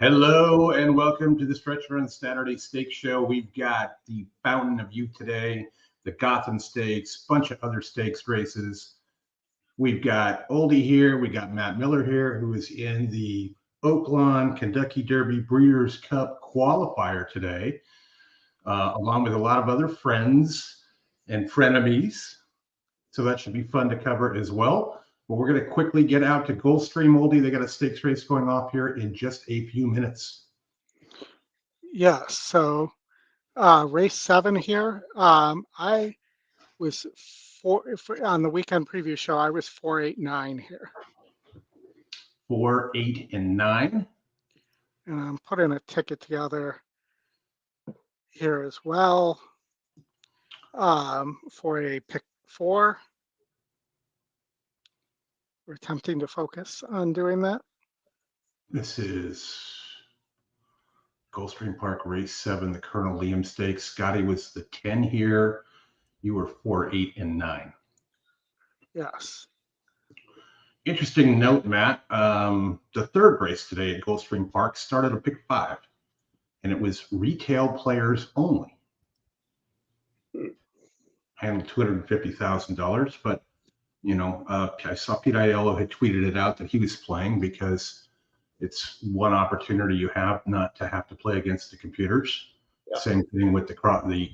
Hello and welcome to the Stretch Run Saturday Stakes Show. We've got the Fountain of Youth today, the Gotham Stakes, bunch of other stakes races. We've got Oldie here. We got Matt Miller here, who is in the Oaklawn Kentucky Derby Breeders' Cup qualifier today, along with a lot of other friends and frenemies. So that should be fun to cover as well. But we're going to quickly get out to Goldstream, Oldie. They got a stakes race going off here in just a few minutes. Yeah, so race 7 here. I was on the weekend preview show. I was 4, 8, 9 here. 4, 8, and 9. And I'm putting a ticket together here as well for a pick 4. We're attempting to focus on doing that. This is Gulfstream Park race 7, the Colonel Liam Stakes. Scotty was the 10 here. You were 4, 8, and 9. Yes. Interesting note, Matt. The third race today at Gulfstream Park started a pick 5, and it was retail players only. Handled $250,000, but you know, I saw Pete Aiello had tweeted it out that he was playing because it's one opportunity you have not to have to play against the computers. Yeah. Same thing with the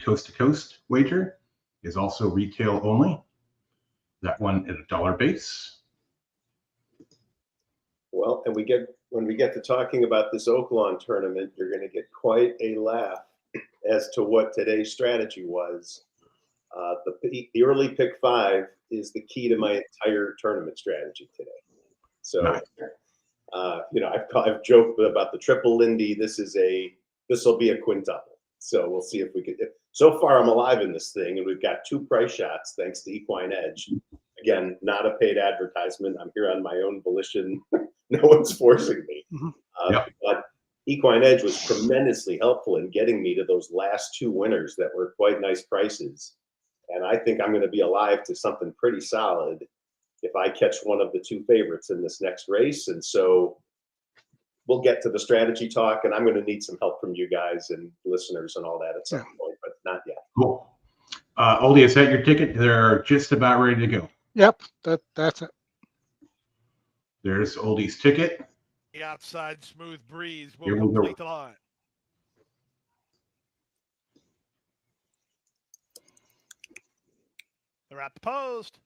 coast-to-coast wager is also retail only. That one at $1 base. Well, and when we get to talking about this Oaklawn tournament, you're going to get quite a laugh as to what today's strategy was. The early pick 5 is the key to my entire tournament strategy today. So, nice. I've joked about the triple Lindy. This will be a quintuple. So we'll see if we could. So far, I'm alive in this thing, and we've got 2 price shots thanks to EquinEdge. Again, not a paid advertisement. I'm here on my own volition. No one's forcing me. But EquinEdge was tremendously helpful in getting me to those last 2 winners that were quite nice prices. And I think I'm going to be alive to something pretty solid if I catch one of the 2 favorites in this next race. And so we'll get to the strategy talk, and I'm going to need some help from you guys and listeners and all that at some point, but not yet. Cool. Oldie, is that your ticket? They're just about ready to go. Yep, that's it. There's Oldie's ticket. The outside smooth breeze will complete the line. They're at the post.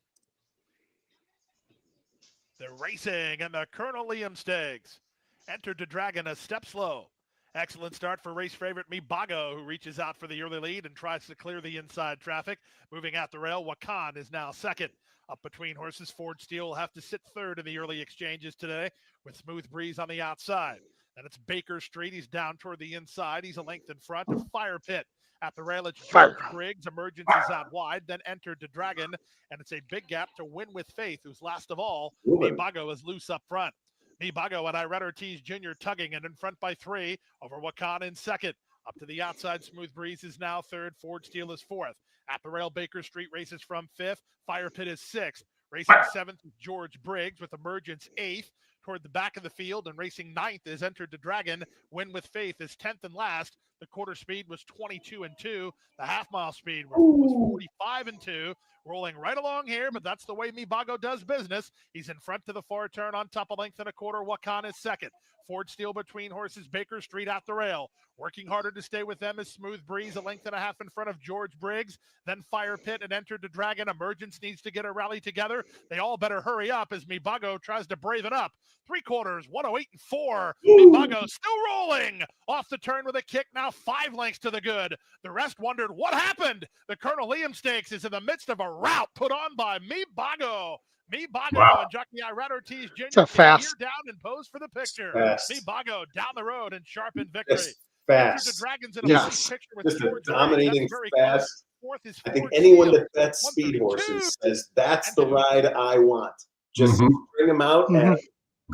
They're racing in the Colonel Liam Stakes. Entered to Dragon a step slow. Excellent start for race favorite Mibago, who reaches out for the early lead and tries to clear the inside traffic. Moving out the rail, Wakan is now second. Up between horses, Ford Steel will have to sit third in the early exchanges today with Smooth Breeze on the outside. Then it's Baker Street. He's down toward the inside. He's a length in front of Fire Pit. At the rail, it's George Briggs. Emergence is out wide, then Entered to Dragon, and it's a big gap to Win with Faith, who's last of all. Mibago is loose up front. Mibago and Irad Ortiz Jr. tugging and in front by 3 over Wakan in second. Up to the outside, Smooth Breeze is now third. Ford Steel is fourth. At the rail, Baker Street races from 5th. Fire Pit is 6th. Racing 7th, George Briggs with Emergence 8th. Toward the back of the field and racing 9th is Entered to Dragon. Win with Faith is 10th and last. The quarter speed was 22 and 2. The half mile speed was 45 and 2. Rolling right along here, but that's the way Mibago does business. He's in front to the far turn on top of length and a quarter. Wakan is second. Ford Steel between horses. Baker Street at the rail. Working harder to stay with them is Smooth Breeze, a length and a half in front of George Briggs. Then Fire Pit and Entered to Dragon. Emergence needs to get a rally together. They all better hurry up as Mibago tries to brave it up. 3/4, 108 and 4. Mibago still rolling off the turn with a kick. Now 5 lengths to the good. The rest wondered what happened. The Colonel Liam Stakes is in the midst of a rout put on by Mibago. Mibago and jockey Irad Ortiz Jr. It's a fast. Down and pose for the picture. Mibago down the road and sharpened victory. Fast. The Dragons in a picture with just George a dominating fast. Fourth is I think Ford anyone Steel. that bets speed horses says that's the ride I want. Just bring them out and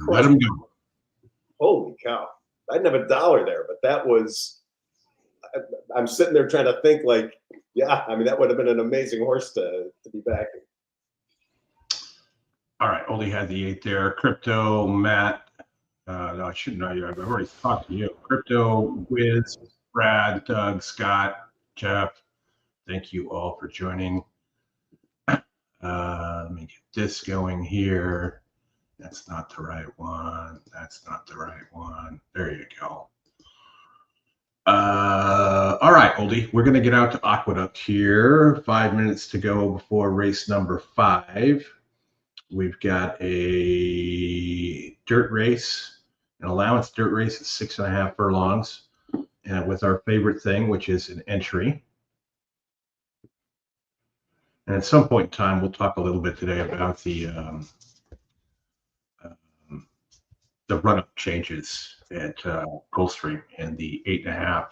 let them go. Holy cow. I didn't have $1 there, but that was, I'm sitting there trying to think like, yeah, I mean, that would have been an amazing horse to be backing. All right, Oldie had the 8 there. Crypto, Matt, No, I shouldn't know you. I've already talked to you. Crypto, Wiz, Brad, Doug, Scott, Jeff. Thank you all for joining. Let me get this going here. That's not the right one. That's not the right one. There you go. All right, Oldie, we're going to get out to Aqueduct here. 5 minutes to go before race number 5. We've got a dirt race, an allowance dirt race is 6.5 furlongs, and with our favorite thing, which is an entry. And at some point in time, we'll talk a little bit today about the run-up changes at Goldstream and the 8.5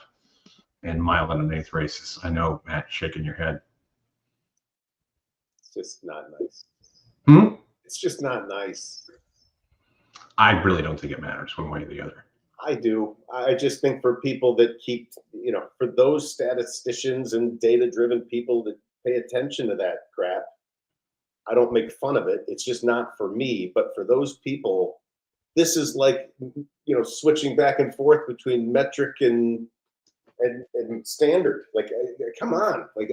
and mile and an eighth races. I know, Matt, shaking your head. It's just not nice. It's just not nice. I really don't think it matters one way or the other. I do. I just think for people that keep, for those statisticians and data-driven people that pay attention to that crap, I don't make fun of it. It's just not for me. But for those people, this is like, switching back and forth between metric and standard. Like, come on. Like,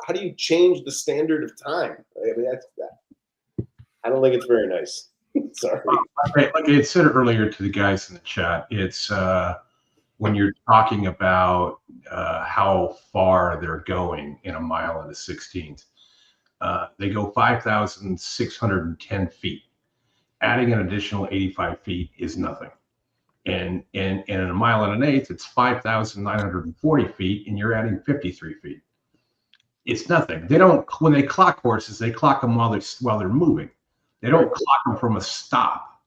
how do you change the standard of time? I mean, I don't think it's very nice. Sorry. Like I said earlier to the guys in the chat, it's when you're talking about how far they're going in a mile and a 16th, they go 5,610 feet. Adding an additional 85 feet is nothing. And in a mile and an eighth, it's 5,940 feet, and you're adding 53 feet. It's nothing. They don't, when they clock horses, they clock them while they're moving. They don't clock them from a stop,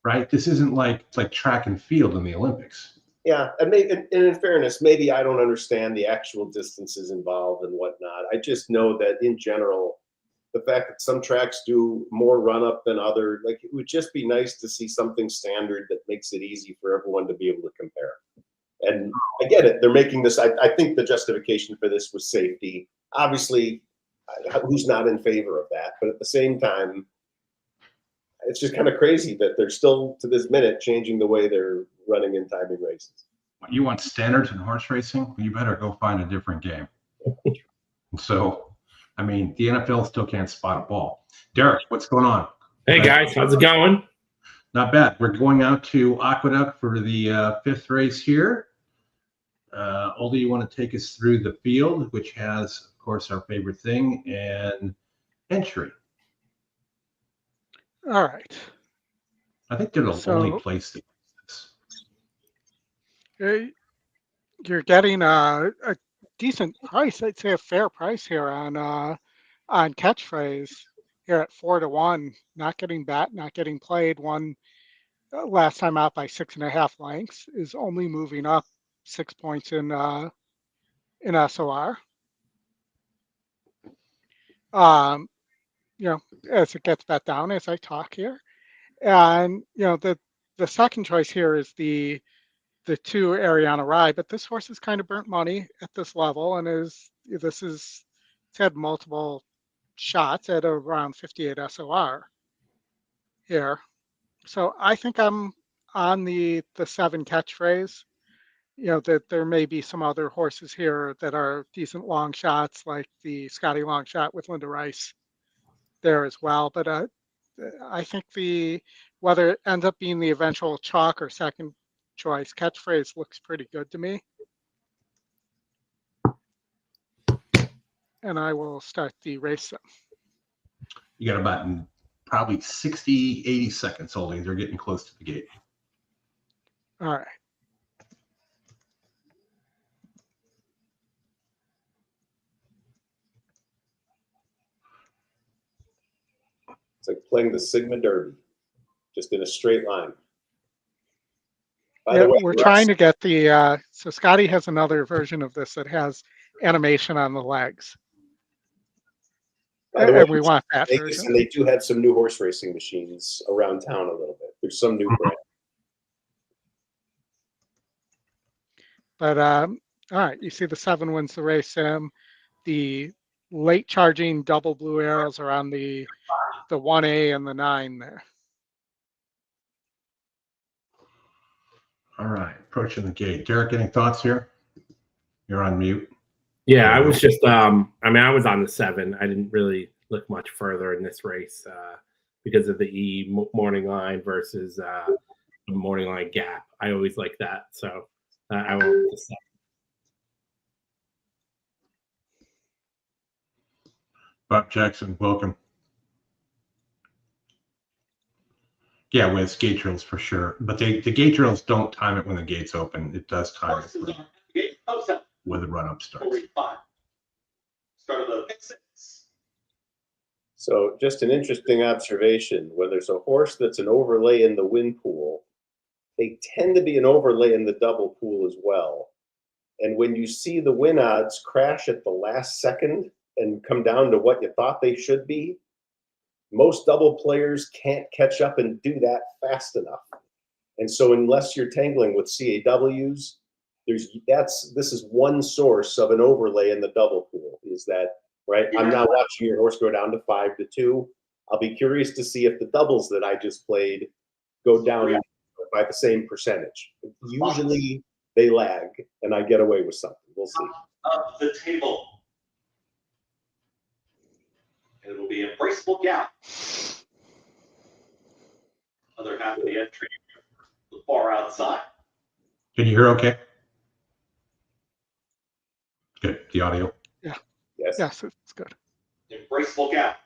right? This isn't like track and field in the Olympics. Yeah, and in fairness, maybe I don't understand the actual distances involved and whatnot. I just know that in general, the fact that some tracks do more run up than other, like, it would just be nice to see something standard that makes it easy for everyone to be able to compare. And I get it. They're making this. I think the justification for this was safety. Obviously, who's not in favor of that? But at the same time, it's just kind of crazy that they're still, to this minute, changing the way they're running and timing races. You want standards in horse racing? You better go find a different game. So, I mean, the NFL still can't spot a ball. Derek, what's going on? Hey, guys. How's it going? Not bad. We're going out to Aqueduct for the 5th race here. Oldie, you want to take us through the field, which has, of course, our favorite thing, and entry. All right. I think they're the only place to use this. You're getting a decent price. I'd say a fair price here on catchphrase here at 4-1. Not getting bat, not getting played. One last time out by 6.5 lengths, is only moving up 6 points in SOR. As it gets bet down as I talk here. And, the second choice here is the 2 Ariana Rye, but this horse is kind of burnt money at this level, and it's had multiple shots at around 58 SOR here. So I think I'm on the 7 catchphrase. That there may be some other horses here that are decent long shots, like the Scotty long shot with Linda Rice there as well. But I think whether it ends up being the eventual chalk or second choice, catchphrase looks pretty good to me. And I will start the race then. You got about probably 60, 80 seconds, Oldie. They're getting close to the gate. All right. It's like playing the Sigma Derby, just in a straight line. By the way, we're trying to get the so Scotty has another version of this that has animation on the legs. By the way, and we want that version. And they do have some new horse racing machines around town a little bit. There's some new brand. But all right, you see the 7 wins the race, Sam. The late charging double blue arrows are on the 1A and the 9 there. All right, approaching the gate. Derek, any thoughts here? You're on mute. Yeah, I was just I was on the 7. I didn't really look much further in this race because of the morning line versus the morning line gap. I always like that, so I went with the 7. Bob Jackson, welcome. Yeah, with gate drills for sure, but the gate drills don't time it when the gates open. It does time it when the run-up starts. So just an interesting observation, when there's a horse that's an overlay in the win pool, they tend to be an overlay in the double pool as well. And when you see the win odds crash at the last second and come down to what you thought they should be, most double players can't catch up and do that fast enough. And so unless you're tangling with CAWs, this is one source of an overlay in the double pool, is that, right? I'm now watching your horse go down to 5-2. I'll be curious to see if the doubles that I just played go down by the same percentage. Usually they lag and I get away with something. We'll see. Up the table. It'll be Embraceable Gap. Other half of the entry, the far outside. Can you hear okay? Good, the audio. Yeah. Yes, it's good. Embraceable Gap.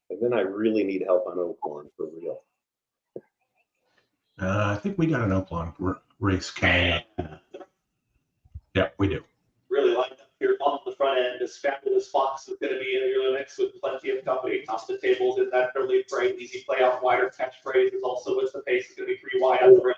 And then I really need help on Oaklawn for real. I think we got an Oaklawn race coming up. Yeah, we do. Really like that here on the front end. This fabulous fox is going to be in the early mix with plenty of company. Tops the tables in that early trade. Easy play out wider. Catchphrase is also with the pace. It's going to be 3 wide on the rim.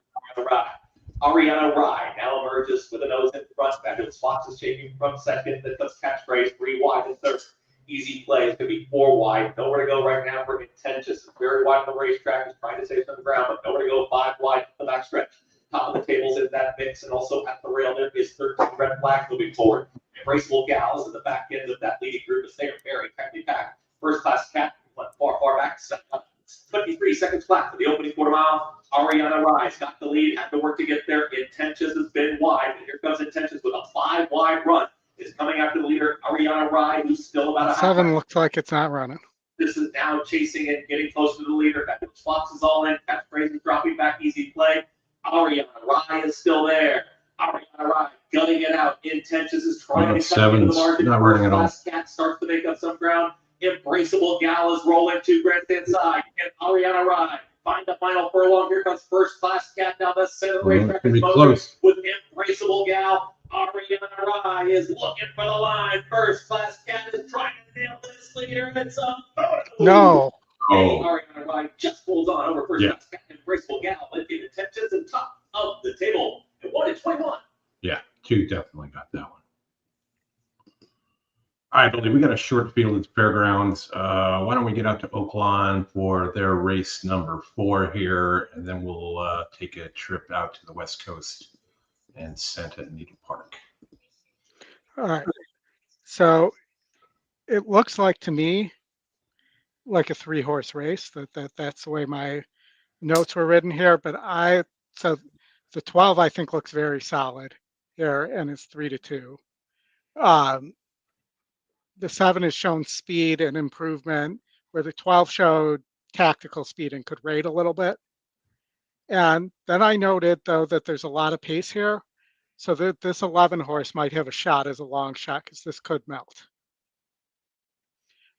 Ariana Rye now emerges with a nose in front. Fabulous fox is chasing from second. Then puts Catchphrase 3 wide in third. Easy play is going to be 4 wide. Nowhere to go right now for Contentious. Very wide on the racetrack. Is trying to save some ground, but nowhere to go 5 wide for the backstretch. Top of the tables in that mix, and also at the rail there is 13 red flags moving forward. Embraceable Gals in the back end of that leading group is there. Very tightly packed. First class cat went far back. 23 seconds flat for the opening quarter mile. Ariana Rise got the lead, had to work to get there. Intentions has been wide, and here comes Intentions with a 5 wide run. Is coming after the leader, Ariana Rise, who's still about a 7 looks like it's not running. This is now chasing and getting close to the leader. That Fox is all in. Catchphrase is dropping back. Easy play. Ariana Rye is still there. Ariana Rye gutting it out. Intentions is trying to cut into the margin. Not running at all. Last cat starts to make up some ground. Embraceable Gal is rolling to grandstand side. And Ariana Rye find the final furlong. Here comes first class cat down the center of the racetrack. It's close. With Embraceable Gal. Ariana Rye is looking for the line. First class cat is trying to nail this leader. And it's a No. Ariana Rye just pulls on over first class cat. Embraceable Gal lifting Intentions and top of the table. It 1-21. Yeah, 2 definitely got that one. All right, Billy, we got a short field at Fairgrounds. Why don't we get out to Oaklawn for their race number 4 here, and then we'll take a trip out to the West Coast and Santa Anita Park. All right. So it looks like to me like a 3-horse race. That's the way my notes were written here. But so the 12 I think looks very solid here, and it's 3-2. The 7 has shown speed and improvement, where the 12 showed tactical speed and could rate a little bit. And then I noted, though, that there's a lot of pace here. So that this 11 horse might have a shot as a long shot, because this could melt.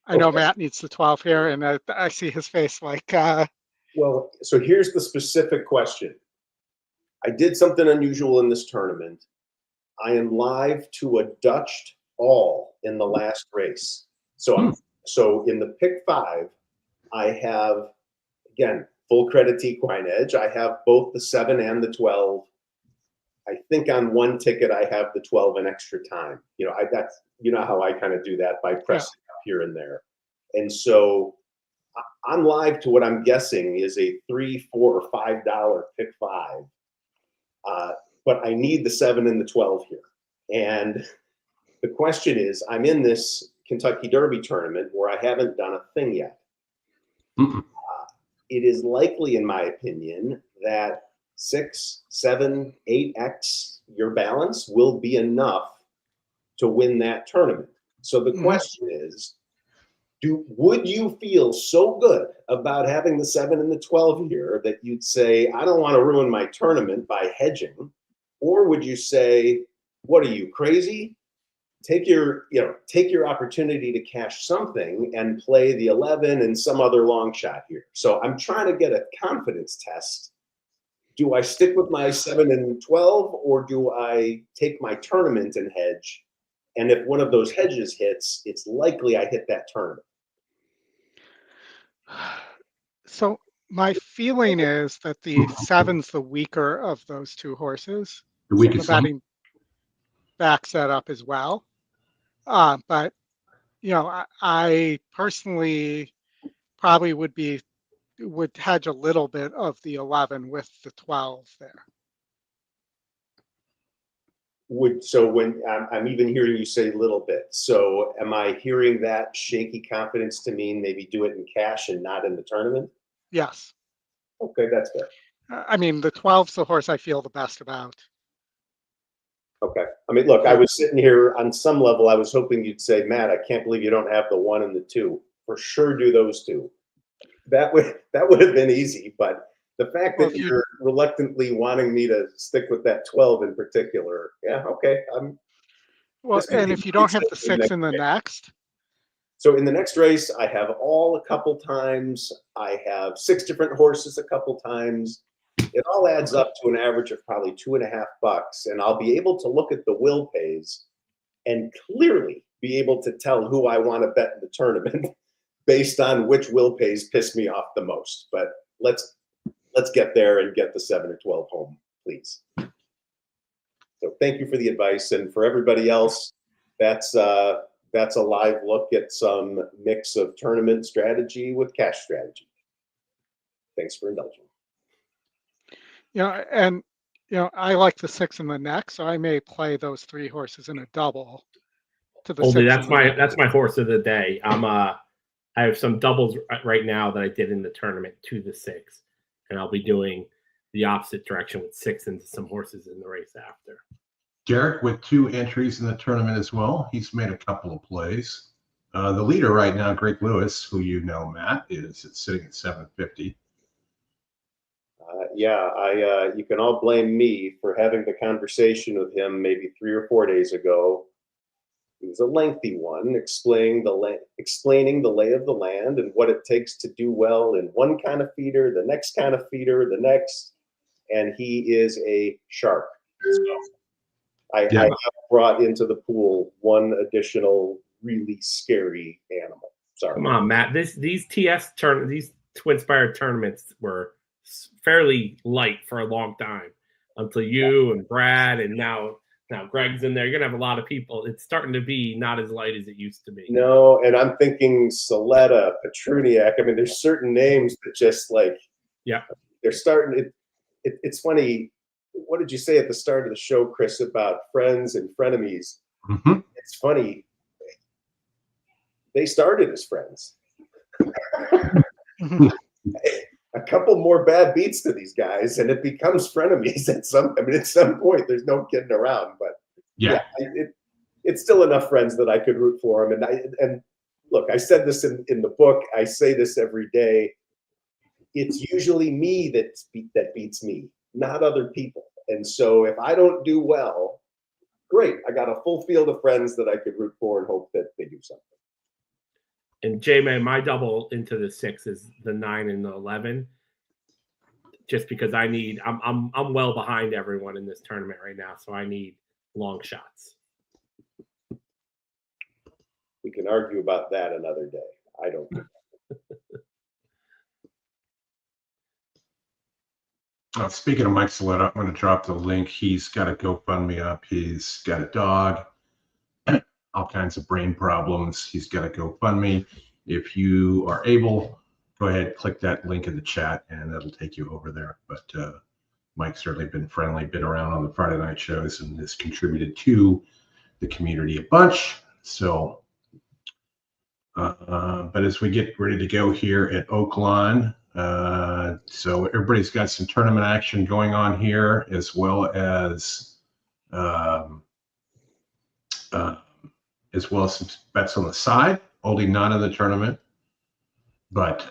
I know Matt needs the 12 here, and I see his face like. Well, so here's the specific question. I did something unusual in this tournament. I am live to a Dutched all in the last race. So in the pick 5, I have, again, full credit to EquinEdge. I have both the 7 and the 12. I think on one ticket I have the 12 in extra time. You know, that's how I kind of do that by pressing up here and there. And so I'm live to what I'm guessing is a $3, $4, or $5 pick 5. But I need the 7 and the 12 here. And the question is, I'm in this Kentucky Derby tournament where I haven't done a thing yet. It is likely, in my opinion, that 6, 7, 8x your balance will be enough to win that tournament. So the question is, would you feel so good about having the 7 and the 12 here that you'd say, I don't want to ruin my tournament by hedging? Or would you say, what are you, crazy? Take your opportunity to cash something and play the 11 and some other long shot here. So I'm trying to get a confidence test. Do I stick with my 7 and 12, or do I take my tournament and hedge? And if one of those hedges hits, it's likely I hit that tournament. So my feeling is that the 7's the weaker of those two horses. The So weakest the one. betting backs that up as well. But I personally probably would hedge a little bit of the 11 with the 12 there. So when I'm even hearing you say little bit, so am I hearing that shaky confidence to mean maybe do it in cash and not in the tournament? Yes. Okay, that's fair. I mean, the 12's the horse I feel the best about. Okay. I mean, look, I was sitting here on some level, I was hoping you'd say, Matt, I can't believe you don't have the 1 and the 2. For sure do those two. That would have been easy, but the fact that you're reluctantly wanting me to stick with that 12 in particular, yeah, okay. Well, and if you don't have the 6 in the next. So in the next race, I have all a couple times. I have 6 different horses a couple times. It all adds up to an average of probably $2.50, and I'll be able to look at the will pays and clearly be able to tell who I want to bet in the tournament based on which will pays piss me off the most. But let's get there and get the 7 or 12 home, please. So thank you for the advice, and for everybody else, that's a live look at some mix of tournament strategy with cash strategy. Thanks for indulging. And I like the 6 in the next, so I may play those 3 horses in a double to the Oldie, 6. that's my horse of the day. I have some doubles right now that I did in the tournament to the 6, and I'll be doing the opposite direction with 6 into some horses in the race after. Derek with 2 entries in the tournament as well. He's made a couple of plays. The leader right now, Greg Lewis, who you know, Matt, is sitting at 750. You can all blame me for having the conversation with him maybe 3 or 4 days ago. It was a lengthy one, explaining the lay of the land and what it takes to do well in one kind of feeder, the next kind of feeder, the next, and he is a shark. So I have brought into the pool one additional really scary animal. Sorry. Come on, Matt. These Twinspire tournaments were fairly light for a long time until you and Brad and now Greg's in there. You're gonna have a lot of people. It's starting to be not as light as it used to be. No, and I'm thinking Soletta, Petruniac. I mean, there's certain names that just they're starting. It's funny. What did you say at the start of the show, Chris, about friends and frenemies? Mm-hmm. It's funny. They started as friends. A couple more bad beats to these guys, and it becomes frenemies at some point. There's no kidding around, but it's still enough friends that I could root for them. And look, I said this in the book. I say this every day. It's usually me that beats me, not other people. And so if I don't do well, great. I got a full field of friends that I could root for and hope that they do something. And J-Man, my double into the 6 is the 9 and the 11. Just because I'm well behind everyone in this tournament right now, so I need long shots. We can argue about that another day. I don't think Speaking of Mike Soletta, I'm going to drop the link. He's got a GoFundMe up. He's got a dog, all kinds of brain problems. He's got a GoFundMe. If you are able, go ahead, click that link in the chat, and that'll take you over there. But Mike's certainly been friendly, been around on the Friday night shows, and has contributed to the community a bunch. So, but as we get ready to go here at Oaklawn, So everybody's got some tournament action going on here, as well as some bets on the side. Only none in the tournament, but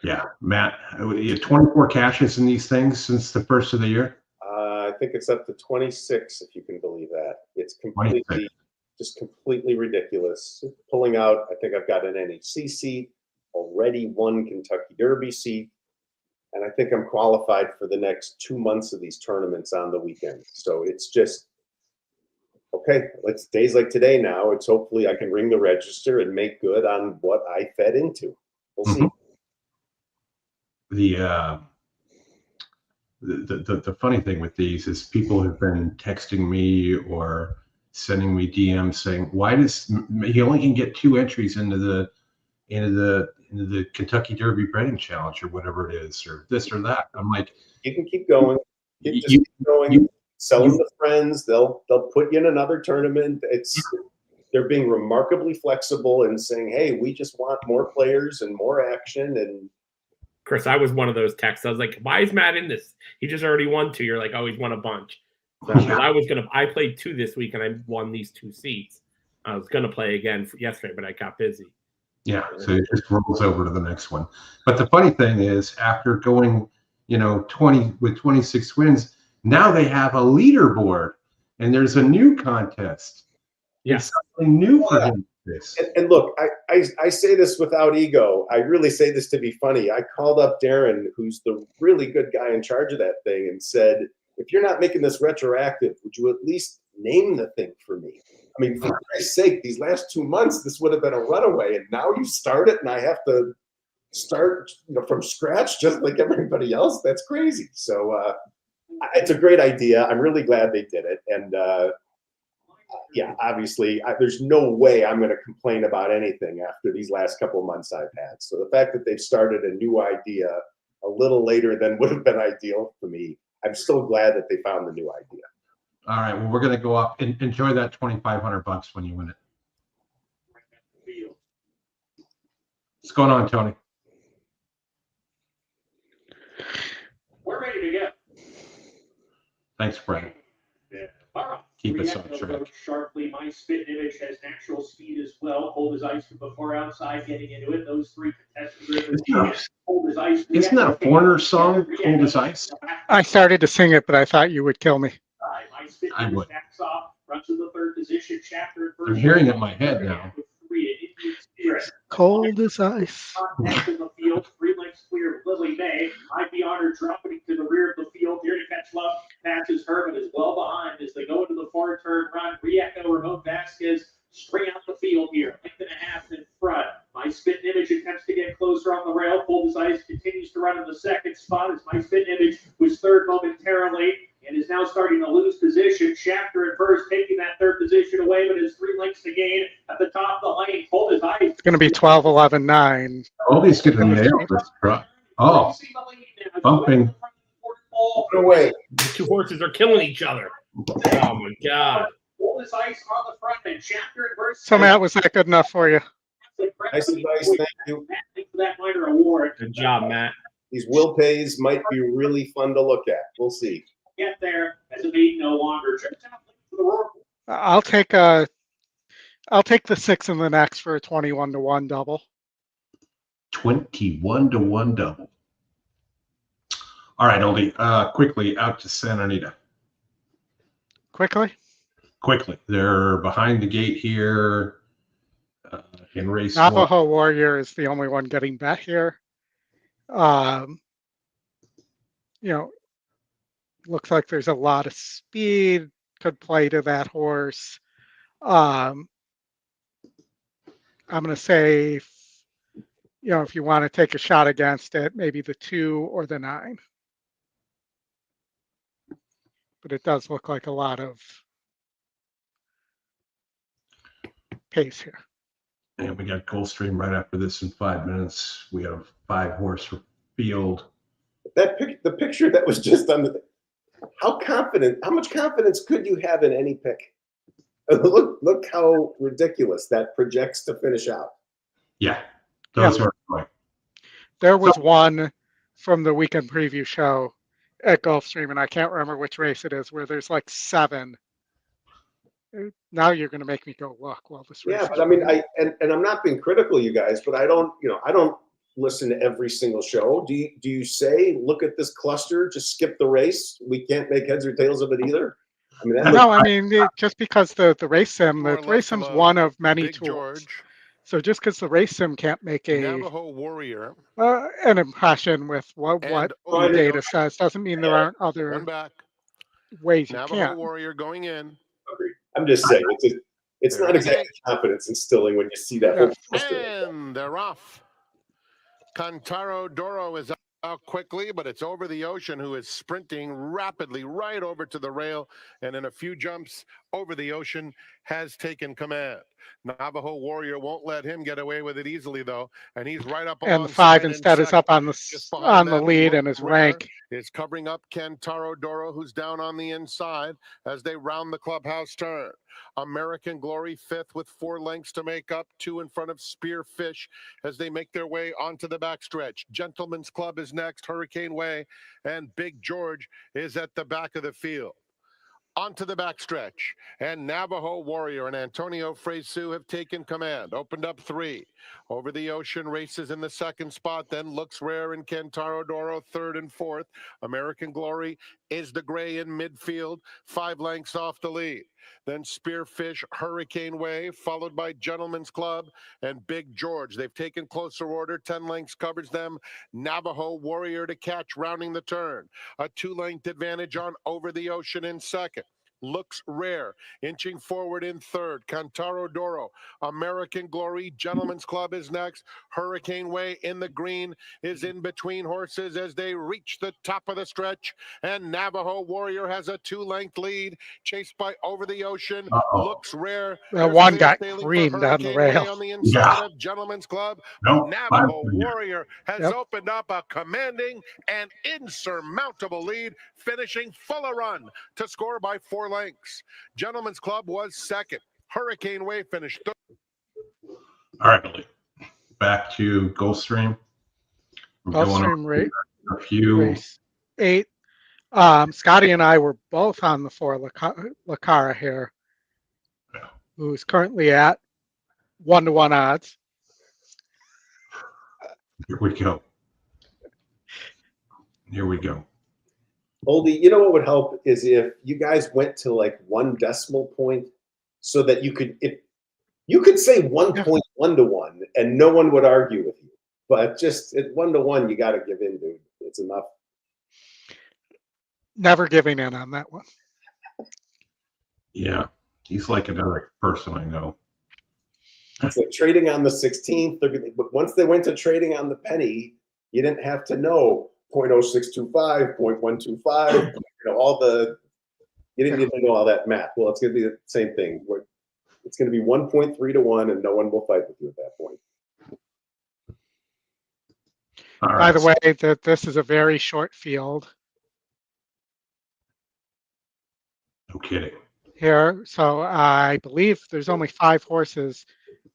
yeah, Matt, you had 24 cashes in these things since the first of the year. I think it's up to 26, if you can believe that. It's 26. just completely ridiculous. Pulling out, I think I've got an NEC seat, already one Kentucky Derby seat, and I think I'm qualified for the next 2 months of these tournaments on the weekend. So it's just, okay, it's days like today now. It's hopefully I can ring the register and make good on what I fed into. We'll see. The funny thing with these is people have been texting me or sending me DMs saying, why does he only can get 2 entries into the Kentucky Derby Betting Challenge or whatever it is, or this or that. I'm like, you can keep going. Keep going. Sell them to friends. They'll put you in another tournament. They're being remarkably flexible and saying, hey, we just want more players and more action. And Chris, I was one of those texts. I was like, why is Matt in this? He just already won 2. You're like, oh, he's won a bunch. So I played 2 this week and I won these 2 seats. I was going to play again yesterday, but I got busy. Yeah, so it just rolls over to the next one. But the funny thing is, after going, 20 with 26 wins, now they have a leaderboard and there's a new contest. Yes, something new for him. And look, I say this without ego. I really say this to be funny. I called up Darren, who's the really good guy in charge of that thing, and said, if you're not making this retroactive, would you at least name the thing for me? I mean, for Christ's sake, these last 2 months, this would have been a runaway, and now you start it, and I have to start from scratch just like everybody else. That's crazy. So it's a great idea. I'm really glad they did it. And yeah, obviously, there's no way I'm going to complain about anything after these last couple of months I've had. So the fact that they've started a new idea a little later than would have been ideal for me, I'm still glad that they found the new idea. All right, well, we're going to go up and enjoy that $2,500 when you win it. What's going on, Tony? We're ready to go. Thanks, Brad. Keep us on track. Sharply, my spit image has natural speed as well. Hold his ice from before outside, getting into it. Those 3 contestants. Isn't that a Foreigner song, Hold His Ice? I started to sing it, but I thought you would kill me. I would. Runs to the 3rd position. Chapter I'm hearing it in my head now. Cold as ice. In the field, 3 lengths clear of Lily May. I'd be honored dropping to the rear of the field. Here to catch love. Passes Herman is well behind as they go into the 4-turn run. Rieko, Ramon Vasquez string out the field here. 1.5 in front. My spit image attempts to get closer on the rail. Hold his ice continues to run in the 2nd spot as my spit image was 3rd momentarily and is now starting to lose position. Shafter at first taking that 3rd position away, but has 3 lengths to gain at the top of the lane. Hold his ice. It's going to be 12, 11, 9. All these going to nail this truck. Oh, bumping. No way. The 2 horses are killing each other. Oh my God. Hold his ice on the front and Shafter at first. So Matt, was that good enough for you? Nice advice. Thank you. Thanks for that minor award. Good job, Matt. These will pays might be really fun to look at. We'll see. Get there as a maiden no longer. Check out for the Roar. I'll take the 6 in the next for a 21-1 double. 21-1 double. All right, Oldie. Quickly out to Santa Anita. Quickly. They're behind the gate here in race Navajo 1. Warrior is the only one getting bet here. Looks like there's a lot of speed. Could play to that horse. I'm going to say, if you want to take a shot against it, maybe the 2 or the 9. But it does look like a lot of pace here. And we got Goldstream right after this in 5 minutes. We have 5-horse field. The picture that was just on the. How much confidence could you have in any pick? Look how ridiculous that projects to finish out. Yeah. Those Yeah. are like, There was one from the weekend preview show at Gulfstream, and I can't remember which race it is, where there's like 7. Now you're going to make me go look while this race Yeah, is but I mean, running. and I'm not being critical, you guys, but I don't listen to every single show. Do you say, look at this cluster, just skip the race? We can't make heads or tails of it either. I mean, No, I mean, just because the race sim, More the or race less sim's of a one of many Big tools. George, So just because the race sim can't make Navajo Warrior, an impression with what and the over the data ocean. says doesn't mean there aren't One other back. ways you Navajo can. Warrior going in. I'm just saying, it's There not it is. exactly confidence instilling when you see that whole cluster. And they're off. Cantaro Doro is out quickly, but it's Over the Ocean who is sprinting rapidly right over to the rail, and in a few jumps, Over the Ocean has taken command. Navajo Warrior won't let him get away with it easily, though, and he's right up And the alongside 5 in instead is second. up on Just the behind them, lead, Look and his Rare rank. is covering up Kentaro Doro, who's down on the inside as they round the clubhouse turn. American Glory 5th with 4 lengths to make up, 2 in front of Spearfish as they make their way onto the backstretch. Gentleman's Club is next, Hurricane Way, and Big George is at the back of the field. Onto the backstretch, and Navajo Warrior and Antonio Fresu have taken command. Opened up 3. Over the Ocean races in the second spot, then Looks Rare and Kentaro Doro third and fourth. American Glory is the gray in midfield, 5 lengths off the lead. Then Spearfish, Hurricane Way, followed by Gentleman's Club and Big George. They've taken closer order. 10 lengths covers them. Navajo Warrior to catch, rounding the turn. A 2-length advantage on Over the Ocean in second. Looks Rare, inching forward in third. Cantaro Doro, American Glory, Gentleman's Club is next. Hurricane Way in the green is in between horses as they reach the top of the stretch. And Navajo Warrior has a 2-length lead, chased by Over the Ocean. Looks Rare. One got creamed on the rail. On the inside of Gentleman's Club. no, Navajo Warrior has Yep. opened up a commanding and insurmountable lead, finishing full a run to score by 4 lengths. Gentleman's Club was second. Hurricane Way finished third. all right, back to Gulfstream. Gulfstream A few. race 8. Scotty and I were both on the 4 Lacara here, who's currently at 1-to-1 odds. Here we go. Here we go. Oldie, you know what would help is if you guys went to like 1 decimal point, so that you could say 1.1 to 1 and no one would argue with you. But just at 1 to 1, you got to give in, dude. It's enough. Never giving in on that one. Yeah, he's like another person I know. It's like trading on the 16th. But once they went to trading on the penny, you didn't have to know 0.0625, 0.125, you didn't need to know all that math. Well, it's going to be the same thing. It's going to be 1.3 to 1, and no one will fight with you at that point. All right. By the way, this is a very short field No kidding. here. So I believe there's only 5 horses.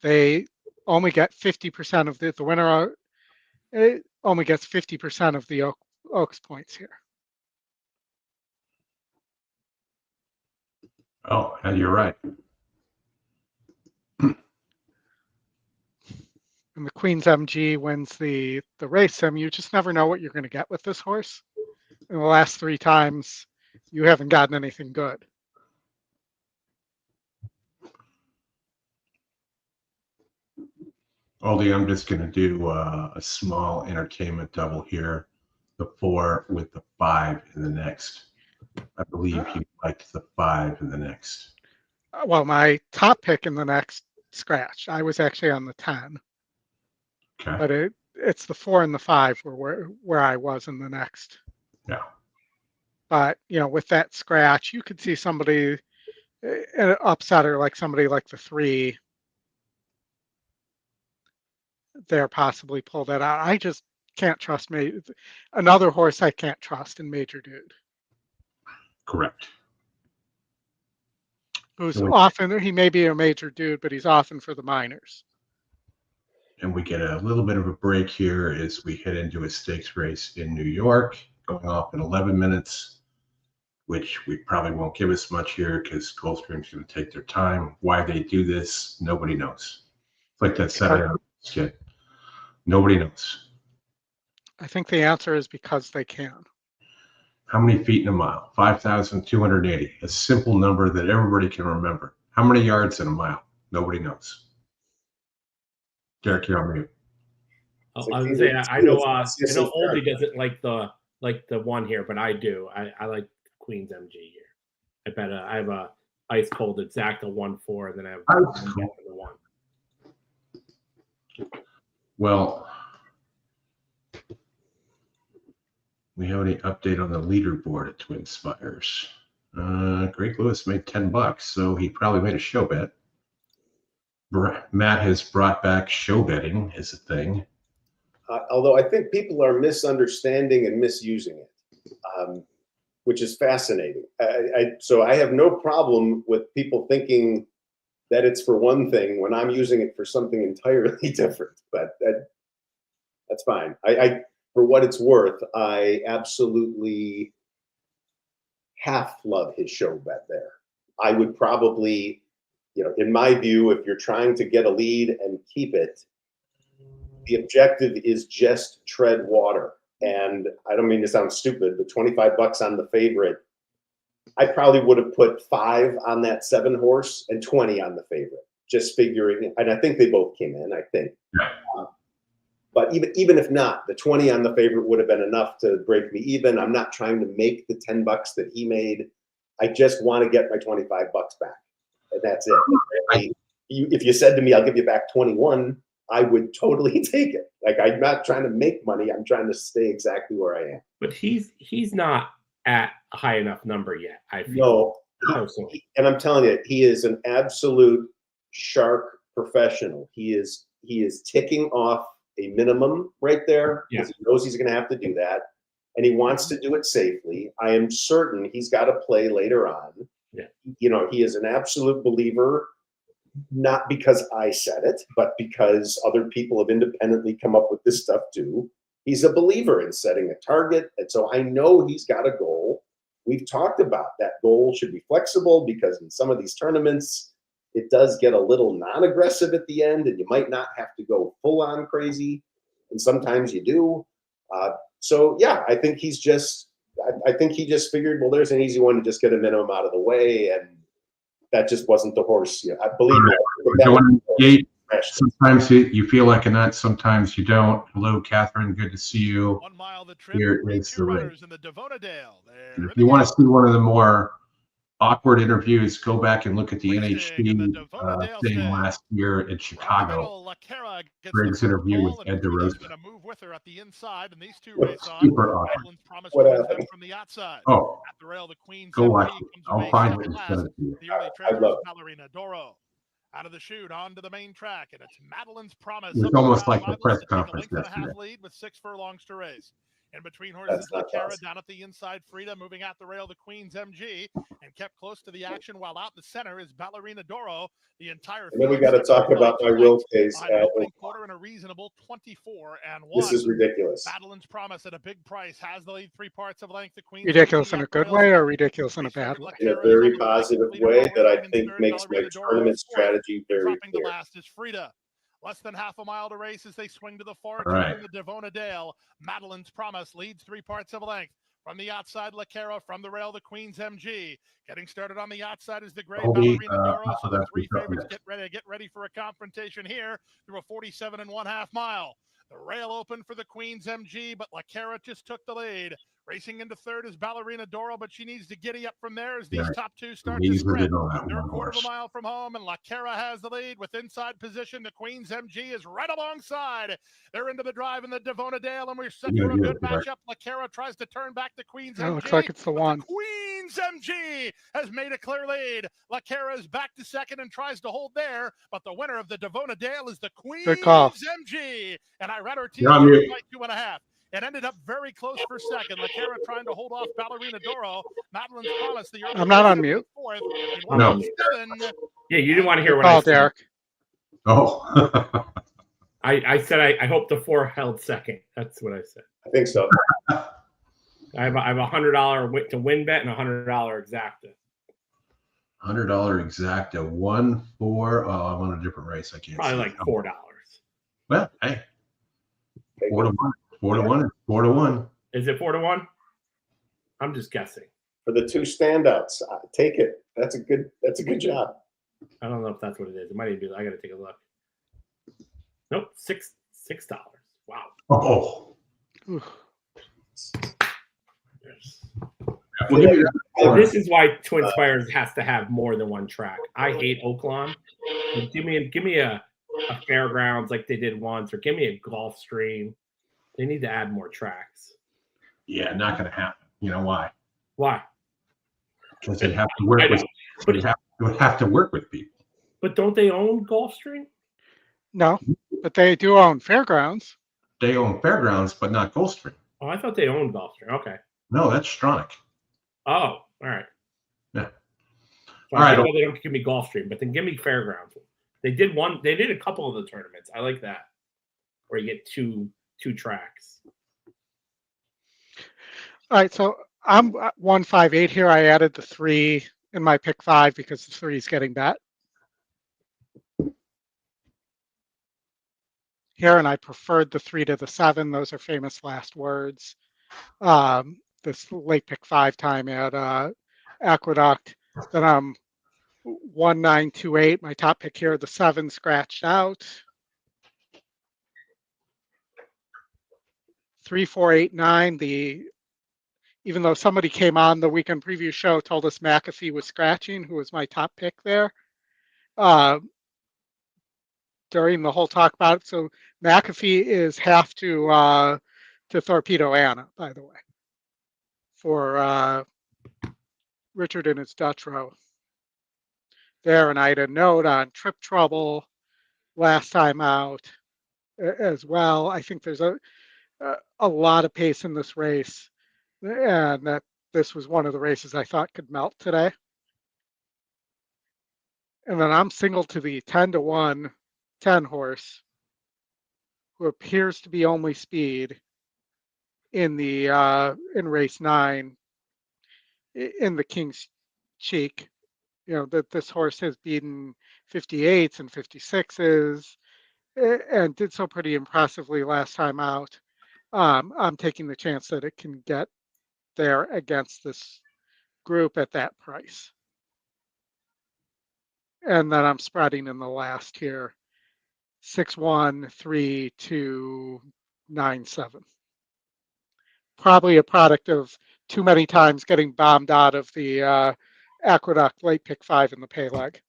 They only get 50% of the winner. It only gets 50% of the Oaks points here. Oh, and you're right. And the Queen's MG wins the race sim. You just never know what you're going to get with this horse. In the last 3 times, you haven't gotten anything good. Oldie, I'm just going to do a small entertainment double here. The 4 with the 5 in the next. I believe you liked the 5 in the next. Well, my top pick in the next scratch. I was actually on the 10. Okay. But it's the 4 and the 5 where I was in the next. Yeah. But with that scratch, you could see somebody an upsetter like somebody like the 3 there possibly pull that out. I just can't trust another horse I can't trust in Major Dude. Correct. Who's often, he may be a Major Dude, but he's often for the minors. and we get a little bit of a break here as we head into a stakes race in New York, going off in 11 minutes, which we probably won't give us much here because Goldstream's going to take their time. Why they do this, nobody knows. It's like that Saturday kid. Nobody knows. I think the answer is because they can. How many feet in a mile? 5,280. A simple number that everybody can remember. How many yards in a mile? Nobody knows. Derek, you're on mute. I was saying, I know Oldie doesn't like the one here, but I do. I like Queen's MG here. I bet I have a ice cold exacta 1-4, and then I have the one. Well, we have any update on the leaderboard at Twin Spires? Greg Lewis made $10, so he probably made a show bet. Matt has brought back show betting as a thing. Although I think people are misunderstanding and misusing it, which is fascinating. So I have no problem with people thinking that it's for one thing when I'm using it for something entirely different, but that's fine. For what it's worth, I absolutely half love his show bet there. I would probably, in my view, if you're trying to get a lead and keep it, the objective is just tread water. And I don't mean to sound stupid, but $25 on the favorite, I probably would have put 5 on that 7 horse and 20 on the favorite, just figuring. And I think they both came in, I think. But even if not, the 20 on the favorite would have been enough to break me even. I'm not trying to make the $10 that he made. I just want to get my $25 back. And that's it. If you said to me, I'll give you back 21, I would totally take it. Like, I'm not trying to make money. I'm trying to stay exactly where I am. But he's not at a high enough number yet, I feel. No. And I'm telling you, he is an absolute shark professional. He is ticking off a minimum right there because he knows he's going to have to do that. And he wants to do it safely. I am certain he's got to play later on. Yeah. He is an absolute believer, not because I said it, but because other people have independently come up with this stuff too. He's a believer in setting a target. And so I know he's got a goal. We've talked about that goal should be flexible because in some of these tournaments, it does get a little non-aggressive at the end and you might not have to go full on crazy. And sometimes you do. So yeah, I think he just figured, well, there's an easy one to just get a minimum out of the way. And that just wasn't the horse. I believe that. Sometimes you feel like a nut, sometimes you don't. Hello, Catherine. Good to see you. 1 mile the trip. Here is the race. In the Devona Dale. If you want to see one of the more awkward interviews, go back and look at the NHC thing last year in Chicago. Greg's interview with Ed DeRosa. Going to move with her at the inside, and these two race on. Super awkward. What happened? From the outside. Oh, at the rail, the Queen's go watch MG it. I'll find it and send it to you. The early trainer, Ballerina Doro. Out of the chute onto the main track, and it's Madeline's Promise. It was almost like the press conference yesterday. Lead with 6 furlongs to race. In between horses, Lacara down at the inside, Frida moving at the rail, the Queen's MG, and kept close to the action, while out in the center is Ballerina Doro. The entire. And then we got to talk about my will case. Quarter and a reasonable 24-1. This is ridiculous. Madeline's Promise at a big price has the lead 3 parts of length. The Queen's ridiculous in a good way or ridiculous in a bad way? In a very positive way that I think makes my tournament strategy very clear. The last is Frida. Less than half a mile to race as they swing to the far right. in the Devona Dale. Madeline's Promise leads 3 parts of length. From the outside, Lacara. From the rail, the Queen's MG. Getting started on the outside is the gray Ballerina Doro. So the 3 favorites get ready for a confrontation here through a 47.5 mile. The rail open for the Queen's MG, but Lacara just took the lead. Racing into third is Ballerina Doro, but she needs to giddy up from there as these top 2 start to sprint. They're a quarter of a mile from home, and Lacara has the lead with inside position. The Queen's MG is right alongside. They're into the drive in the Devona Dale, and we're set for a good matchup. Lacara tries to turn back the Queen's MG. Looks like it's the one. The Queen's MG has made a clear lead. Lacara is back to second and tries to hold there, but the winner of the Devona Dale is the Queen's MG. And I read her team by 2.5. It ended up very close for second. Lacara trying to hold off Ballerina Doro. Madeline's Promise. I'm not on mute. No. Yeah, you didn't want to hear what I said. Derek. Oh. I said I hope the 4 held second. That's what I said. I think so. I have a $100 to win bet and a $100 exacta. $100 exacta, 1-4. Oh, I'm on a different race. I can't. Probably see like it. $4. Well, hey, Take 4 it. to 1. 4 to 1. 4 to 1. Is it 4 to 1? I'm just guessing. For the 2 standouts, take it. That's a good job. I don't know if that's what it is. It might even be. I got to take a look. Nope, $6. Wow. Oh, Ooh. well, give me that. This is why Twin Spires has to have more than one track. I hate Oaklawn. Give me a fairgrounds like they did once, or give me a Gulfstream. They need to add more tracks. Yeah, not going to happen. You know why? Why? Because they have to work with. But They have to work with people. But don't they own Gulfstream? No, but they do own fairgrounds. They own fairgrounds, but not Goldstream. Oh, I thought they owned Gulfstream. Okay. No, that's Stronach. Oh, all right. Yeah. So All I right. know they don't give me Gulfstream, but then give me fairgrounds. They did one. They did a couple of the tournaments. I like that, where you get two tracks. All right, so I'm 158 here. I added the 3 in my pick 5 because the 3 is getting bet here, and I preferred the 3 to the 7. Those are famous last words. This late pick 5 time at Aqueduct. Then I'm 1928. My top pick here, the 7 scratched out. 3489. Even though somebody came on the weekend preview show, told us McAfee was scratching, who was my top pick there during the whole talk about it. So McAfee is half to torpedo Anna, by the way, for Richard and his Dutch row there. And I had a note on Trip Trouble last time out as well. I think there's a lot of pace in this race, and that this was one of the races I thought could melt today. And then I'm single to the 10 to 1 10 horse, who appears to be only speed in the in race 9 in the King's Cheek. You know that this horse has beaten 58s and 56s and did so pretty impressively last time out. I'm taking the chance that it can get there against this group at that price. And then I'm spreading in the last here, 6-1, 3-2, 9-7. Probably a product of too many times getting bombed out of the Aqueduct late pick 5 in the pay leg.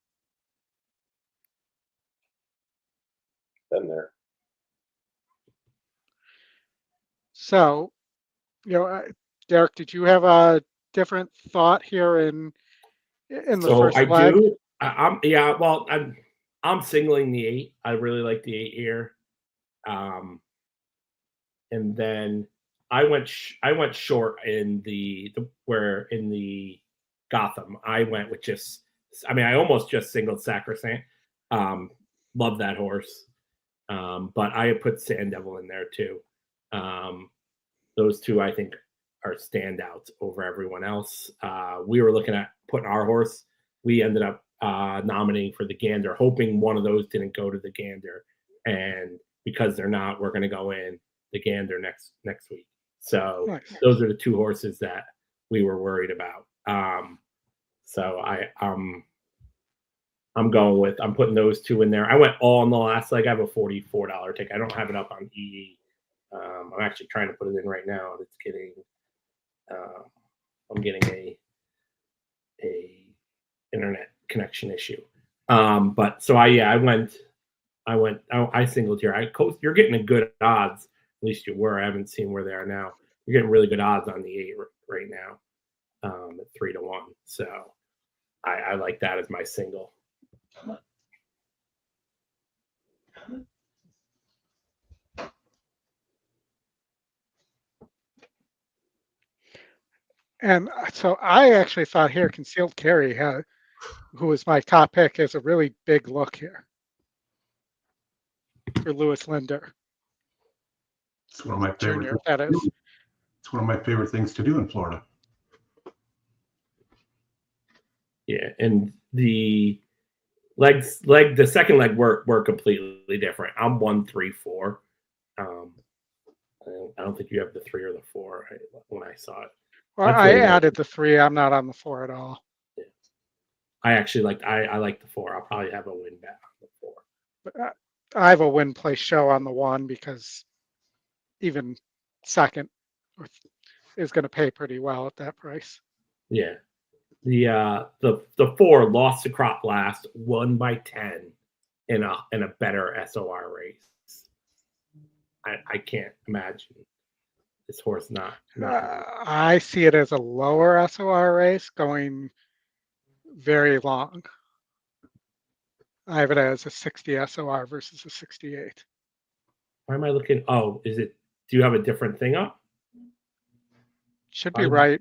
Been there. So, you know, Derek, did you have a different thought here in the first leg? I do. Yeah. Well, I'm singling the 8. I really like the 8 here. And then I went short in the Gotham. I went with I almost just singled Sacrosanct. Love that horse. But I put Sand Devil in there too. Those two I think are standouts over everyone else. We were looking at putting our horse. We ended up nominating for the Gander, hoping one of those didn't go to the Gander. And because they're not, we're going to go in the Gander next week. So nice. Those are the 2 horses that we were worried about. So I'm putting those 2 in there. I went all in the last leg. I have a $44 ticket. I don't have it up on EE. I'm actually trying to put it in right now. It's getting, I'm getting a internet connection issue. But so I singled here. You're getting a good odds. At least you were. I haven't seen where they are now. You're getting really good odds on the 8 right now, at 3 to 1. So I like that as my single. And so I actually thought here Concealed Carry, who was my top pick, has a really big look here. for Lewis Linder It's one of my favorite. Jr. That is. It's one of my favorite things to do in Florida. Yeah, and the the second leg were completely different. I'm 1, 3, 4. I don't think you have the 3 or the 4 when I saw it. Well, That's I really added the 3. I'm not on the 4 at all. I actually I like the 4. I'll probably have a win back on the 4. But I have a win play show on the 1 because even second is going to pay pretty well at that price. Yeah. The 4 lost to Crop last, won by 10 in a better SOR race. I can't imagine this horse not. I see it as a lower SOR race going very long. I have it as a 60 SOR versus a 68. Why am I looking? Oh, is it? Do you have a different thing up? Should be right.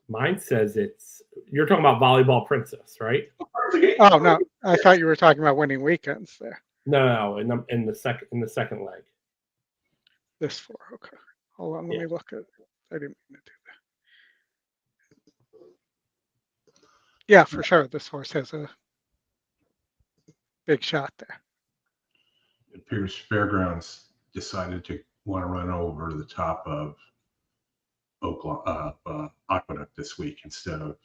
Mine says it's. You're talking about Volleyball Princess, right? Oh no, I thought you were talking about winning weekends there. No, in the second leg. This 4, okay. Hold on, let me look at. I didn't mean to do that. Yeah, for sure. This horse has a big shot there. It appears Fairgrounds decided to want to run over the top of Oaklawn, Aqueduct this week instead of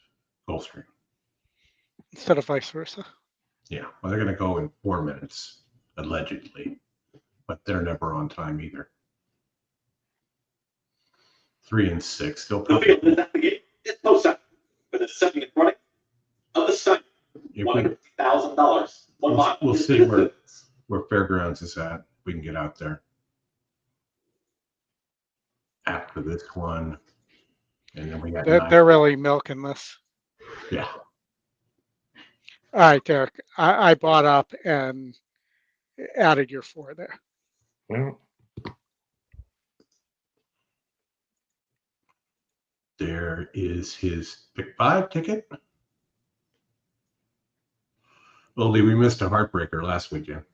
Goldstream. Instead of vice versa. Yeah, well, they're going to go in 4 minutes, allegedly, but they're never on time either. 3 and 6. They'll The probably. field is at the gate. It's no second for the second running of the second. $150,000. We'll see where Fairgrounds is at. We can get out there after this one, and then we got. They're really milking this. Yeah. All right, Derek. I bought up and added your 4 there. Well, There is his pick 5 ticket. Only we missed a heartbreaker last weekend.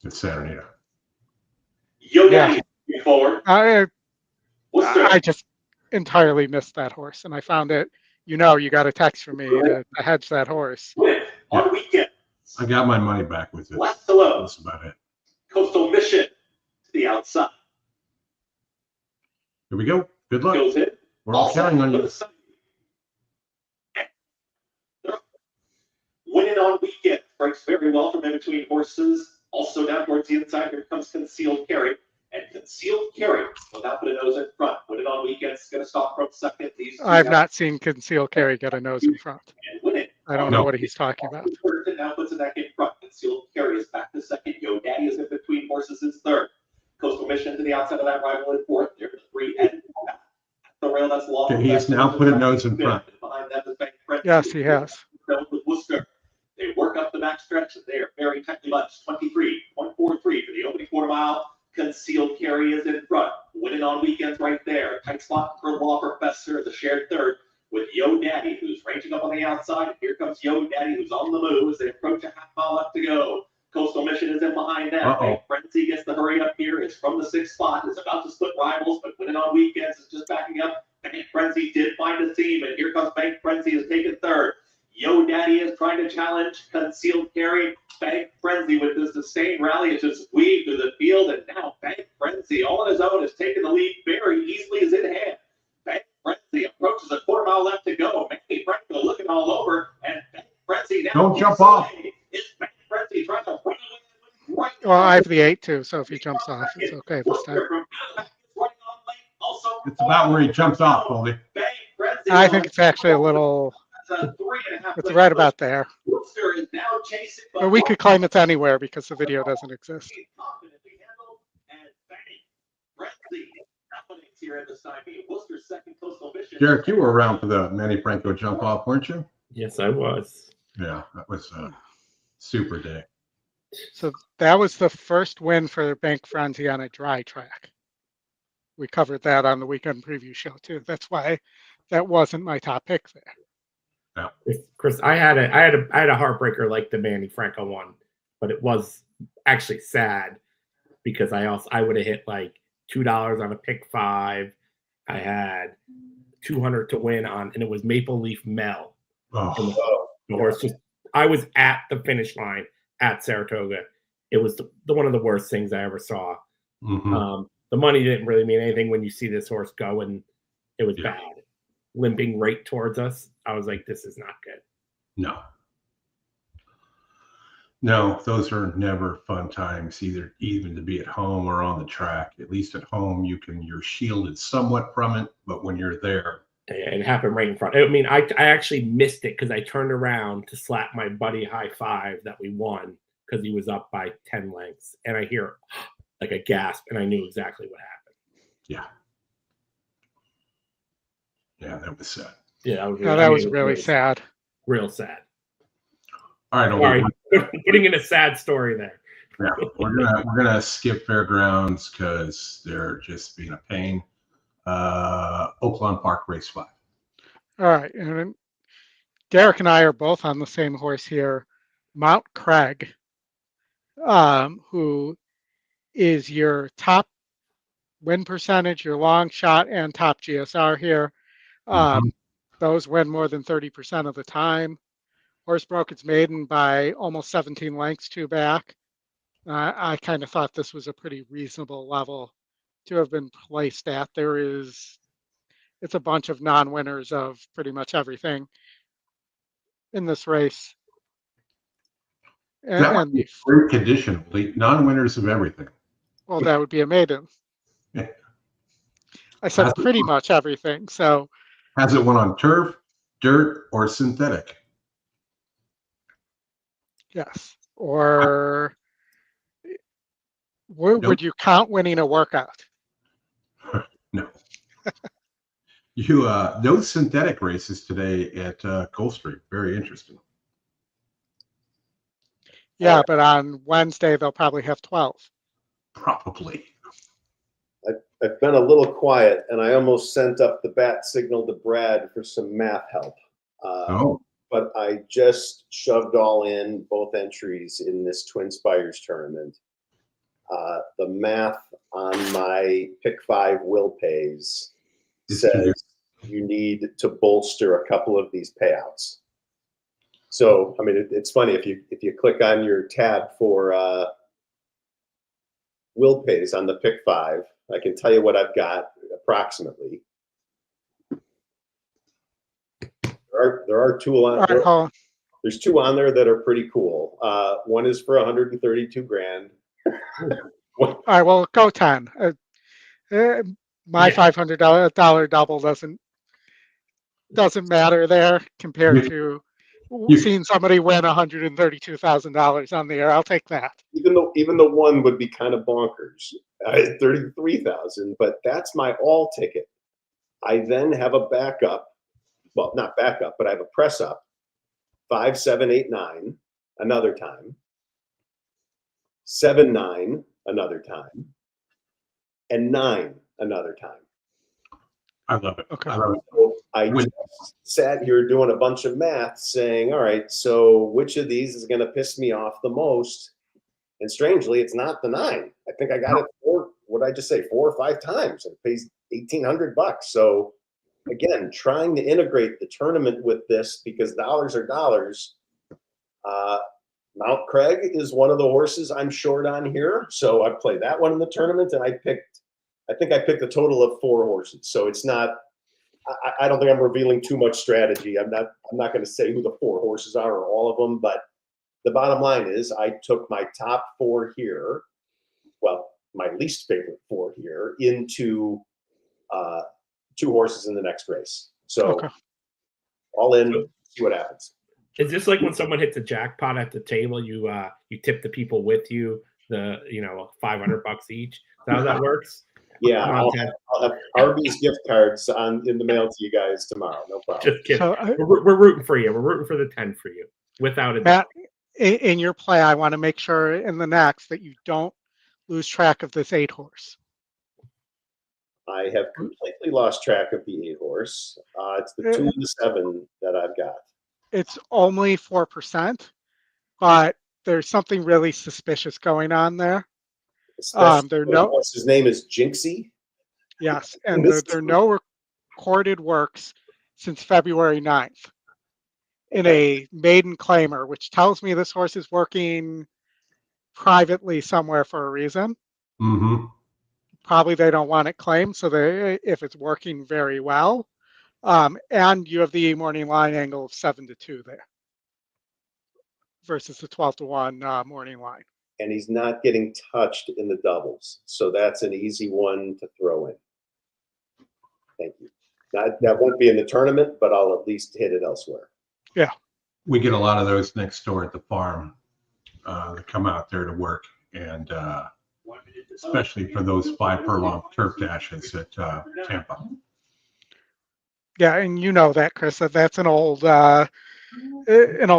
It's Anita. Yo, Yeah. Daddy, forward. I just entirely missed that horse, and I found it. You got a text from me to hedge that horse. Win on weekend. I got my money back with it. Left alone. That's about it. Coastal Mission to the outside. Here we go. Good luck. Goes in. We're all counting on you. Winning on weekend. Breaks very well from in between horses. Also down towards the inside, here comes Concealed Carry. And Concealed Carry, without putting a nose in front. Winning on weekends is going to stop from second. I've not seen Concealed Carry get a nose in front. And winning. I don't know what he's talking about. Now puts it back in front. Concealed Carry is back to second. Yo Daddy is in between horses is third. Coastal Mission to the outside of that rival in fourth. There's 3 and the rail that's long. Okay, he has now put a nose in front. Behind that is Bank Frenzy. Yes, he has. With Worcester. They work up the back stretch. They are very tightly bunched. 23.43 for the opening quarter mile. Concealed Carry is in front. Winning on weekends right there. Tight spot for Law Professor, the shared third with Yo Daddy, who's ranging up on the outside. Here comes Yo Daddy, who's on the move as they approach a half mile left to go. Coastal Mission is in behind them. Bank Frenzy gets the hurry up here. It's from the 6th spot. It's about to split rivals, but winning on weekends is just backing up. Bank Frenzy did find a seam, and here comes Bank Frenzy is taking third. Yo Daddy is trying to challenge Concealed Carry. Bank Frenzy with the sustained rally is just weaved through the field, and now Bank Frenzy all on his own is taking the lead very easily as in hand. Bank Frenzy approaches a quarter mile left to go. Manny Franco looking all over, and Bank Frenzy now. Don't jump off. It's Bank Frenzy trying to run right. Well, I have the 8 too, so if he jumps off, it's okay this time. It's about where he jumps off, Colby. I think it's actually a little. It's right about there. But we could claim it's anywhere because the video doesn't exist. Derek, you were around for the Manny Franco jump off, weren't you? yes, I was. Yeah, that was a super day. So that was the first win for Bank Frenzy on a dry track. We covered that on the weekend preview show too. That's why that wasn't my top pick there. Chris, I had a heartbreaker like the Manny Franco one but it was actually sad because I would have hit like $2 on a pick 5. I had 200 to win on, and it was Maple Leaf Mel. The horse I was at the finish line at Saratoga. It was one of the worst things I ever saw. Mm-hmm. The money didn't really mean anything when you see this horse go, and it was bad. Limping right towards us. I was like, this is not good. No, those are never fun times, even to be at home or on the track. At least at home, you're shielded somewhat from it, but when you're there. Yeah, it happened right in front. I mean, I actually missed it because I turned around to slap my buddy high five that we won because he was up by 10 lengths. And I hear like a gasp, and I knew exactly what happened. Yeah, that was sad. Yeah, that was really sad. Real sad. All right, sorry, putting in a sad story there. Yeah, we're gonna skip fairgrounds because they're just being a pain. Oaklawn Park Race 5. All right, and Derek and I are both on the same horse here, Mount Craig, who is your top win percentage, your long shot, and top GSR here. Those win more than 30% of the time. Horse broke its maiden by almost 17 lengths, 2 back. I kind of thought this was a pretty reasonable level to have been placed at. It's a bunch of non-winners of pretty much everything in this race. That would be great condition. Non-winners of everything. Well, that would be a maiden. Yeah. I said pretty much everything. So has it won on turf, dirt, or synthetic? Yes. Or would you count winning a workout? No. Those synthetic races today at Goldstream, very interesting. Yeah, but on Wednesday they'll probably have 12. Probably. I've been a little quiet, and I almost sent up the bat signal to Brad for some math help. But I just shoved all in both entries in this Twin Spires tournament. The math on my pick 5 will pays says you need to bolster a couple of these payouts. So, I mean, it's funny if you click on your tab for will pays on the pick 5, I can tell you what I've got approximately. There are 2 on there. Right, there's 2 on there that are pretty cool. One is for 132 grand. All right, well, go 10. My $500 double doesn't matter there compared to seeing somebody win $132,000 on the air. I'll take that. Even the one would be kind of bonkers. I had 33,000, but that's my all ticket. I then have a backup. Well, not backup, but I have a press up. 5, 7, 8, 9 another time. 7, 9 another time. And 9 another time. I love it. Okay. I love it. So I just sat here doing a bunch of math saying, all right, so which of these is going to piss me off the most? And strangely, it's not the 9. I think I got it 4 or 5 times. It pays $1,800. So again, trying to integrate the tournament with this because dollars are dollars. Mount Craig is one of the horses I'm short on here. So I played that one in the tournament, and I think I picked a total of 4 horses. So it's not, I don't think I'm revealing too much strategy. I'm not going to say who the 4 horses are or all of them, but the bottom line is I took my top 4 here, well, my least favorite 4 here, into 2 horses in the next race. So all in, see what happens. Is this like when someone hits a jackpot at the table, you tip the people with you $500 each? Is that how that works? Yeah, I'll have Arby's gift cards in the mail to you guys tomorrow. No problem. Just kidding. We're rooting for you. We're rooting for the 10 for you, without a doubt. In your play, I want to make sure in the next that you don't lose track of this 8 horse. I have completely lost track of the 8 horse. It's the 2 and the 7 that I've got. It's only 4%, but there's something really suspicious going on there. There are no, His name is Jinxie. yes, and there are no recorded works since February 9th in a maiden claimer, which tells me this horse is working privately somewhere for a reason. Mm-hmm. Probably they don't want it claimed, so if it's working very well. And you have the morning line angle of 7-2 there versus the 12-1 morning line. And he's not getting touched in the doubles. So that's an easy one to throw in. Thank you. That won't be in the tournament, but I'll at least hit it elsewhere. Yeah. We get a lot of those next door at the farm that come out there to work. And especially for those 5 furlong turf dashes at Tampa. Yeah, and you know that, Chris, that's an old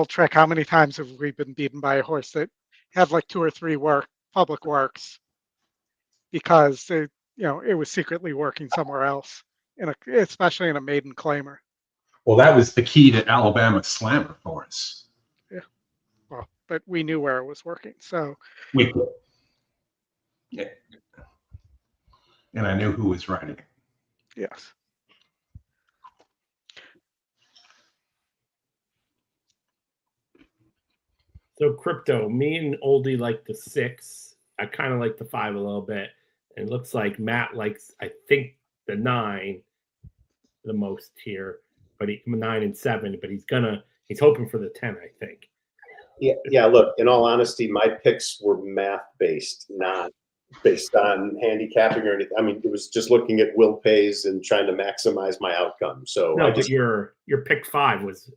trick. How many times have we been beaten by a horse that had like 2 or 3 public works because it was secretly working somewhere else, especially in a maiden claimer. Well, that was the key to Alabama Slammer for us. Yeah, well, but we knew where it was working, so. Yeah. And I knew who was writing it. Yes. So crypto, me and Oldie like the 6. I kind of like the 5 a little bit. And it looks like Matt likes, I think, the 9 the most here, but 9 and 7. But he's hoping for the 10, I think. Yeah. Look, in all honesty, my picks were math based, not based on handicapping or anything. I mean, it was just looking at will pays and trying to maximize my outcome. So no, but your pick 5 was.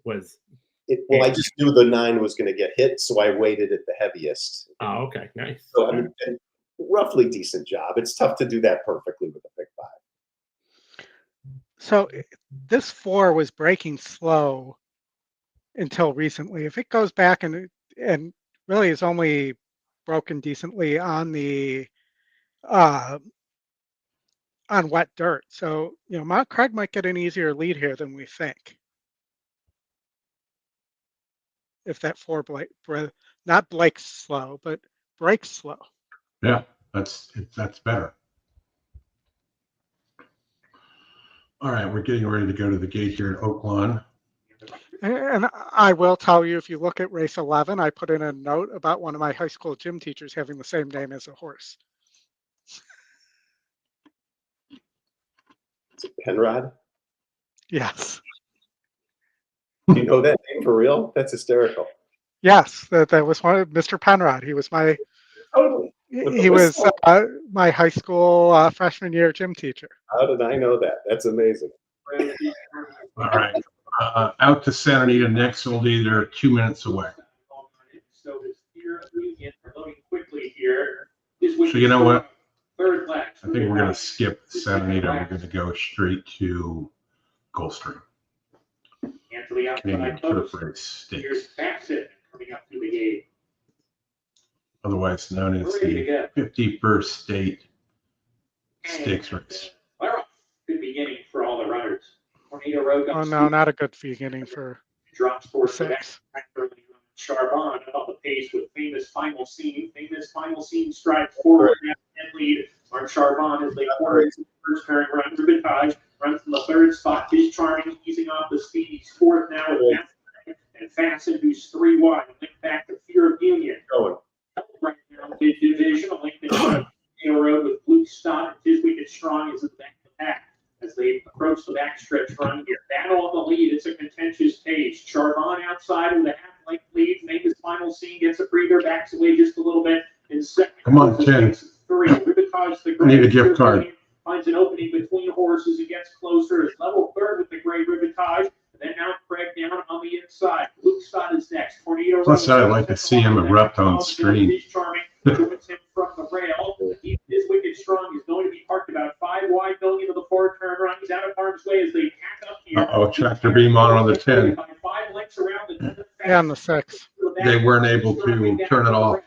I just knew the 9 was going to get hit, so I weighted it the heaviest. Oh, okay, nice. So I mean, roughly decent job. It's tough to do that perfectly with a pick 5. So this 4 was breaking slow until recently. If it goes back and really is only broken decently on the on wet dirt. So, Mount Craig might get an easier lead here than we think. If that 4 not Blake's slow, but breaks slow. Yeah, that's better. All right, we're getting ready to go to the gate here at Oaklawn. And I will tell you, if you look at race 11, I put in a note about one of my high school gym teachers having the same name as a horse. Is it Penrod? Yes. Do you know that name for real? That's hysterical. Yes, that was one of Mr. Penrod. He was my Totally. He was my high school freshman year gym teacher. How did I know that? That's amazing. All right. Out to Santa Anita next. Oldie, they're 2 minutes away. So you know what? I think we're going to skip Santa Anita. We're going to go straight to Goldstream. Canadian Turfway Stakes. Otherwise known as the 51st State Stakes Race. Good beginning for all the runners. Oh no, not a good beginning for drops towards the six. Charbon up the pace with famous final scene. Famous final scene strides forward and lead. Mark Charbon as they corner his first turn runs Rubitage, runs from the 3rd spot. His Charming easing off the speed. He's 4th now with Matt and Fasten, who's 3 wide. Link back to Fear of Union. Going. Right now, the divisional link to Road with Blue Stott and His Wicked Strong is in back to back. As they approach the backstretch run here. Battle on the lead. It's a contentious pace. Charbon outside with a half-length lead. Famous final scene gets a breather, backs away just a little bit. In second, come on, Jen. 3. Rubitage the I need a gift card. Finds an opening between horses. It gets closer. It's level 3rd with the gray Rubitage. And then Mount Craig down on the inside. Luke Stott is next. Tornado. Plus, I'd like to see him erupt on stream. Charming joins him from the rail. His Wicked Strong is going to be parked about 5 wide going into the 4 turn run. He's out of harm's way as they pack up here. Tractor beam on the 10. 5 lengths around the And the 6. They weren't able to turn it off.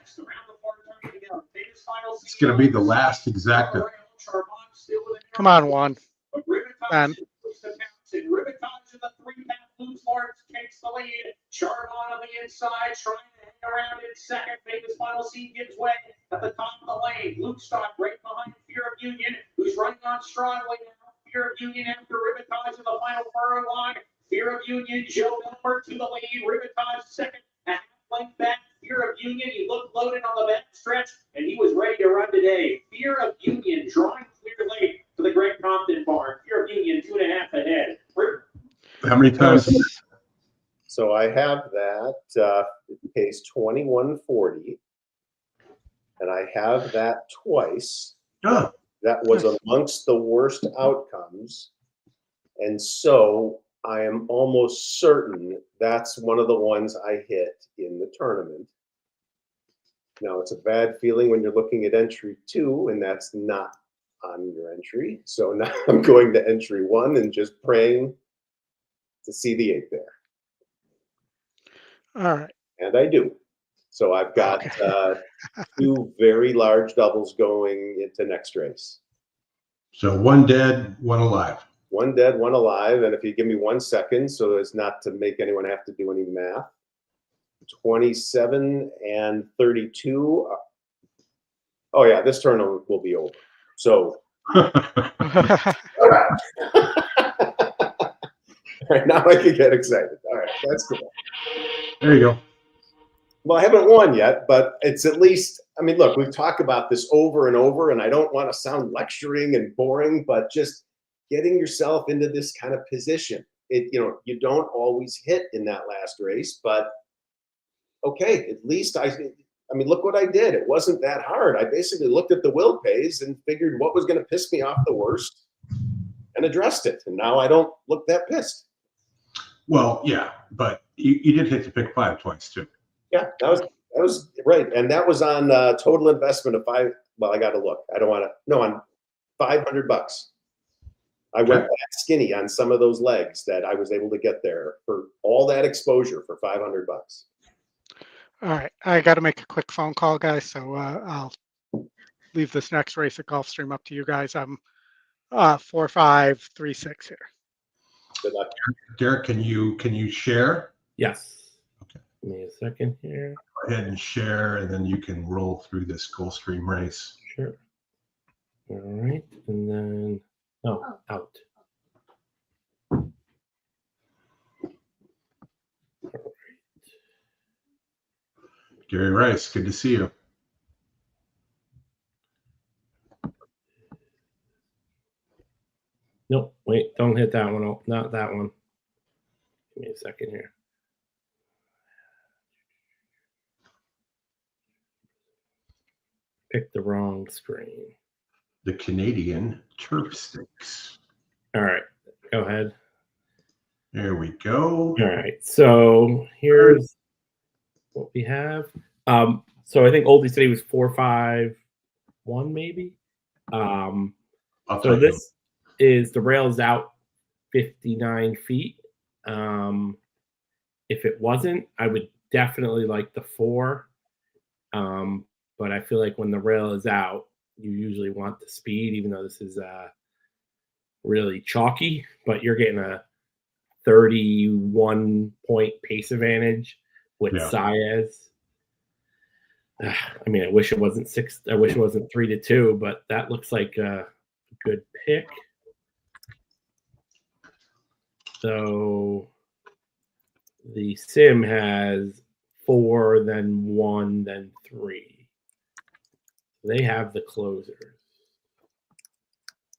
It's going to be the last exacta. Come on, Juan. Ben. Takes the lead. Charbon on the inside, trying to hang around in second. Vegas Final Seed gives way at the top of the lane. Luke Stock right behind Fear of Union, who's running on strongly now. Fear of Union after Rivetage in the final furrow line. Fear of Union, Joe Elmer to the lead. Rivetage second, a half length back. Fear of Union, he looked loaded on the back stretch, and he was ready to run today. Fear of Union drawing clear late to the Greg Compton barn. Fear of Union 2.5 ahead. How many times? So I have that, it pays 2140, and I have that twice. Oh, That was amongst the worst outcomes. And so I am almost certain that's one of the ones I hit in the tournament. Now, it's a bad feeling when you're looking at entry 2, and that's not on your entry. So now I'm going to entry 1 and just praying to see the 8 there. All right. And I do. So I've got 2 very large doubles going into next race. so 1 dead, 1 alive. 1 dead, 1 alive. And if you give me 1 second, so as not to make anyone have to do any math, 27 and 32. Oh, yeah, this tournament will be over. So, all right. All right, now I can get excited. All right, that's cool. There you go. Well, I haven't won yet, but it's at least, I mean, look, we've talked about this over and over, and I don't want to sound lecturing and boring, but just getting yourself into this kind of position. You don't always hit in that last race, but okay, at least I mean, look what I did. It wasn't that hard. I basically looked at the will pays and figured what was going to piss me off the worst and addressed it. And now I don't look that pissed. Well, yeah, but you did hit the pick 5 twice too. Yeah, that was right. And that was on total investment of 5. Well, I got to look. I don't want to. No, on $500. I went back skinny on some of those legs that I was able to get there for all that exposure for $500. All right. I got to make a quick phone call, guys. So I'll leave this next race at Gulfstream up to you guys. I'm 4-5-3-6 here. Good luck. Derek, can you share? Yes. Okay. Give me a second here. Go ahead and share, and then you can roll through this Goldstream race. Sure. All right. And then, out. Gary Rice, good to see you. Nope. Wait, don't hit that one. Oh, not that one. Give me a second here. Picked the wrong screen. The Canadian Turf Stakes. All right. Go ahead. There we go. All right. So here's what we have. So I think Oldie said he was 4-5-1 maybe. So this is the rails out 59 feet. If it wasn't, I would definitely like the 4. But I feel like when the rail is out, you usually want the speed, even though this is really chalky, but you're getting a 31-point pace advantage with Saez. I mean, I wish it wasn't 6. I wish it wasn't 3-2, but that looks like a good pick. So the sim has 4, then 1, then 3. They have the closers.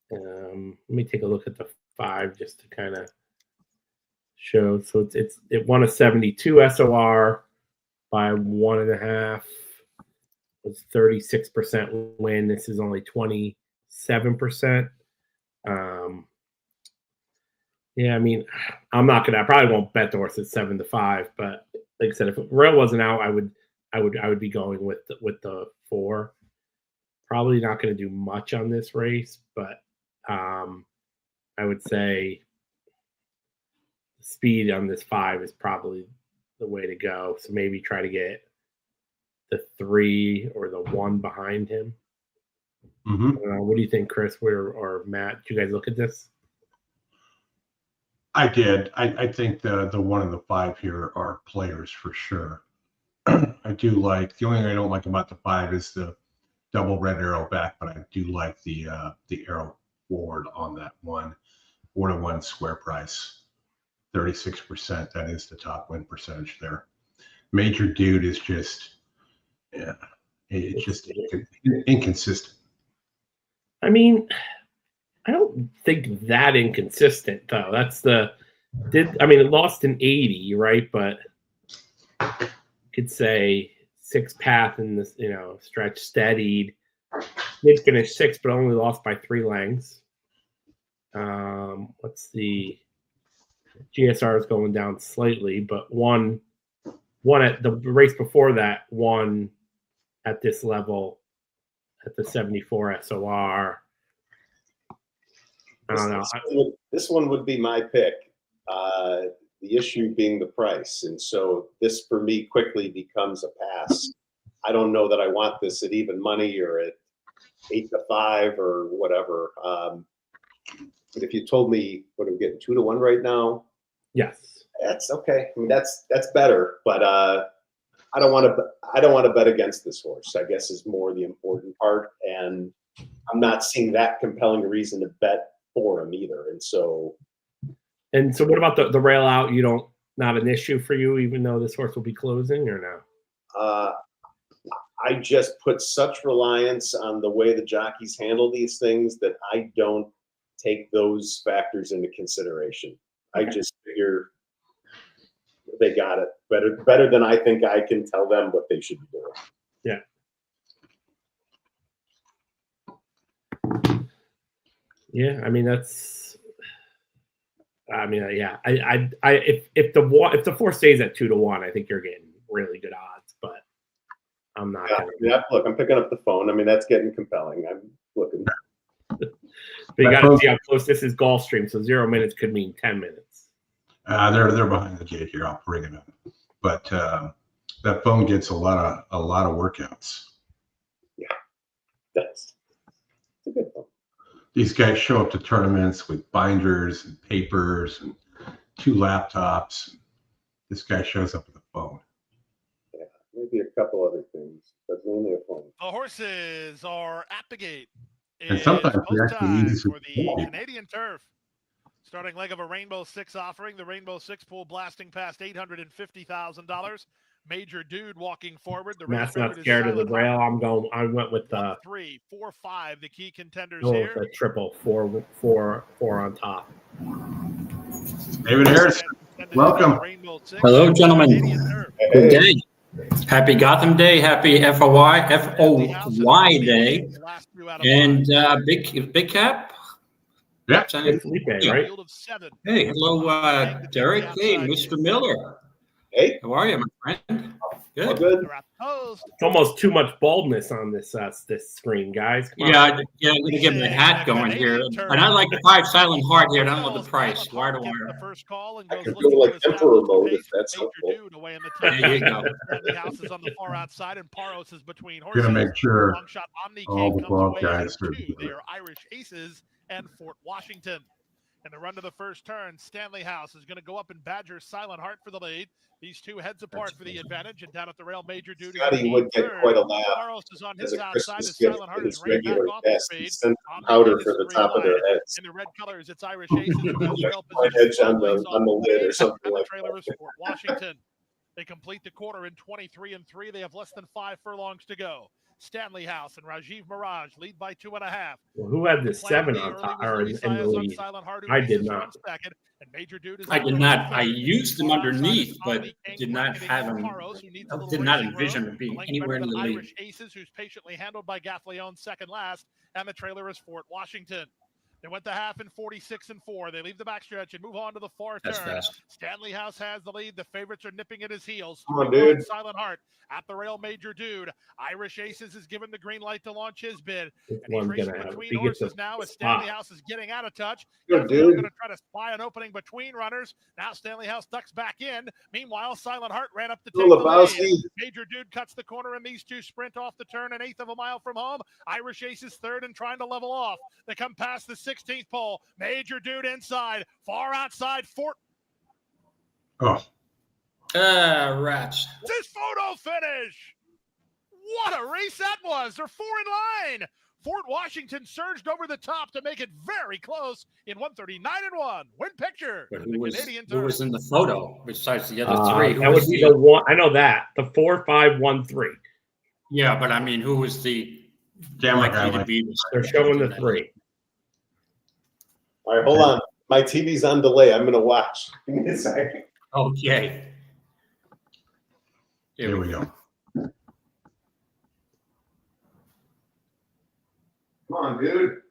Let me take a look at the 5 just to kind of show. So it won a 72 SOR by 1.5. It's 36% win. This is only 27%. Yeah, I mean, I probably won't bet the horse at 7-5, but like I said, if rail wasn't out, I would be going with the 4. Probably not going to do much on this race, but I would say speed on this 5 is probably the way to go. So maybe try to get the 3 or the 1 behind him. Mm-hmm. What do you think, Chris or Matt? Did you guys look at this? I did. I think the 1 and the 5 here are players for sure. I do like, the only thing I don't like about the 5 is the double red arrow back, but I do like the arrow forward on that one. 4-1 square price, 36%. That is the top win percentage there. Major Dude is just, yeah, it's just inconsistent. I mean, I don't think that inconsistent though. It lost in 80, right? But you could say 6th path in this, stretch steadied. Did finish 6th, but only lost by 3 lengths. What's the GSR is going down slightly, but one at the race before that, won at this level at the 74 SOR. I don't know. This one would be my pick. The issue being the price. And so this for me quickly becomes a pass. I don't know that I want this at even money or at 8-5 or whatever. But if you told me what I'm getting 2-1 right now, yes, that's okay. I mean, that's better, but I don't want to bet against this horse, I guess, is more the important part. And I'm not seeing that compelling reason to bet for him either. And so what about the rail out? Not an issue for you, even though this horse will be closing, or no? I just put such reliance on the way the jockeys handle these things that I don't take those factors into consideration. Okay. I just figure they got it better than I think I can tell them what they should be doing. Yeah. Yeah, I mean yeah. If the 4 stays at 2-1, I think you're getting really good odds, but I'm not. Yeah, look, I'm picking up the phone. I mean, that's getting compelling. I'm looking. But you got to see how close this is. Gulfstream, so 0 minutes could mean 10 minutes. They're behind the gate here. I'll bring it up, but that phone gets a lot of workouts. Yeah, that's a good phone. These guys show up to tournaments with binders and papers and 2 laptops. This guy shows up with a phone. Yeah, maybe a couple other things, but mainly a phone. The horses are at the gate. And sometimes post time for the Canadian turf. Starting leg of a Rainbow Six offering. The Rainbow Six pool blasting past $850,000. Major Dude walking forward. The Matt's not scared of the rail. I went with 3, 4, 5. The key contenders here. The triple 4 on top. David Harris, welcome. Hello, gentlemen. Good day. Happy Gotham Day. Happy FOY Day. And big cap. Yeah, Felipe, right? Hey, hello, Derek. Hey, Mr. Miller. Hey, how are you, my friend? Good. Good. It's almost too much baldness on this screen, guys. Yeah, I'm gonna get my hat going here, and I like the 5 Silent Heart here. I don't know the price. Wire to wire. I can do like Emperor mode if that's helpful. There you go. The house is on the far outside, and Paros is between horses. Gonna make sure all the bald guys are. They are Irish Aces and Fort Washington. And the run to the first turn, Stanley House is going to go up and badger Silent Heart for the lead. These 2 heads apart for the advantage, and down at the rail, Major Dude. Scotty would get quite a laugh. Paros is on his as a outside. Christmas Silent Heart gift is for his right back regular off the guest. speed. Sent powder for the top of their heads. In the red colors, it's Irish Aces. White edge on the lid or something like that. The trailer is Fort Washington. They complete the quarter in 23-3. They have less than 5 furlongs to go. Stanley House and Rajiv Mirage lead by 2.5. Well, who had the 7 on top or in the lead? I did not. I did not. I used them underneath, but did not have them. Did not envision them being anywhere in the lead. Irish Aces, who's patiently handled by Gaffleon second last, and the trailer is Fort Washington. They went the half in 46-4. They leave the backstretch and move on to the far turn. Fast. Stanley House has the lead. The favorites are nipping at his heels. Come on, dude. Silent Heart at the rail, Major Dude. Irish Aces is given the green light to launch his bid. And he's racing between horses now as Stanley House is getting out of touch. Good, dude. Going to try to spy an opening between runners. Now Stanley House ducks back in. Meanwhile, Silent Heart ran up to take the lead. Major Dude cuts the corner, and these 2 sprint off the turn an 1/8 of a mile from home. Irish Aces third and trying to level off. They come past the 16th pole. Major Dude inside, far outside Fort. Oh, Rats. This photo finish. What a race that was. They're 4 in line. Fort Washington surged over the top to make it very close in 139-1. Win picture. But The Canadian who was Turf. in the photo besides the other three? That would be the one. I know that. The 4, 5, 1, 3. Yeah, but I mean, who was the Camera guy. likely to be? They're showing the 3. All right, hold on. My TV's on delay. I'm going to watch. Give me a second. Okay. Here we go. Come on, dude.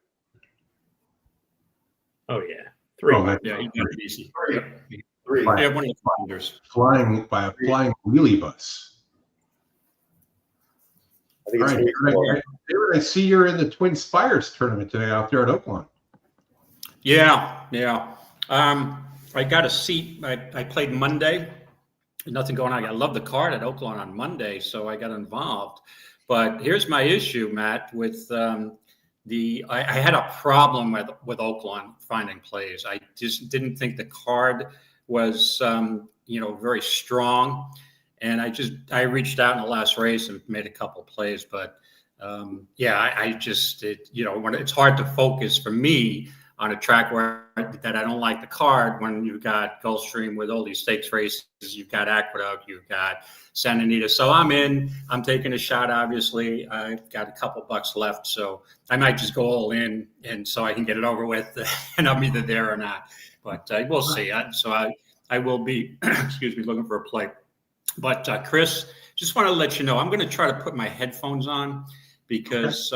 Oh yeah, 3. Oh, man. Yeah, you got it easy. Three. Yeah, one of the founders. Flying by a flying wheelie bus. I think All it's right, three, four. David, I see you're in the Twin Spires tournament today out there at Oaklawn. Yeah. I got a seat. I played Monday. Nothing going on. I love the card at Oaklawn on Monday, so I got involved. But here's my issue, Matt, with I had a problem with Oaklawn finding plays. I just didn't think the card was very strong, and I reached out in the last race and made a couple plays. But when it's hard to focus for me on a track that I don't like the card when you've got Gulfstream with all these stakes races, you've got Aqueduct, you've got Santa Anita. So I'm taking a shot, obviously. I've got a couple bucks left, so I might just go all in, and so I can get it over with, and I'm either there or not. But we'll see. I will be, looking for a play. But Chris, just want to let you know, I'm going to try to put my headphones on because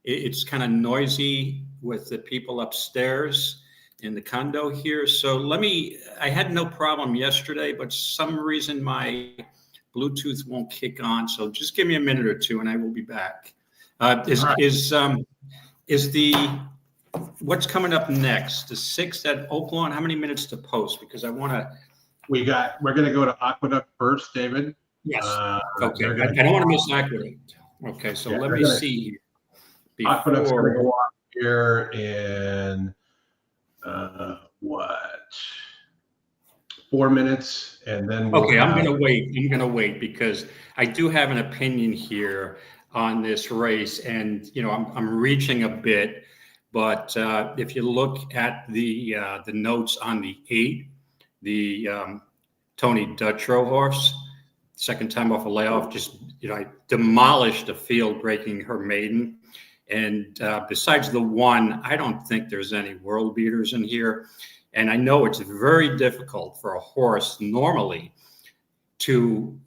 it's kind of noisy with the people upstairs in the condo here. So I had no problem yesterday, but some reason my Bluetooth won't kick on. So just give me a minute or two and I will be back. What's coming up next? The 6th at Oaklawn. How many minutes to post? Because I want to. We're going to go to Aqueduct first, David. Yes. Okay. I don't want to miss Aqueduct. Okay. So let me see. Aqueduct's going to go on here in 4 minutes, and then I'm going to wait because I do have an opinion here on this race, and I'm reaching a bit, but if you look at the notes on the 8, the Tony Dutrow horse, second time off a layoff, just I demolished the field breaking her maiden. And besides the 1, I don't think there's any world beaters in here. And I know it's very difficult for a horse normally to,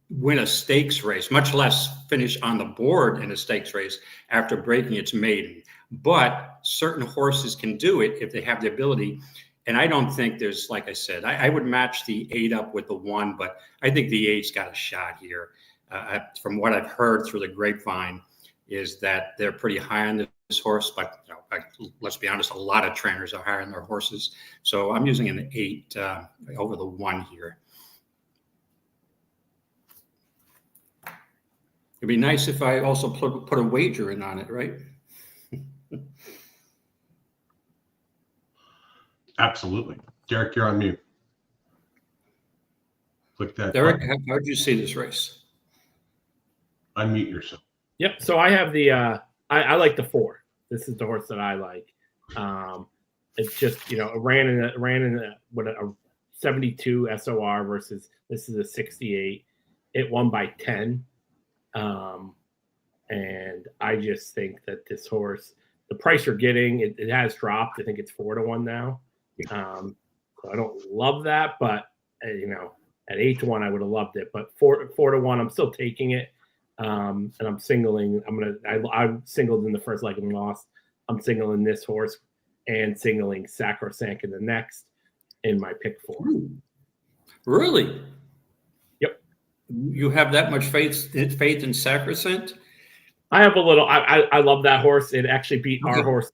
win a stakes race, much less finish on the board in a stakes race after breaking its maiden. But certain horses can do it if they have the ability. And I don't think there's, like I said, I would match the 8 up with the 1, but I think the 8's got a shot here. From what I've heard through the grapevine, is that they're pretty high on this horse, but let's be honest, a lot of trainers are higher on their horses. So I'm using an 8 over the 1 here. It'd be nice if I also put a wager in on it, right? Absolutely. Derek, you're on mute. Click that. Derek, how did you see this race? Unmute yourself. Yep. So I have the I like the 4. This is the horse that I like. It's just it ran in a 72 SOR versus this is a 68. It won by 10, and I just think that this horse, the price you're getting, it has dropped. I think it's 4-1 now. So I don't love that, but at 8-1 I would have loved it. But 4-1, I'm still taking it. And I'm singling. I singled in the first leg and lost. I'm singling this horse and singling Sacrosanct in the next in my pick 4. Really? Yep. You have that much faith in Sacrosanct? I have a little. I love that horse. It actually beat our horse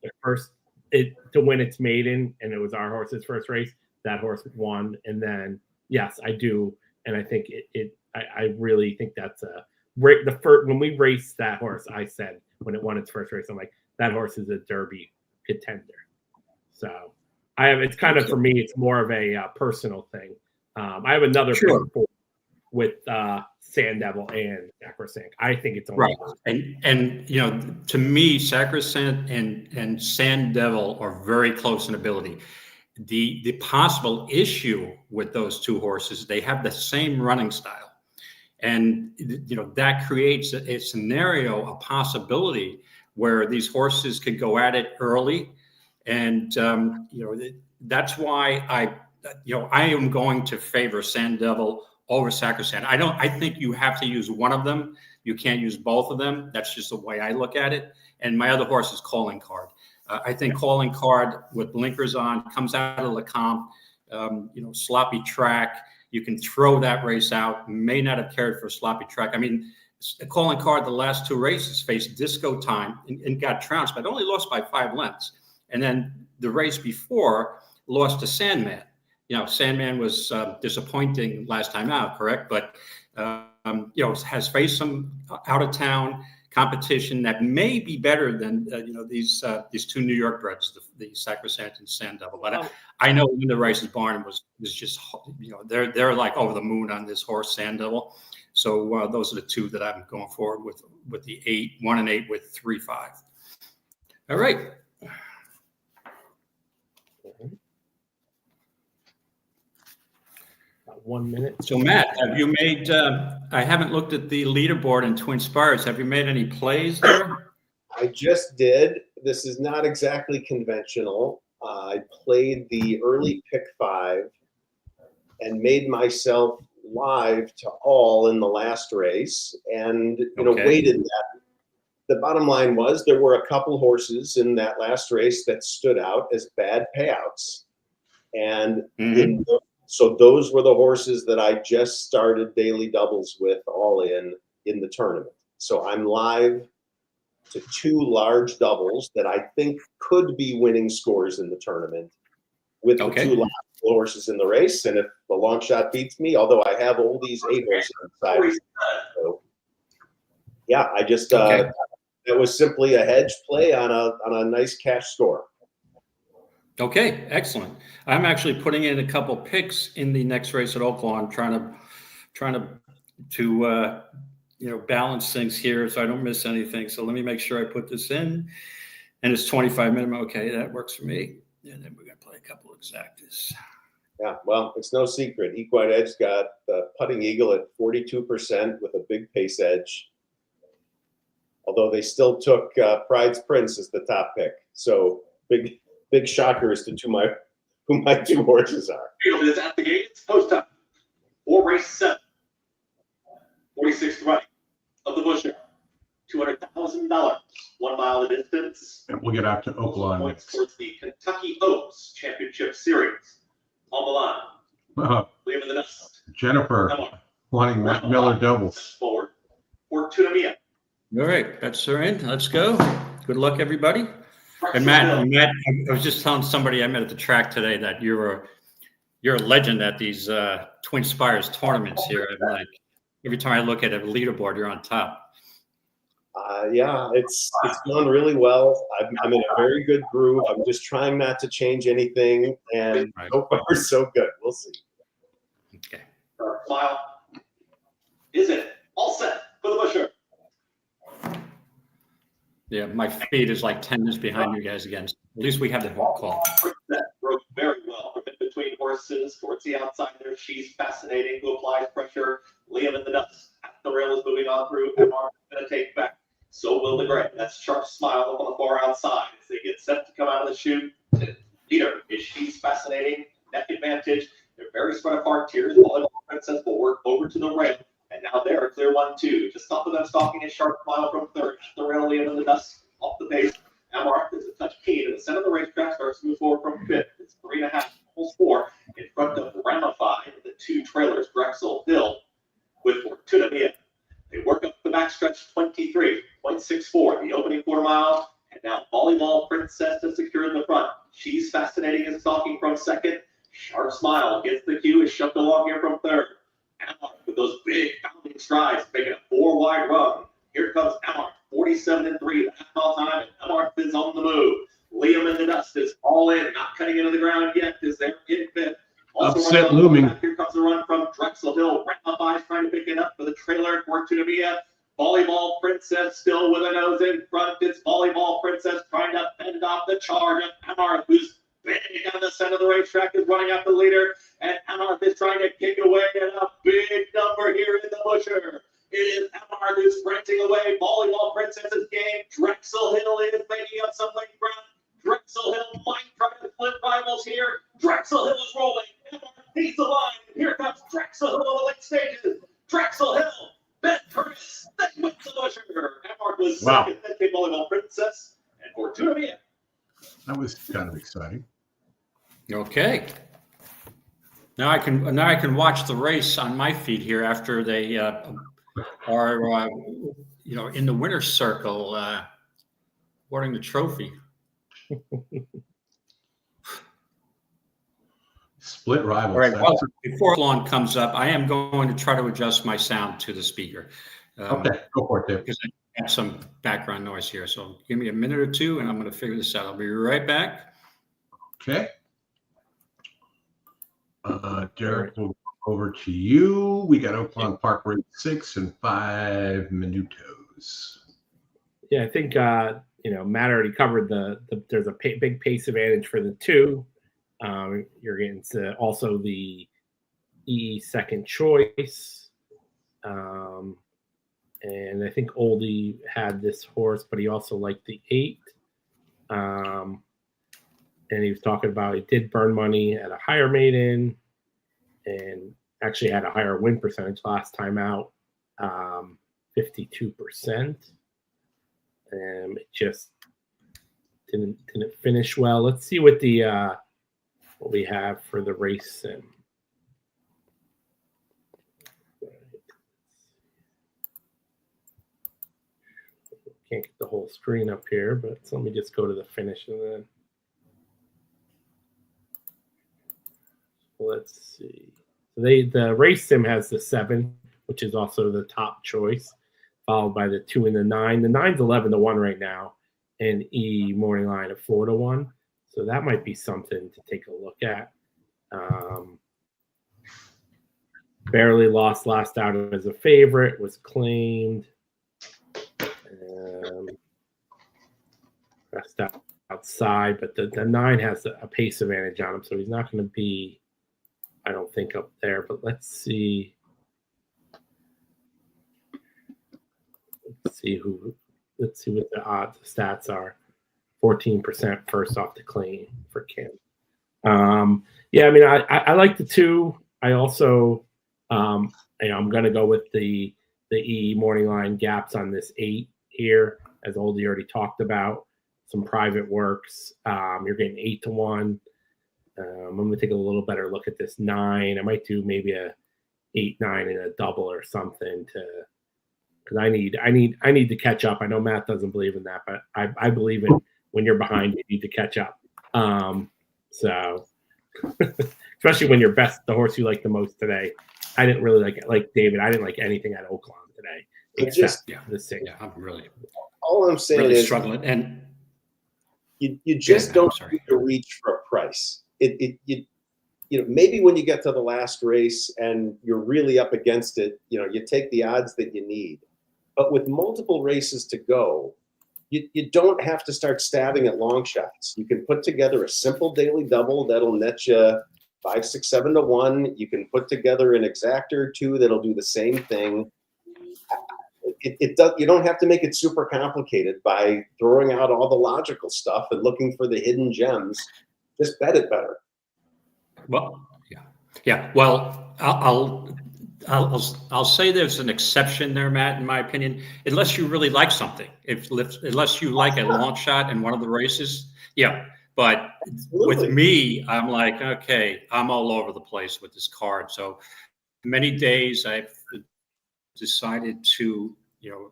to win its maiden, and it was our horse's first race. That horse won, and then yes, I do, and I think I really think that's when we raced that horse, I said when it won its first race, I'm like, that horse is a Derby contender. So it's kind of, for me, it's more of a personal thing. I have another Sure. pick with Sand Devil and Sacrosanct. I think it's only Right. And you know, to me, Sacrosanct and Sand Devil are very close in ability. The possible issue with those two horses, they have the same running style. And you know, that creates a scenario, a possibility where these horses could go at it early. And you know, that's why I am going to favor Sand Devil over Sacrosanct. I think you have to use one of them. You can't use both of them. That's just the way I look at it. And my other horse is Calling Card. I think Calling Card with blinkers on comes out of the comp, sloppy track. You can throw that race out. May not have cared for a sloppy track. I mean, Calling Card, the last two races faced Disco Time and got trounced, but only lost by 5 lengths. And then the race before lost to Sandman. You know, Sandman was disappointing last time out, correct? But, has faced some out-of-town competition that may be better than, these two New York breds, the Sacrosanct and Sand Devil. But I know when the race is barn was just, they're like over the moon on this horse, Sand Devil. So those are the two that I'm going forward with the 1 and 8 with 3-5. All right. About 1 minute. So Matt, have you made? I haven't looked at the leaderboard in Twin Spires. Have you made any plays there? I just did. This is not exactly conventional. I played the early pick 5 and made myself live to all in the last race, and weighted that. The bottom line was there were a couple horses in that last race that stood out as bad payouts, and so those were the horses that I just started daily doubles with all in the tournament. So I'm live to 2 large doubles that I think could be winning scores in the tournament with the 2 last horses in the race. And if the long shot beats me, although I have all these 8 horses inside, so yeah, I just it was simply a hedge play on a nice cash score. Okay, excellent. I'm actually putting in a couple picks in the next race at Oaklawn, trying to balance things here so I don't miss anything. So let me make sure I put this in, and it's 25 minimum. Okay, that works for me. And then we're gonna play a couple exactas. Yeah, well, it's no secret. EquinEdge got the Putting Eagle at 42% with a big pace edge. Although they still took Pride's Prince as the top pick. So big shockers to who my 2 horses are. Field is at the gate. It's post time. 4 race 7. 46th running of the Busher. $200,000. 1 mile the distance. And we'll get out to Oaklawn Points next. towards the Kentucky Oaks Championship Series. On the line. Leaving the nest. Jennifer wanting Matt Miller doubles. Forward. Fortuna Mia. All right, that's her in. Let's go. Good luck, everybody. And Matt, I was just telling somebody I met at the track today that you're a legend at these Twin Spires tournaments here. I'm like, every time I look at a leaderboard, you're on top. Yeah, it's gone really well. I'm in a very good groove. I'm just trying not to change anything, and so far so good. We'll see. Okay. Smile. Is it all set for the Busher? Yeah, my feed is like 10 minutes behind you guys again. At least we have the call. That broke very well from in between horses towards the outside there. She's fascinating. Who applies pressure? Liam in the dust. The rail is moving on through. MR going to take back. So will the gray. That's Sharp Smile up on the far outside as they get set to come out of the chute. Leader is She's Fascinating. Neck advantage. They're very spread apart. Tears Volleyball Princess will work over to the rail. And now they're a clear 1-2. Just off of them stalking is Sharp Smile from third. The rail Liam in the dust off the base. MR is a touch keen to the center of the racetrack. Starts to move forward from fifth. It's 3.5, almost 4 in front of Ramify. The 2 trailers, Drexel Hill with Fortuna Mia. They work up the backstretch 23.64, the opening quarter mile, and now Volleyball Princess to secure in the front. She's Fascinating is stalking from second. Sharp Smile gets the cue, is shoved along here from third. Amarth with those big bounding strides, making a 4-wide run. Here comes Amarth, 47-3, the half-mile time, and Amarth is on the move. Liam in the dust is all in, not cutting into the ground yet, is there in fifth. Upset looming. Here comes the run Drexel Hill, right up eyes, trying to pick it up for the trailer. Fortunatia. Volleyball Princess still with a nose in front. It's Volleyball Princess trying to fend off the charge of Amarth, who's big on the center of the racetrack, is running out the leader. And Amarth is trying to kick away at a big number here in the busher. It is Amarth who's sprinting away. Volleyball Princess's game. Drexel Hill is making up some late ground. Drexel Hill might try to flip rivals here. Drexel Hill is rolling. Amarth needs the line. Here comes Drexel Hill in the late stages. Drexel Hill. Ben Curtis, then wins the busher. Amarth was second, then came Volleyball Princess, and Fortunatia. That was kind of exciting. Okay. Now I can watch the race on my feed here after they are in the winner's circle awarding the trophy. Split rivals. All right. Well, before Oaklawn comes up, I am going to try to adjust my sound to the speaker. Okay, go for it, Dave. Because I have some background noise here. So give me a minute or two, and I'm going to figure this out. I'll be right back. Okay. Derek, we'll go over to you. We got Oaklawn Park Race 6 in 5 minutos. Yeah, I think Matt already covered there's a big pace advantage for the 2. You're getting to also the E second choice. And I think Oldie had this horse, but he also liked the 8. And he was talking about he did burn money at a higher maiden and actually had a higher win percentage last time out, 52%. It just didn't finish well. Let's see what what we have for the race sim. Can't get the whole screen up here, but let me just go to the finish and then let's see. So the race sim has the 7, which is also the top choice, followed by the 2 and the 9. The 9's 11-1 right now, and E morning line of 4-1. So that might be something to take a look at. Barely lost last out as a favorite, was claimed. Rest outside, but the 9 has a pace advantage on him, so he's not going to be, I don't think, up there. But let's see. Let's see what the odds, the stats are. 14% first off the claim for Kim. Yeah, I mean, I like the 2. I also, I'm going to go with the E morning line gaps on this 8 here, as Oldie already talked about. Some private works. You're getting 8-1. I'm going to take a little better look at this 9. I might do maybe a 8-9 and a double or something because I need to catch up. I know Matt doesn't believe in that, but I believe in when you're behind, you need to catch up. So especially when you're best, the horse you like the most today. I didn't really like David. I didn't like anything at Oaklawn today. Except the 6. Yeah, I'm really. All I'm saying really is struggling, and you just don't need to reach for a price. Maybe when you get to the last race and you're really up against it, you take the odds that you need. But with multiple races to go, you don't have to start stabbing at long shots. You can put together a simple daily double that'll net you 5, 6, 7-1. You can put together an exactor or 2 that'll do the same thing. You don't have to make it super complicated by throwing out all the logical stuff and looking for the hidden gems. Just bet it better. Well, yeah. Well, I'll say there's an exception there, Matt, in my opinion, unless you really like something. Unless you like a long shot in one of the races, yeah. But with me, I'm like, okay, I'm all over the place with this card. So many days I've decided to,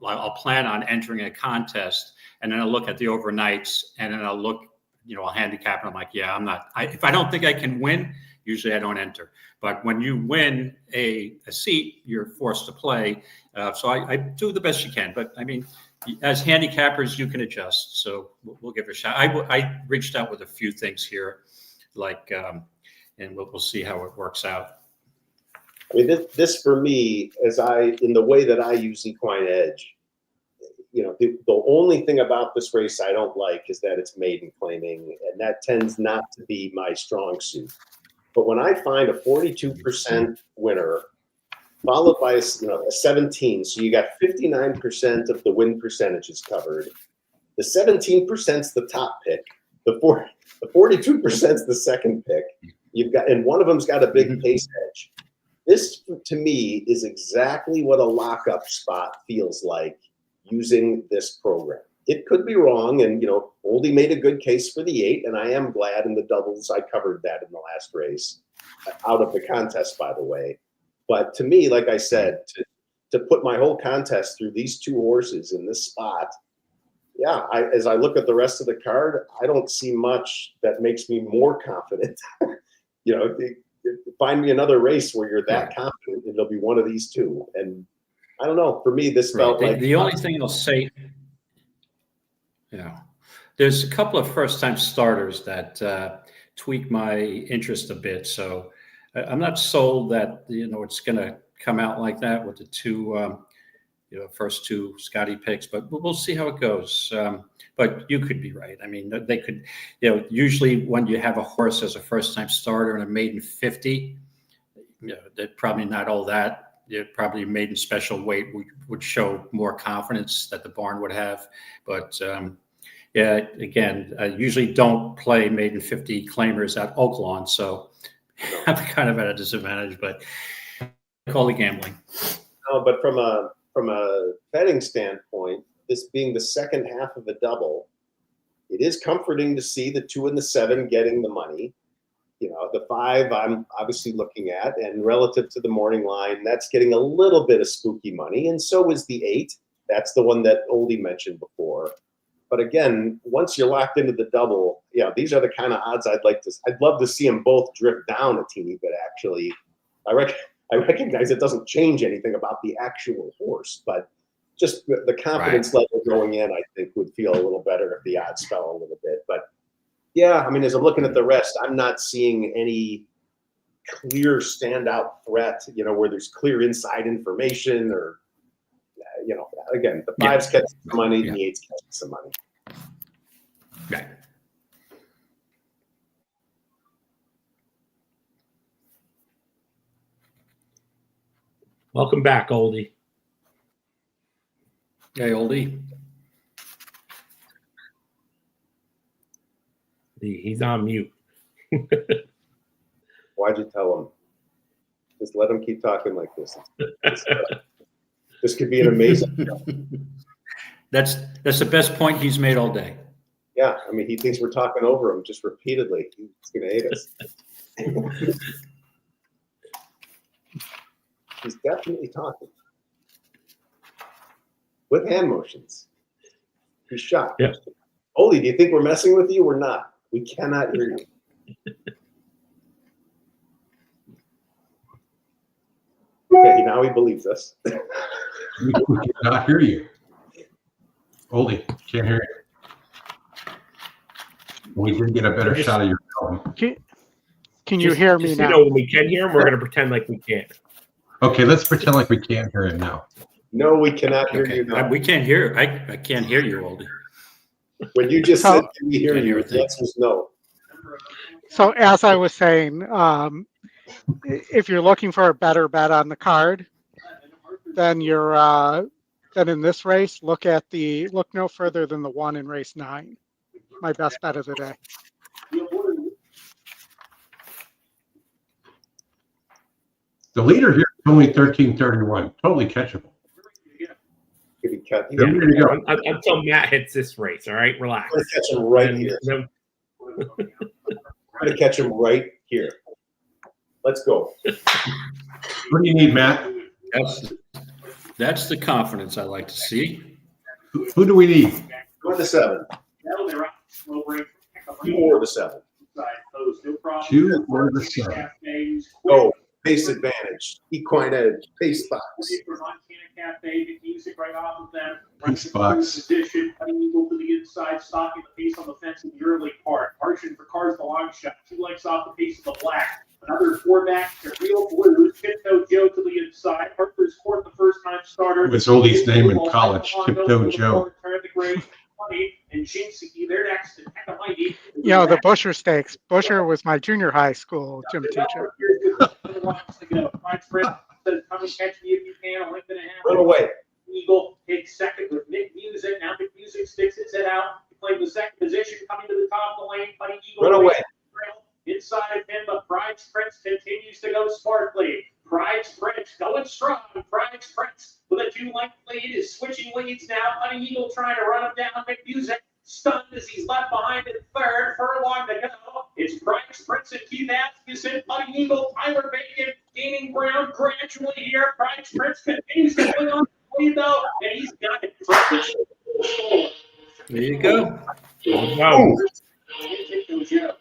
I'll plan on entering a contest, and then I'll look at the overnights, and then I'll look, I'll handicap, and I'm like, yeah, I'm not. If I don't think I can win, usually I don't enter. But when you win a seat, you're forced to play. So I do the best you can. But I mean, as handicappers, you can adjust. So we'll give it a shot. I reached out with a few things here, and we'll see how it works out. I mean, this for me, in the way that I use EquinEdge, you know, the only thing about this race I don't like is that it's maiden claiming, and that tends not to be my strong suit. But when I find a 42% winner, followed by a 17, so you got 59% of the win percentages covered. The 17% is the top pick. The 42% is the second pick. And one of them's got a big pace edge. This, to me, is exactly what a lockup spot feels like using this program. It could be wrong, and Oldie made a good case for the 8, and I am glad in the doubles I covered that in the last race, out of the contest, by the way. But to me, like I said, to put my whole contest through these 2 horses in this spot, yeah, as I look at the rest of the card, I don't see much that makes me more confident. Find me another race where you're that confident, and it'll be one of these 2. And I don't know. For me, this felt like the only thing I'll say. Yeah, there's a couple of first-time starters that tweak my interest a bit. So I'm not sold that it's going to come out like that with the 2, first 2 Scotty picks. But we'll see how it goes. But you could be right. I mean, they could. Usually when you have a horse as a first-time starter and a maiden 50, they're probably not all that. Probably maiden special weight would show more confidence that the barn would have. But again, I usually don't play maiden 50 claimers at Oaklawn, so I'm kind of at a disadvantage. But call it gambling. No, but from a betting standpoint, this being the second half of a double, it is comforting to see the 2 and the 7 getting the money. The 5 I'm obviously looking at, and relative to the morning line, that's getting a little bit of spooky money, and so is the 8. That's the one that Oldie mentioned before. But again, once you're locked into the double, these are the kind of odds I'd love to see them both drift down a teeny bit. Actually, I recognize it doesn't change anything about the actual horse, but just the confidence level going in, I think, would feel a little better if the odds fell a little bit. But yeah, I mean, as I'm looking at the rest, I'm not seeing any clear standout threat, where there's clear inside information or, again, the 5's catching some money, the 8's catching some money. Right. Welcome back, Oldie. Hey, Oldie. He's on mute. Why'd you tell him? Just let him keep talking like this. This could be an amazing show. That's the best point he's made all day. Yeah, I mean, he thinks we're talking over him just repeatedly. He's going to hate us. He's definitely talking. With hand motions. He's shocked. Yeah. Oldie, do you think we're messing with you or not? We cannot hear you. Okay, now he believes us. We cannot hear you. Oldie, can't hear you. We did get a better shot of your phone. Can you hear me now? When we can hear him, we're going to pretend like we can't. Okay, let's pretend like we can't hear him now. No, we cannot hear you now. We can't hear. I can't hear you, Oldie. When you just said, can we hear you? The answer is no. So as I was saying, if you're looking for a better bet on the card, then then in this race, look no further than the 1 in race 9. My best bet of the day. The leader here is only 13:31. Totally catchable. Yeah, there you go. Until Matt hits this race, all right? Relax. I'm going to catch him right here. I'm going to catch him right here. Let's go. What do you need, Matt? That's the confidence I like to see. Who do we need? 2 or the 7. 2 or the 7. 2 or the 7. Go. Pace advantage. EquinEdge. Pace box. Pace box. Position, unequal to the inside, stopping the pace on the fence in the early part. Marching for cars the long shot. 2 lengths off the pace of the black. Another 4-back to Real Blues. Tiptoe Joe to the inside. Harper's Court, the first-time starter. It was Oldie's name in college, Tiptoe Joe. Turn the grade 20, and Chinsuki, they're next to Takamai'i. You know, the Busher Stakes. Busher was my junior high school gym teacher. Come and catch me if you can. A length and a half. Run away. Eagle takes second with Nick Music. Now Nick Music sticks his head out. He played the second position, coming to the top of the lane. Putting Eagle Run away. inside of him, but Pride's Prince continues to go sparkly. Pride's Prince going strong. Pride's Prince with a 2-length lead is switching leads now. Putting Eagle trying to run him down. Nick Music stunned as he's left behind in third. Furlong to go. It's Pride's Prince and Keith Atkinson. Putting Eagle, Tyler Bacon gaining ground gradually here. Pride's Prince continues to win on the lead though, and he's got it. There you go. Wow.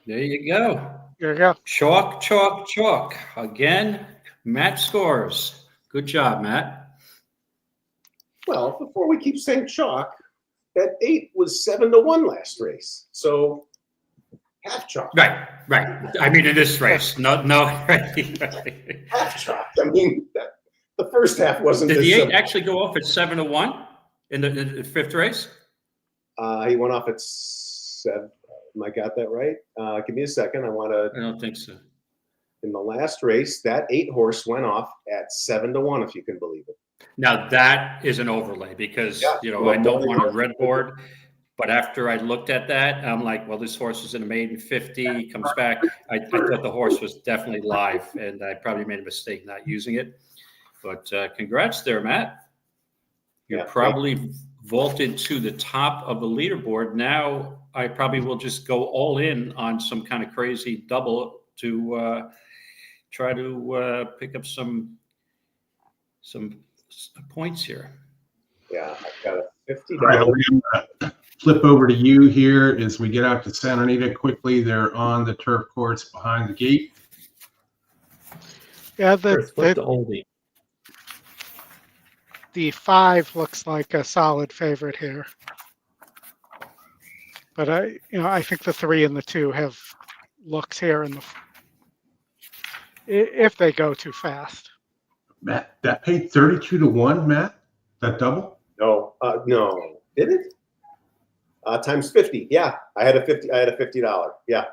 There you go. There you go. Chalk, chalk, chalk. Again, Matt scores. Good job, Matt. Well, before we keep saying chalk, that 8 was 7-1 last race. So half chalk. Right. I mean, in this race, no. Half chalk. I mean, the first half wasn't. Did this the 8 simple. actually go off at 7-1 in the fifth race? He went off at 7. Am I got that right? Give me a second. I want to. I don't think so. In the last race, that 8 horse went off at 7-1, if you can believe it. Now that is an overlay because I don't want a red board. But after I looked at that, I'm like, well, this horse is in a maiden 50, comes back. I thought the horse was definitely live, and I probably made a mistake not using it. But congrats there, Matt. You're probably vaulted to the top of the leaderboard. Now I probably will just go all in on some kind of crazy double to try to pick up some points here. Yeah, I've got a $50. All right, we're gonna flip over to you here as we get out to Santa Anita quickly. They're on the turf courts behind the gate. Yeah, Flip to oldie. the 5 looks like a solid favorite here. But I think the 3 and the 2 have looks here in the if they go too fast. Matt, that paid 32-1, Matt? That double? No. Did it? Times 50. Yeah, I had a $50. Yeah.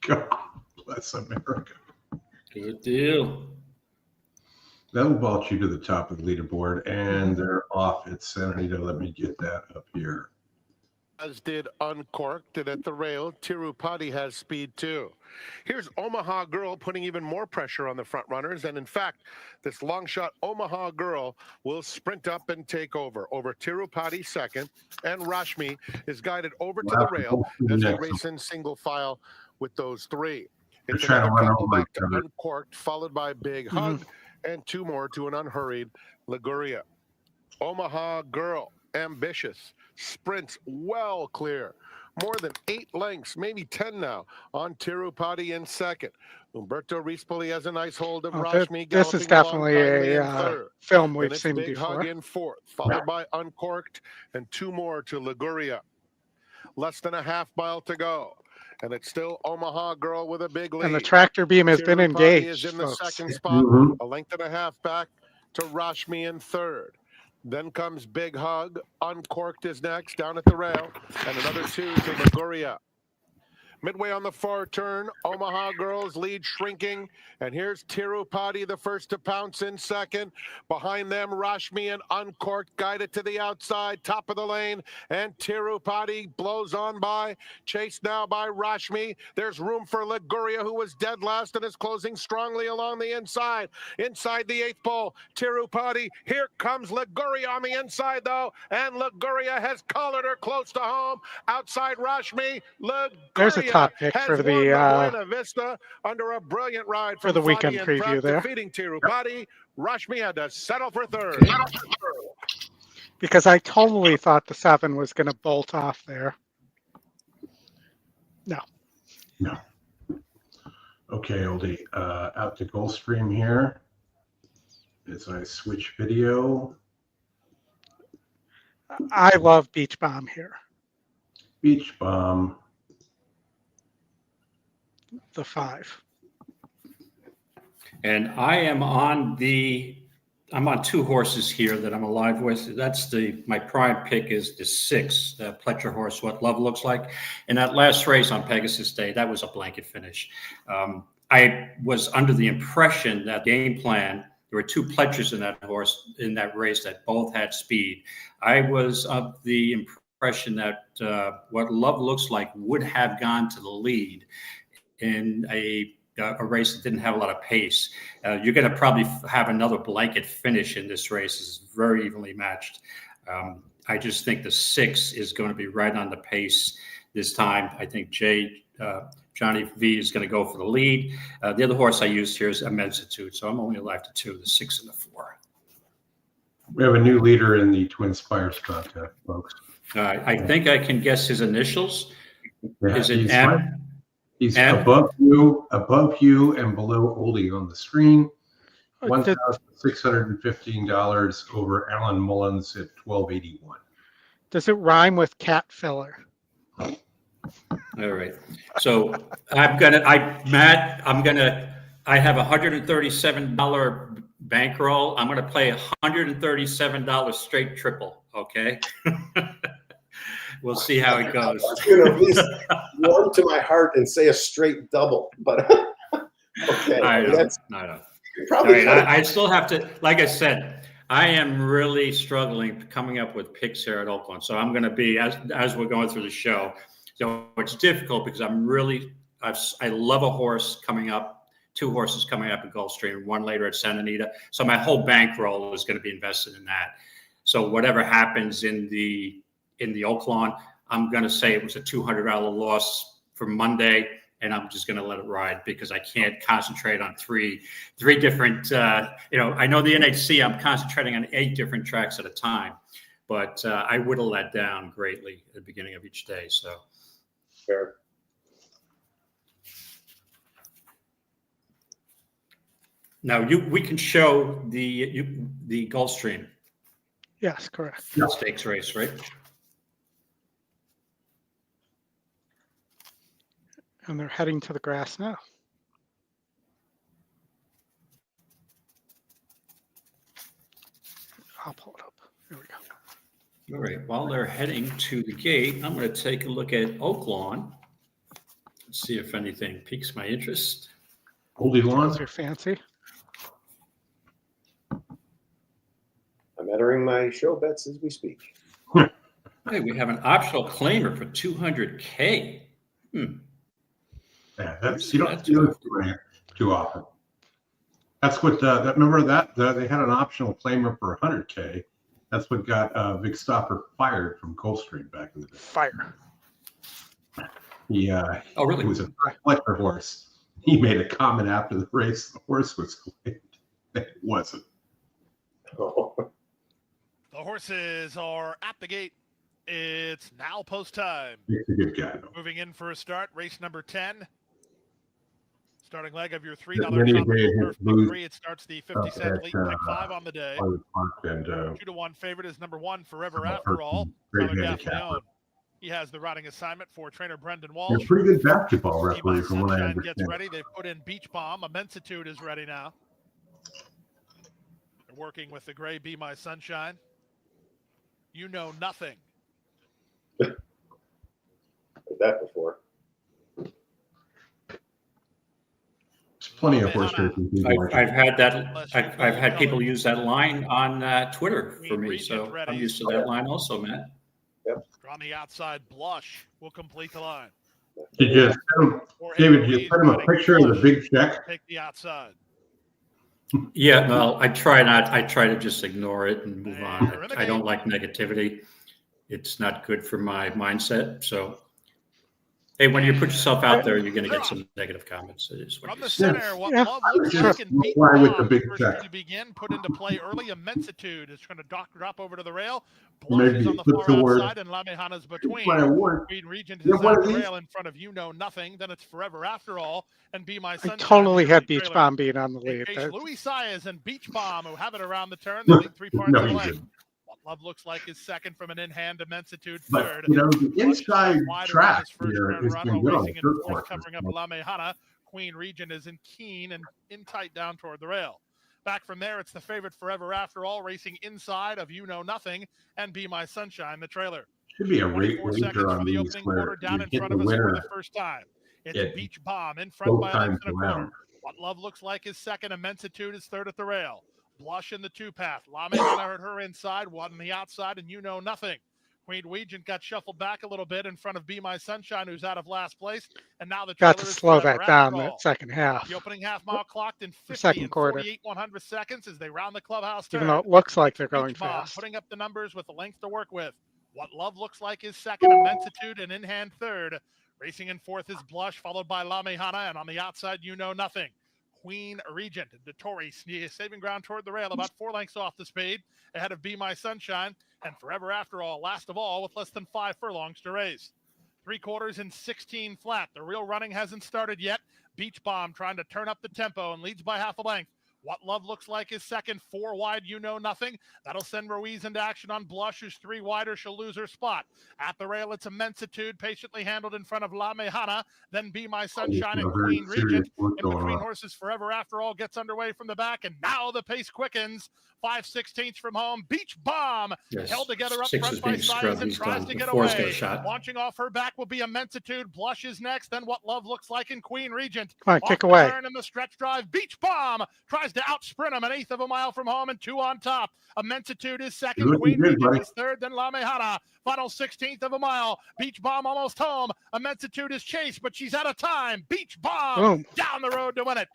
God bless America. Good deal. That'll vault you to the top of the leaderboard, and they're off at Santa Anita. Let me get that up here. As did Uncorked, and at the rail, Tirupati has speed too. Here's Omaha Girl putting even more pressure on the front runners, and in fact, this long shot Omaha Girl will sprint up and take over Tirupati second, and Rashmi is guided over to the rail as they race in single file with those 3. It's trying to another run couple over back to each other. Uncorked, followed by Big Hug, and 2 more to an unhurried Liguria. Omaha Girl, ambitious, sprints well clear. More than 8 lengths, maybe 10 now, on Tirupati in second. Umberto Rispoli has a nice hold of Rashmi. This is definitely a film we've seen Big before. Hug in fourth, followed by Uncorked, and 2 more to Liguria. Less than a half mile to go. And it's still Omaha Girl with a big lead. And the tractor beam has been Tirupati engaged. is in the Folks. second spot, Mhm. a length and a half back to Rashmi in third. Then comes Big Hug. Uncorked is next, down at the rail. And another 2 to Liguria. Midway on the far turn, Omaha Girls lead shrinking. And here's Tirupati, the first to pounce in second. Behind them, Rashmi and Uncorked guided to the outside, top of the lane. And Tirupati blows on by, chased now by Rashmi. There's room for Liguria, who was dead last and is closing strongly along the inside. Inside the 8th pole, Tirupati. Here comes Liguria on the inside, though. And Liguria has collared her close to home. Outside Rashmi, There's a Liguria top pick has for won the Buena Vista under a brilliant ride for from the weekend Fadi and preview Pratt, there. defeating Tirupati. Rashmi had to settle for third. Because I totally thought the 7 was going to bolt off there. No. Okay, oldie. Out to Gulfstream here as I switch video. I love Beach Bomb here. Beach Bomb. the 5. And I'm on 2 horses here that I'm alive with. That's my prime pick is the 6, the Pletcher horse, What Love Looks Like. In that last race on Pegasus Day, that was a blanket finish. I was under the impression that game plan, there were 2 Pletchers in that race that both had speed. I was of the impression that What Love Looks Like would have gone to the lead in a race that didn't have a lot of pace. You're going to probably have another blanket finish in this race. It's very evenly matched. I just think the 6 is going to be right on the pace this time. I think Johnny V is going to go for the lead. The other horse I used here is Immensitude, so I'm only alive to 2, the 6 and the 4. We have a new leader in the Twin Spires contest, folks. I think I can guess his initials. Yeah, Is it M? He's M? above you, and below Oldie on the screen. $1,615 over Alan Mullins at $1,281. Does it rhyme with cat filler? All right. So I have a $137 bankroll. I'm going to play $137 straight triple. Okay. We'll see how it goes. I was going to at least warm to my heart and say a straight double, but okay. I know. Probably I still have to, like I said, I am really struggling coming up with picks here at Oakland. So I'm going to be, as we're going through the show, so it's difficult because I love a horse coming up, 2 horses coming up at Gulfstream, 1 later at Santa Anita. So my whole bankroll is going to be invested in that. So whatever happens in the Oaklawn, I'm going to say it was a $200 loss for Monday, and I'm just going to let it ride because I can't concentrate on three different, I know the NHC, I'm concentrating on 8 different tracks at a time, but I would have let down greatly at the beginning of each day. So. Fair. Now we can show the Gulfstream. Yes, correct. Stakes race, right? And they're heading to the grass now. I'll pull it up. There we go. All right. While they're heading to the gate, I'm going to take a look at Oaklawn. Let's see if anything piques my interest. Oldie lawns. Those are fancy. I'm entering my show bets as we speak. Hey, we have an optional claimer for $200K. Yeah, you don't do it too often. That's what remember that they had an optional claimer for $100K. That's what got Vic Stopper fired from Goldstream back in the day. Fire. Oh, really? It was a Fletcher horse. He made a comment after the race. The horse was claimed. It wasn't. Oh. The horses are at the gate. It's now post time. He's a good guy, though. Moving in for a start, race number 10. Starting leg of your $3 3. It starts the 50-cent late pick 5 on the day. 2-1 favorite is number 1, Forever After All. He has the riding assignment for trainer Brendan Walsh. They're pretty good basketball referee from what I Sunshine understand. gets ready. They've put in Beach Bomb. Immensitude is ready now. They're working with the gray Be My Sunshine. You Know Nothing. Heard that before. There's plenty of horse racing. I've had that. I've had people use that line on Twitter for me, so I'm used to that line also, Matt. Yep. On the outside, Blush will complete the line. Did you David, did you send him a picture of the big check? Take the outside. Yeah, well, I try to just ignore it and move on. I don't like negativity. It's not good for my mindset. So, hey, when you put yourself out there, you're going to get some negative comments. It is what From it the is. center, what love looks Just like and beat why with the Bomb. big First check? to begin, put into play early. Immensitude is going to drop over to the rail. Maybe Blush is on the flip far the word. outside, and La Mejana's between. Play a word. Green Regent You is have one on of the these? rail in front of You Know Nothing. Then it's Forever After All and Be My I Sunshine. totally had The Beach trailer. Bomb being on the lead. Louis Saez and Beach Bomb, who have it around the turn. They lead 3 parts No, of the he length. didn't. What Love Looks Like is second from an in-hand. Immensitude But third. you know, the inside Wider on track his first here turn has run been while good on racing in dirt fourth, courses. covering up La Mejana. Queen Regent is in keen and in tight down toward the rail. Back from there, it's the favorite Forever After All racing inside of You Know Nothing and Be My Sunshine, the trailer. Should be a 24 wager seconds on for the these opening where quarter down you in get front the of us for winner the first time. It's at Beach Bomb in front both by a times length and a quarter. around. What Love Looks Like is second. Immensitude is third at the rail. Blush in the two path. Lame Hana heard her inside, one on the outside, and You Know Nothing. Queen Regent got shuffled back a little bit in front of Be My Sunshine, who's out of last place. And now the trailer Got to is slow Forever that down After All. that second half. The opening half mile clocked in 50 second and quarter. 48 100 seconds as they round the clubhouse turn. Even though it looks like they're going Beach Bomb fast. putting up the numbers with the length to work with. What Love Looks Like is second. Immensitude and in hand third. Racing in fourth is Blush, followed by Lame Hana, and on the outside, You Know Nothing. Queen Regent, the Tory, saving ground toward the rail, about 4 lengths off the speed, ahead of Be My Sunshine, and Forever After All, last of all, with less than 5 furlongs to race. 3/4 and 16 flat. The real running hasn't started yet. Beach Bomb trying to turn up the tempo and leads by half a length. What Love Looks Like is second, 4 wide, You Know Nothing. That'll send Ruiz into action on Blush, who's 3 wider. She'll lose her spot. At the rail, it's Immensitude, patiently handled in front of Lame Hana, then Be My Sunshine and Queen Regent. In between horses, Forever After All gets underway from the back, and now the pace quickens. 5/16 from home. Beach Bomb held together up front by Size and tries to get away. Launching off her back will be Immensitude. Blush is next, then What Love Looks Like in Queen Regent. Come on, kick away. Turn in the stretch drive. Beach Bomb tries to outsprint him, 1/8 of a mile from home and 2 on top. Immensitude is second. Queen Regent is third, then Lame Hana. Final 16th of a mile. Beach Bomb almost home. Immensitude is chased, but she's out of time. Beach Bomb down the road to win it.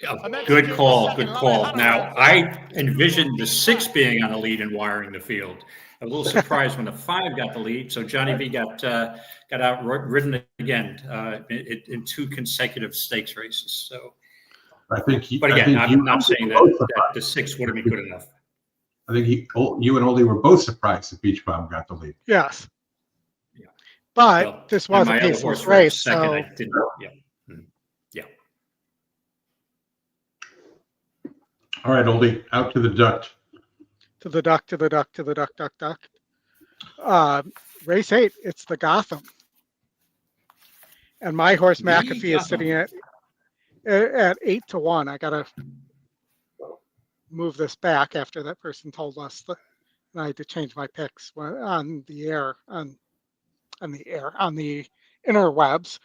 Good call. Good call. Now, I envisioned the 6 being on the lead and wiring the field. A little surprised when the 5 got the lead. So Johnny V got outridden again in 2 consecutive stakes races. So, I think. But again, I'm not saying that the 6 would have been good enough. I think you and Oldie were both surprised that Beach Bomb got the lead. Yes. Yeah. But this was a paceless race. Second, so... I didn't. Yeah. Yeah. All right, Oldie, out to the duct. To the duck, to the duck, to the duck, duck, duck. Race 8, it's the Gotham. And my horse McAfee is sitting at 8-1. I gotta move this back after that person told us that I had to change my picks on the interwebs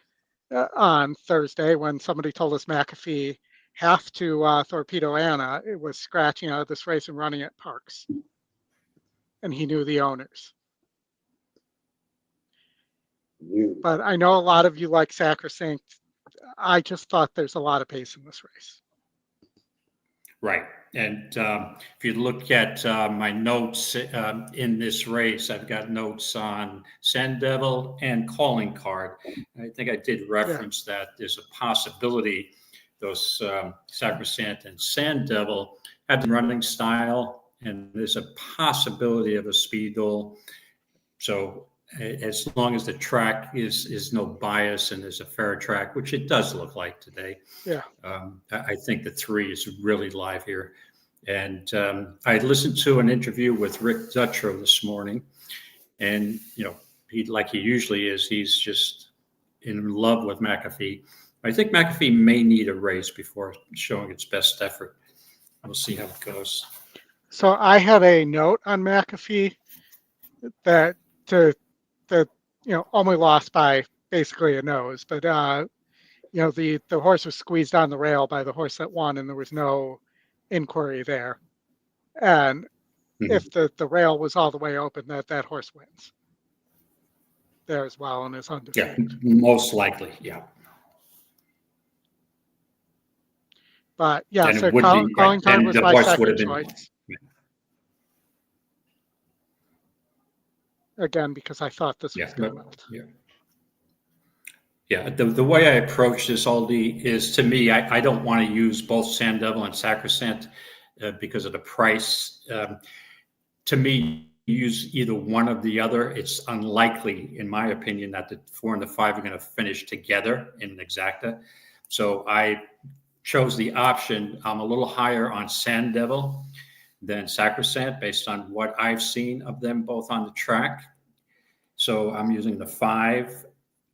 on Thursday when somebody told us McAfee have to torpedo Anna. It was scratching out of this race and running at Parks, and he knew the owners. But I know a lot of you like Sacrosanct. I just thought there's a lot of pace in this race. Right. And if you look at my notes in this race, I've got notes on Sand Devil and Calling Card. I think I did reference that there's a possibility those Sacrosanct and Sand Devil have the running style, and there's a possibility of a speed duel. So as long as the track is no bias and there's a fair track, which it does look like today. Yeah. I think the 3 is really live here. And I listened to an interview with Rick Dutrow this morning, and he, like he usually is, he's just in love with McAfee. I think McAfee may need a race before showing its best effort. We'll see how it goes. So I had a note on McAfee that only lost by basically a nose, but the horse was squeezed on the rail by the horse that won, and there was no inquiry there. And if the rail was all the way open, that horse wins there as well and is undefeated. Yeah, most likely, yeah. But yeah, so Calling Card was my second choice. Again, because I thought this was good enough. Yeah, the way I approach this, Aldi, is, to me, I don't want to use both Sand Devil and Sacrosanct because of the price. To me, use either one or the other. It's unlikely, in my opinion, that the 4 and the 5 are going to finish together in an exacta. So I chose the option. I'm a little higher on Sand Devil than Sacrosanct based on what I've seen of them both on the track. So I'm using the 5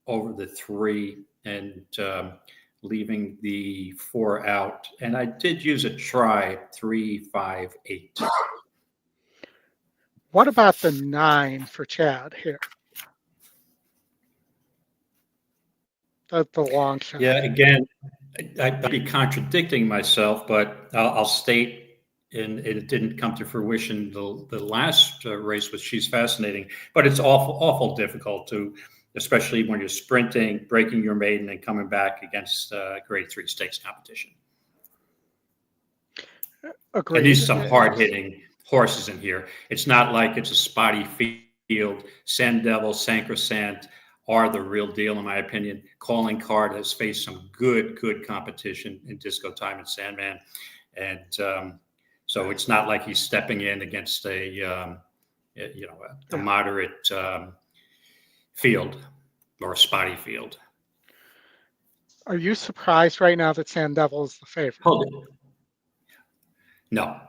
over the 3 and leaving the 4 out. And I did use a try 3, 5, 8. What about the 9 for Chad here? The long shot. Yeah, again, I'd be contradicting myself, but I'll state, and it didn't come to fruition the last race, which she's fascinating, but it's awful difficult to, especially when you're sprinting, breaking your maiden, and coming back against grade 3 stakes competition. Agreed. And there's some hard-hitting horses in here. It's not like it's a spotty field. Sand Devil, Sacrosanct are the real deal, in my opinion. Calling Card has faced some good competition in Disco Time and Sandman. And so it's not like he's stepping in against a moderate field or a spotty field. Are you surprised right now that Sand Devil is the favorite? Hold it. No,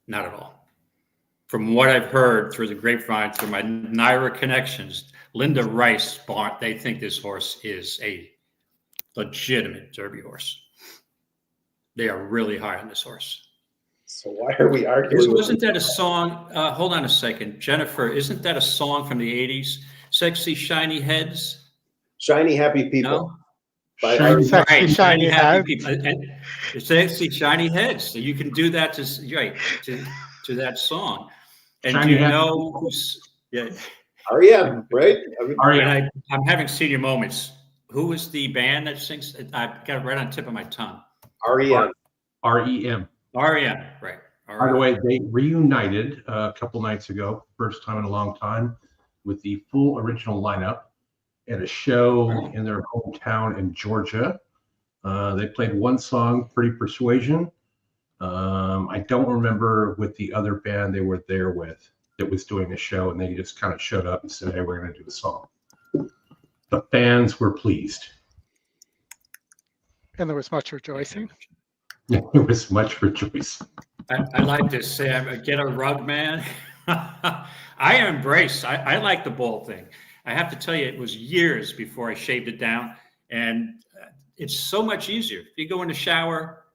not at all. From what I've heard through the grapevine, through my Naira connections, Linda Rice, they think this horse is a legitimate Derby horse. They are really high on this horse. So why are we arguing? Wasn't that a song? Hold on a second. Jennifer, isn't that a song from the 80s? Sexy Shiny Heads? Shiny Happy People. No? By Sexy Shiny Heads. People. And Sexy Shiny Heads. So you can do that to that song. And Shiny do you Happy know who's... Yeah. REM, right? And I'm having senior moments. Who is the band that sings? I've got it right on the tip of my tongue. REM. REM. REM, right. By the way, they reunited a couple nights ago, first time in a long time, with the full original lineup at a show in their hometown in Georgia. They played one song, Pretty Persuasion. I don't remember with the other band they were there with that was doing a show, and they just kind of showed up and said, hey, we're going to do a song. The fans were pleased. And there was much rejoicing. Yeah, there was much rejoicing. I like to say, get a rug, man. I embrace, I like the bald thing. I have to tell you, it was years before I shaved it down, and it's so much easier. If you go in the shower,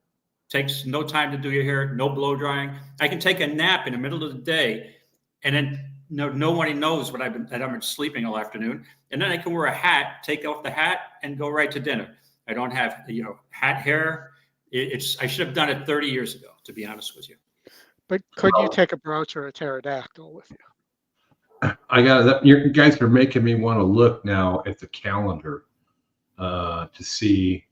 takes no time to do your hair, no blow drying. I can take a nap in the middle of the day, and then nobody knows that I've been sleeping all afternoon. And then I can wear a hat, take off the hat, and go right to dinner. I don't have hat hair. I should have done it 30 years ago, to be honest with you. But could you take a brooch or a pterodactyl with you? I got that. You guys are making me want to look now at the calendar to see.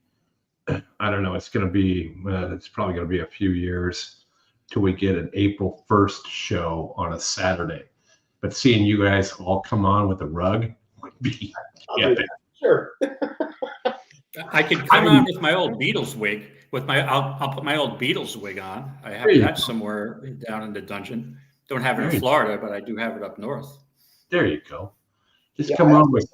I don't know. It's going to be. It's probably going to be a few years till we get an April 1st show on a Saturday. But seeing you guys all come on with a rug would be epic. Sure. I could come on with my old Beatles wig. I'll put my old Beatles wig on. I have that somewhere down in the dungeon. Don't have it in Florida, but I do have it up north. There you go. Just come on with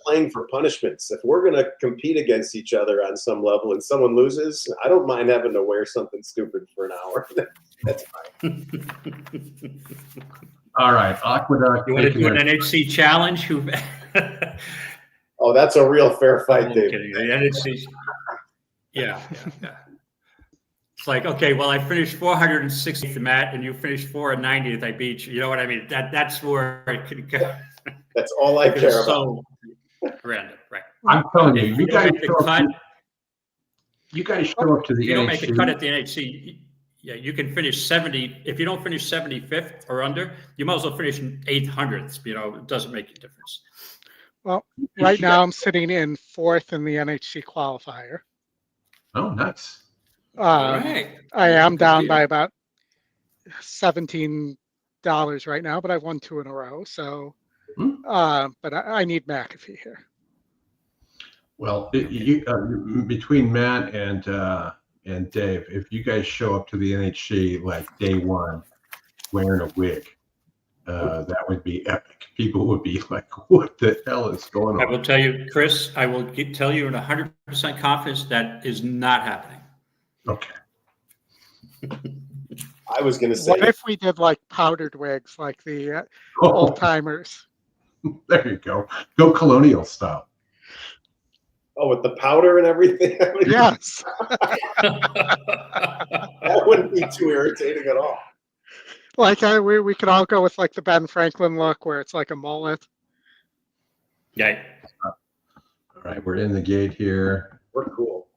playing for punishments. If we're going to compete against each other on some level and someone loses, I don't mind having to wear something stupid for an hour. That's fine. All right, Aqueduct. You want to do an NHC challenge? Oh, that's a real fair fight, Dave. The NHC. Yeah. It's like, okay, well, I finished 460th Matt, and you finished 490th. I beat you. You know what I mean? That's where I could go. That's all I care about. So random, right? I'm telling you, you guys show up to the NHC. You don't make a cut at the NHC. Yeah, you can finish 70. If you don't finish 75th or under, you might as well finish 800th. It doesn't make a difference. Well, right now I'm sitting in 4th in the NHC qualifier. Oh, nice. Right. I am down by about $17 right now, but I've won 2 in a row. So, but I need McAfee here. Well, between Matt and Dave, if you guys show up to the NHC like day one wearing a wig, that would be epic. People would be like, what the hell is going on? I will tell you, Chris, I will tell you in 100% confidence that is not happening. Okay. I was going to say. What if we did like powdered wigs like the old timers? There you go. Go colonial style. Oh, with the powder and everything? Yes. That wouldn't be too irritating at all. Like we could all go with like the Ben Franklin look where it's like a mullet. Yeah. All right, we're in the gate here. We're cool.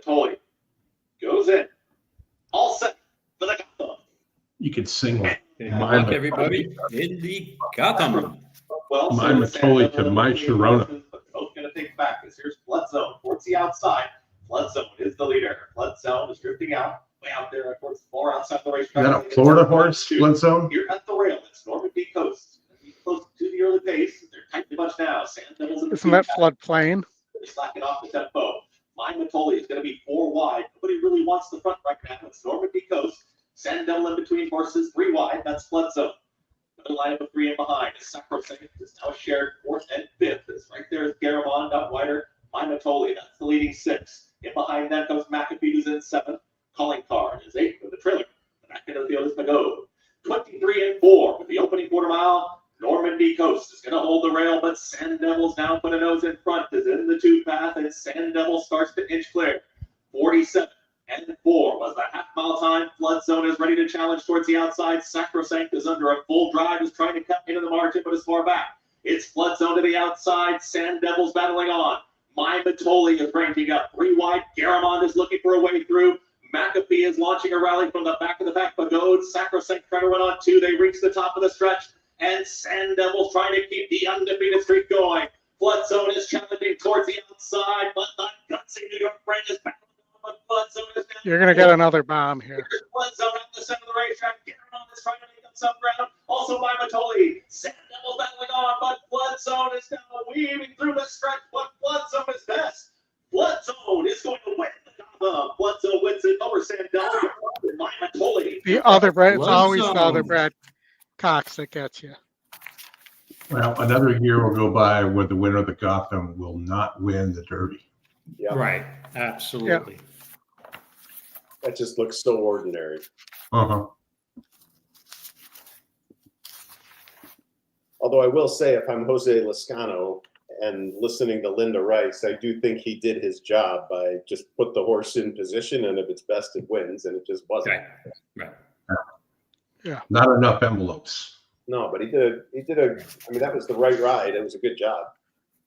Matoli goes in. All set for the Gotham. You could sing Good My luck, everybody, in the Gotham. Well, My Matoli to my Sharona. Both going to take back this. Here's Flood Zone towards the outside. Flood Zone is the leader. Flood Zone is drifting out, way out there towards far outside the Is racetrack. that a Florida horse, Flintstone? Here at the rail, it's Normandy Coast. Close to the early pace. They're tightly bunched now. Sand Devils in the Isn't that floodplain? They're slacking off the tempo. My Matoli is going to be 4 wide. Nobody really wants the front right now. It's Normandy Coast. Sand Devil in between horses, 3 wide. That's Flood Zone. Another lineup of 3 in behind. Sacrosanct is now shared 4th and 5th. It's right there is Garamond out wider. My Matoli, that's the leading 6. In behind them comes McAfee, who's in 7th. Calling Card is 8th with the trailer. The back end of the field is Magoo. 23 and 4 with the opening quarter mile. Normandy Coast is going to hold the rail, but Sand Devils now put a nose in front, is in the 2 path, and Sand Devil starts to inch clear. 47 and 4 was the half-mile time. Flood Zone is ready to challenge towards the outside. Sacrosanct is under a full drive, is trying to cut into the margin, but is far back. It's Flood Zone to the outside. Sand Devils battling on. My Matoli is ranking up 3 wide. Garamond is looking for a way through. McAfee is launching a rally from the back of the pack. Pagode, Sacrosanct trying to run on 2. They reach the top of the stretch. And Sand Devils trying to keep the undefeated streak going. Flood Zone is challenging towards the outside, but the gutsy New York friend is back. But Flood Zone is down. You're gonna get another bomb here. Flood Zone at the center of the racetrack. Garamond is trying to make up some ground. Also by Matoli. Sand Devils battling on, but Flood Zone is now weaving through the stretch. But Flood Zone is best. Flood Zone is going to win the Gotham. Flood Zone wins it over Sand Devils. My Matoli. The other bread, it's Flood always the Zone. other bread Cox that gets you. Well, another year will go by where the winner of the Gotham will not win the Derby. Yeah, Right. Absolutely. that just looks so ordinary. Uh-huh. Although I will say, if I'm Jose Lascano and listening to Linda Rice, I do think he did his job by just put the horse in position, and if it's best, it wins, and it just wasn't. Right. Not enough envelopes. No, but he did a, I mean, that was the right ride. It was a good job.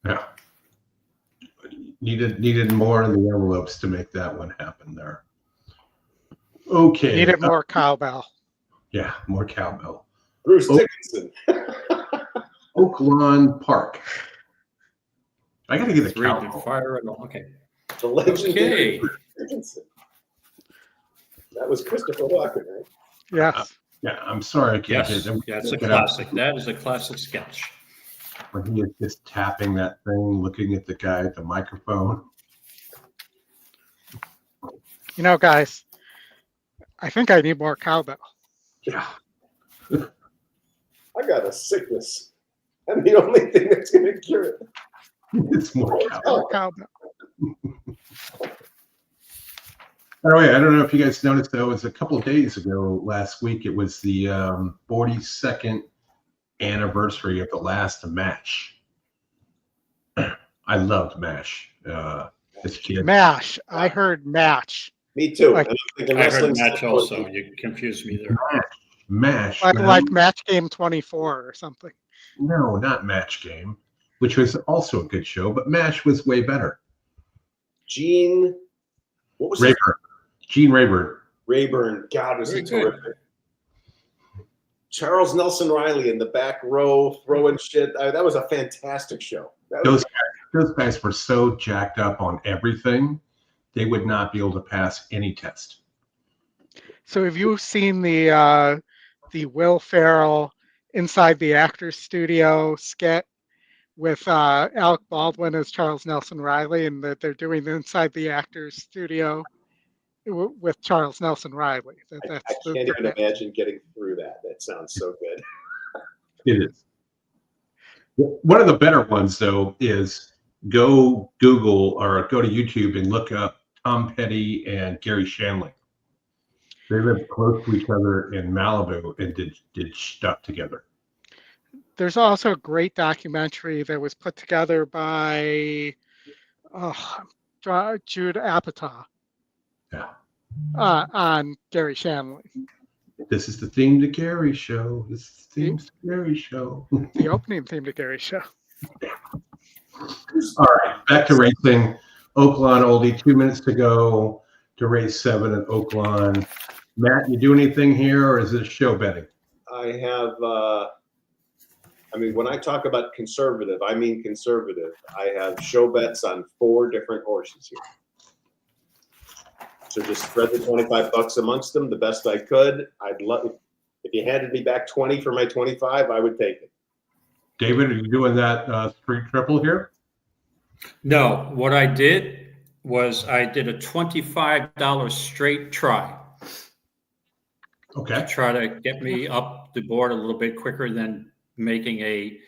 Yeah. Needed more in the envelopes to make that one happen there. Okay. Needed more cowbell. Yeah, more cowbell. Bruce Dickinson. Oaklawn Park. I got to get a 3 to cowbell. fire and all. Okay. The legendary Okay. Bruce Dickinson. That was Christopher Walken, right? Yes. Yeah, I'm sorry I can't Yes. get it. That's a classic. That is a classic sketch. When he is just tapping that thing, looking at the guy at the microphone. You know, guys, I think I need more cowbell. Yeah. I got a sickness. I'm the only thing that's going to cure it. It's more cowbell. More cowbell. By the way, I don't know if you guys noticed, though, it was a couple of days ago last week. It was the 42nd anniversary of the last match. I loved MASH as a kid. MASH. I heard match. Me too. Like- And I'm thinking I heard wrestling's match so also. important. You confused me there. MASH. Like, man. like match game 24 or something. No, not Match Game, which was also a good show, but MASH was way better. Gene, what was his Rayburn. Gene Rayburn. Rayburn? God, was he Very good. terrific. Charles Nelson Riley in the back row throwing shit. That was a fantastic show. That was, Those guys were so jacked up on everything, they would not be able to pass any test. So have you seen the Will Ferrell Inside the Actors Studio skit with Alec Baldwin as Charles Nelson Riley, and that they're doing the Inside the Actors Studio with Charles Nelson Riley? I That's can't even imagine getting through that. That sounds so good. It is. One of the better ones, though, is go Google or go to YouTube and look up Tom Petty and Gary Shandling. They lived close to each other in Malibu and did stuff together. There's also a great documentary that was put together by Jude Apatow. Yeah. On Gary Shandling. This is the theme to Gary show. This is the theme to Gary show. The opening theme to Gary show. All right, back to racing. Oaklawn Oldie, 2 minutes to go to race 7 at Oaklawn. Matt, you do anything here, or is this show betting? I have, when I talk about conservative, I mean conservative. I have show bets on 4 different horses here. So just spread the $25 amongst them the best I could. I'd love if you handed me back 20 for my 25, I would take it. David, are you doing that street triple here? No, what I did was I did a $25 straight try. Okay. To try to get me up the board a little bit quicker than making a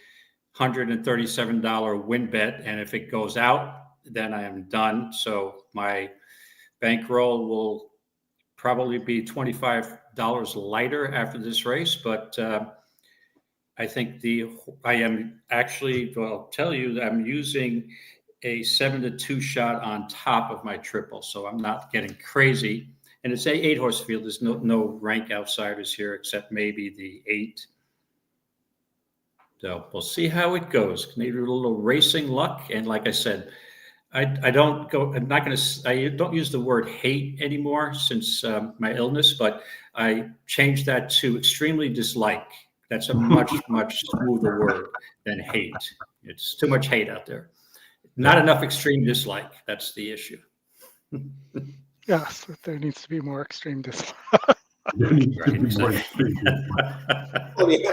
$137 win bet. And if it goes out, then I am done. So my bankroll will probably be $25 lighter after this race, but I think I am actually, well, I'll tell you that I'm using a 7-2 shot on top of my triple, so I'm not getting crazy. And it's a 8-horse field. There's no rank outsiders here except maybe the 8. So we'll see how it goes. Maybe a little racing luck, and like I said, I don't use the word hate anymore since my illness, but I changed that to extremely dislike. That's a much smoother word than hate. It's too much hate out there. Not enough extreme dislike. That's the issue. Yes, there needs to be more extreme dislike. Well, you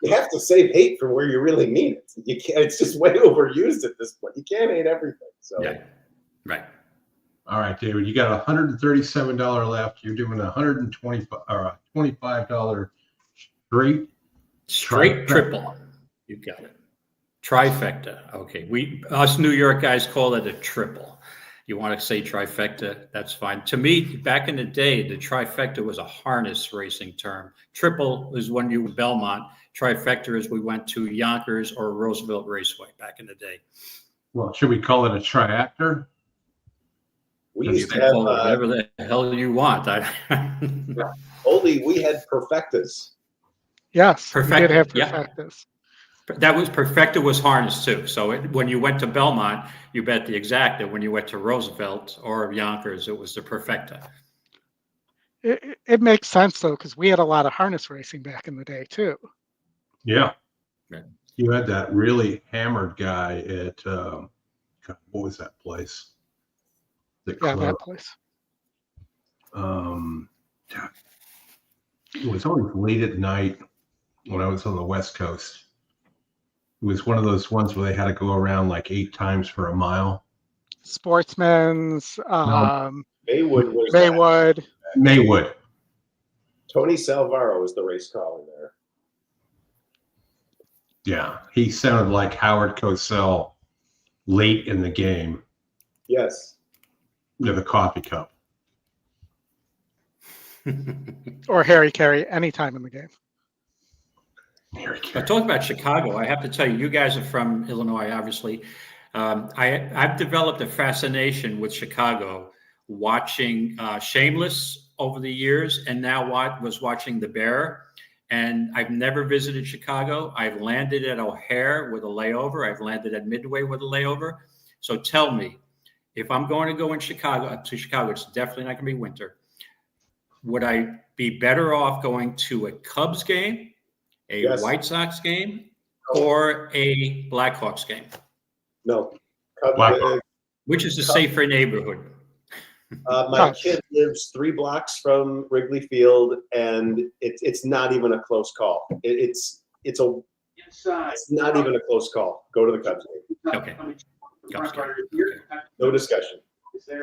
have to save hate from where you really mean it. You can't. It's just way overused at this point. You can't hate everything. So yeah, right. All right, David, you got $137 left. You're doing $25 straight triple. You got it. Trifecta. Okay, us New York guys call it a triple. You want to say trifecta, that's fine. To me, back in the day, the trifecta was a harness racing term. Triple is when you were Belmont. Trifecta is we went to Yonkers or Roosevelt Raceway back in the day. Well, should we call it a triactor? We used to have whatever the hell you want. Oldie, we had perfectas. Yes, Perfecta, we did have perfectas. That was perfecta was harness too. So when you went to Belmont, you bet the exacta. When you went to Roosevelt or Yonkers, it was the perfecta. It makes sense though, because we had a lot of harness racing back in the day too. Yeah. Right. You had that really hammered guy at what was that place? That place. It was always late at night when I was on the West Coast. It was one of those ones where they had to go around like 8 times for a mile. Sportsman's, Maywood. Maywood. Tony Salvaro was the race caller there. Yeah, he sounded like Howard Cosell late in the game. Yes. With a coffee cup. Or Harry Carey anytime in the game. But talking about Chicago, I have to tell you, you guys are from Illinois, obviously. I've developed a fascination with Chicago, watching Shameless over the years, and now was watching The Bear. And I've never visited Chicago. I've landed at O'Hare with a layover. I've landed at Midway with a layover. So tell me, if I'm going to go to Chicago, it's definitely not going to be winter. Would I be better off going to a Cubs game, a White Sox game, or a Blackhawks game? No. Which is the safer neighborhood? My kid lives 3 blocks from Wrigley Field, and it's not even a close call. It's not even a close call. Go to the Cubs game. Okay. No discussion.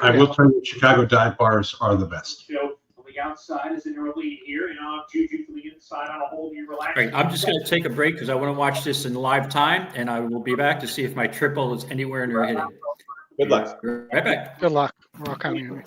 I will tell you, Chicago dive bars are the best. the outside is in your lead here. And Juju to the inside on a hold. You relax. All right, I'm just going to take a break because I want to watch this in live time, and I will be back to see if my triple is anywhere near hitting. Good luck. Right back. Good luck. We're all counting on you.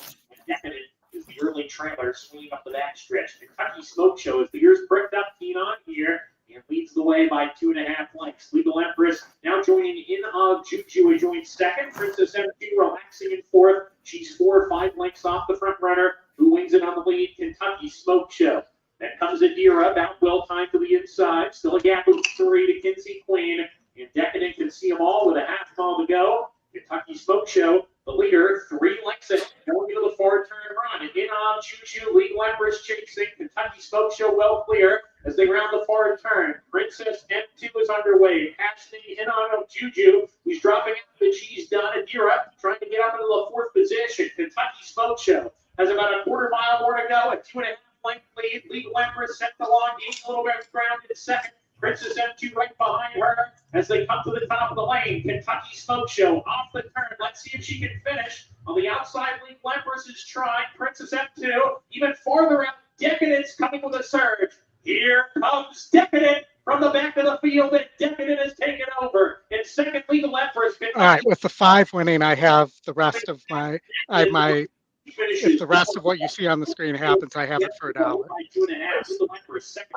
Decadent is the early trailer swinging up the backstretch. Kentucky Smoke Show is the ears bricked up, keen on here, and leads the way by 2.5 lengths. Legal Empress now joining in of Juju, who joins second. Princess M2 relaxing in fourth. She's 4 or 5 lengths off the front runner, who wings it on the lead. Kentucky Smoke Show. Then comes Adira, about well timed to the inside. Still a gap of 3 to Kinsey Queen. And Decadent can see them all with a half mile to go. Kentucky Smoke Show, the leader, 3 lengths ahead, going into the forward turn run. And in on Juju, Legal Empress chasing. Kentucky Smoke Show well clear as they round the forward turn. Princess M2 is underway. Passing in on Juju, who's dropping out the cheese done. Adira trying to get up into the 4th position. Kentucky Smoke Show has about a quarter mile more to go. A 2.5 length lead. Legal Empress set the long game a little bit of ground in second. Princess M2 right behind her as they come to the top of the lane. Kentucky Smoke Show off the turn. Let's see if she can finish. On the outside, Legal Empress is trying. Princess M2 even farther out. Decadent's coming with a surge. Here comes Decadent from the back of the field, and Decadent has taken over. In second, Legal Empress. All right, with the 5 winning, I have the rest of my, if the rest of what you see on the screen happens, I have it for $1.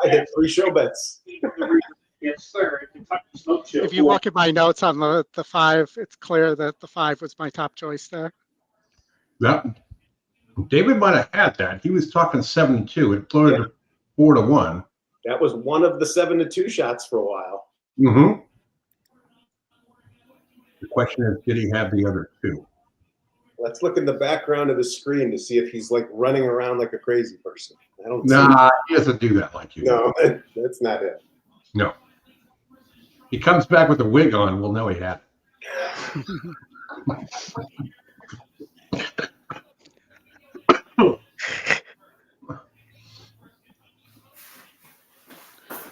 I hit 3 show bets. If you look at my notes on the 5, it's clear that the 5 was my top choice there. Yep. David might have had that. He was talking 7-2. It floated to 4-1. That was one of the 7-2 shots for a while. Mm-hmm. The question is, did he have the other 2? Let's look in the background of the screen to see if he's like running around like a crazy person. I don't. Nah, he doesn't do that like you. No, that's not it. No. He comes back with a wig on. We'll know he had it. All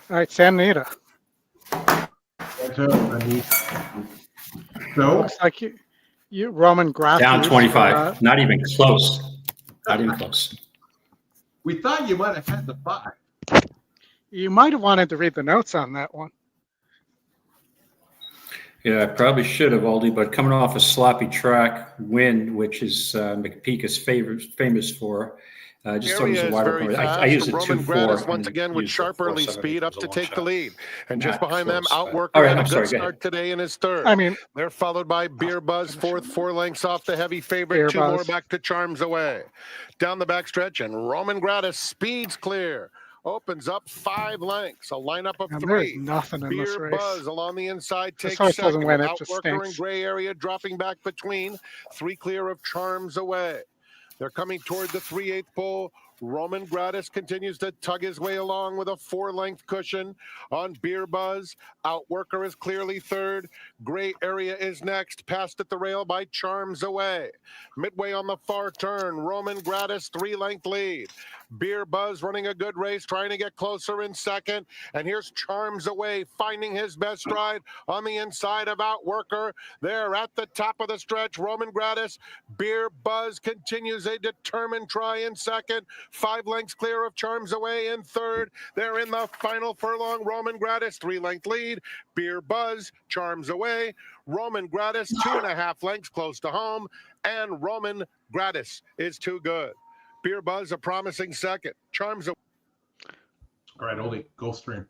right, Anita. So looks like you Roman Gratis Down 25. Not even close. Not even close. We thought you might have had the 5. You might have wanted to read the notes on that one. Yeah, I probably should have, Aldi, but coming off a sloppy track win, which is McPeak is famous for, just thought it was a wider. I used a 2-4. Once again with sharp early speed up to take the lead. And just behind them, Outworker All right, had a I'm sorry, good go start today in his third. I mean, they're followed by Beer Buzz, fourth, 4 lengths off the heavy favorite, 2 more back to Charms Away. Down the backstretch, and Roman Gratis speeds clear. Opens up 5 lengths, a lineup of 3. Nothing in this Beer race. Buzz along the inside takes horse second. doesn't win, it just Outworker in stinks. gray area dropping back between, 3 clear of Charms Away. They're coming toward the 3/8 pole. Roman Gratis continues to tug his way along with a 4-length cushion on Beer Buzz. Outworker is clearly third. Gray area is next, passed at the rail by Charms Away. Midway on the far turn, Roman Gratis 3-length lead. Beer Buzz running a good race, trying to get closer in second. And here's Charms Away finding his best stride on the inside of Outworker. They're at the top of the stretch. Roman Gratis, Beer Buzz continues a determined try in second. 5 lengths clear of Charms Away in third. They're in the final furlong. Roman Gratis, 3-length lead. Beer Buzz, Charms Away. Roman Gratis, 2.5 lengths close to home. And Roman Gratis is too good. Beer Buzz, a promising second. Charms Away. All right, Oldie, Gulfstream.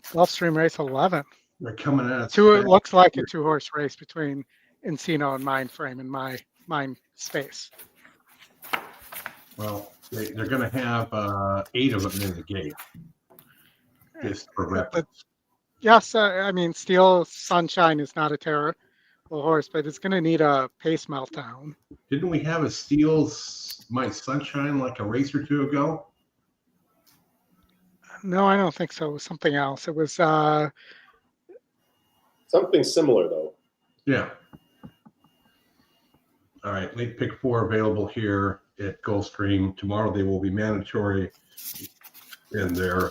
Gulfstream race 11. They're coming at It looks like a 2-horse race between Encino and Mindframe in my mind space. Well, they're going to have 8 of them in the gate. Just for reference. Yes, I mean, Steel Sunshine is not a terrible horse, but it's going to need a pace meltdown. Didn't we have a Steel's My Sunshine like a race or 2 ago? No, I don't think so. It was something else. It was something similar, though. Yeah. All right, late pick 4 available here at Goldstream. Tomorrow they will be mandatory in their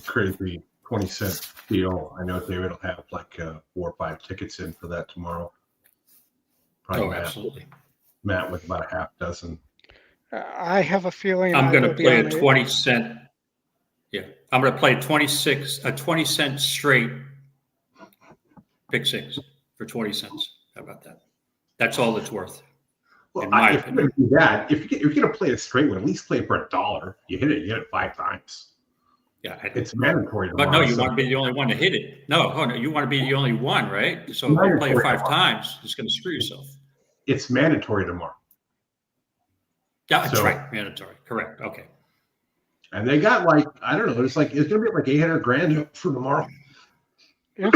crazy 20-cent deal. I know David will have like 4 or 5 tickets in for that tomorrow. Probably Oh, absolutely. Matt with about a half dozen. I have a feeling I'm I going to will be play on a it. 20-cent. Yeah, I'm going to play a 20-cent straight pick six for 20 cents. How about that? That's all it's worth. Well, in my if you're opinion. gonna do that, if you're going to play a straight one, at least play it for $1. You hit it 5 times. Yeah, It's mandatory but tomorrow. no, you want to be the only one to hit it. No, you want to be the only one, right? So if you play it 5 times, it's going to screw yourself. It's mandatory tomorrow. Yeah, that's right. Mandatory. Correct. Okay. And they got I don't know, it's going to be like 800 grand for tomorrow. Yeah.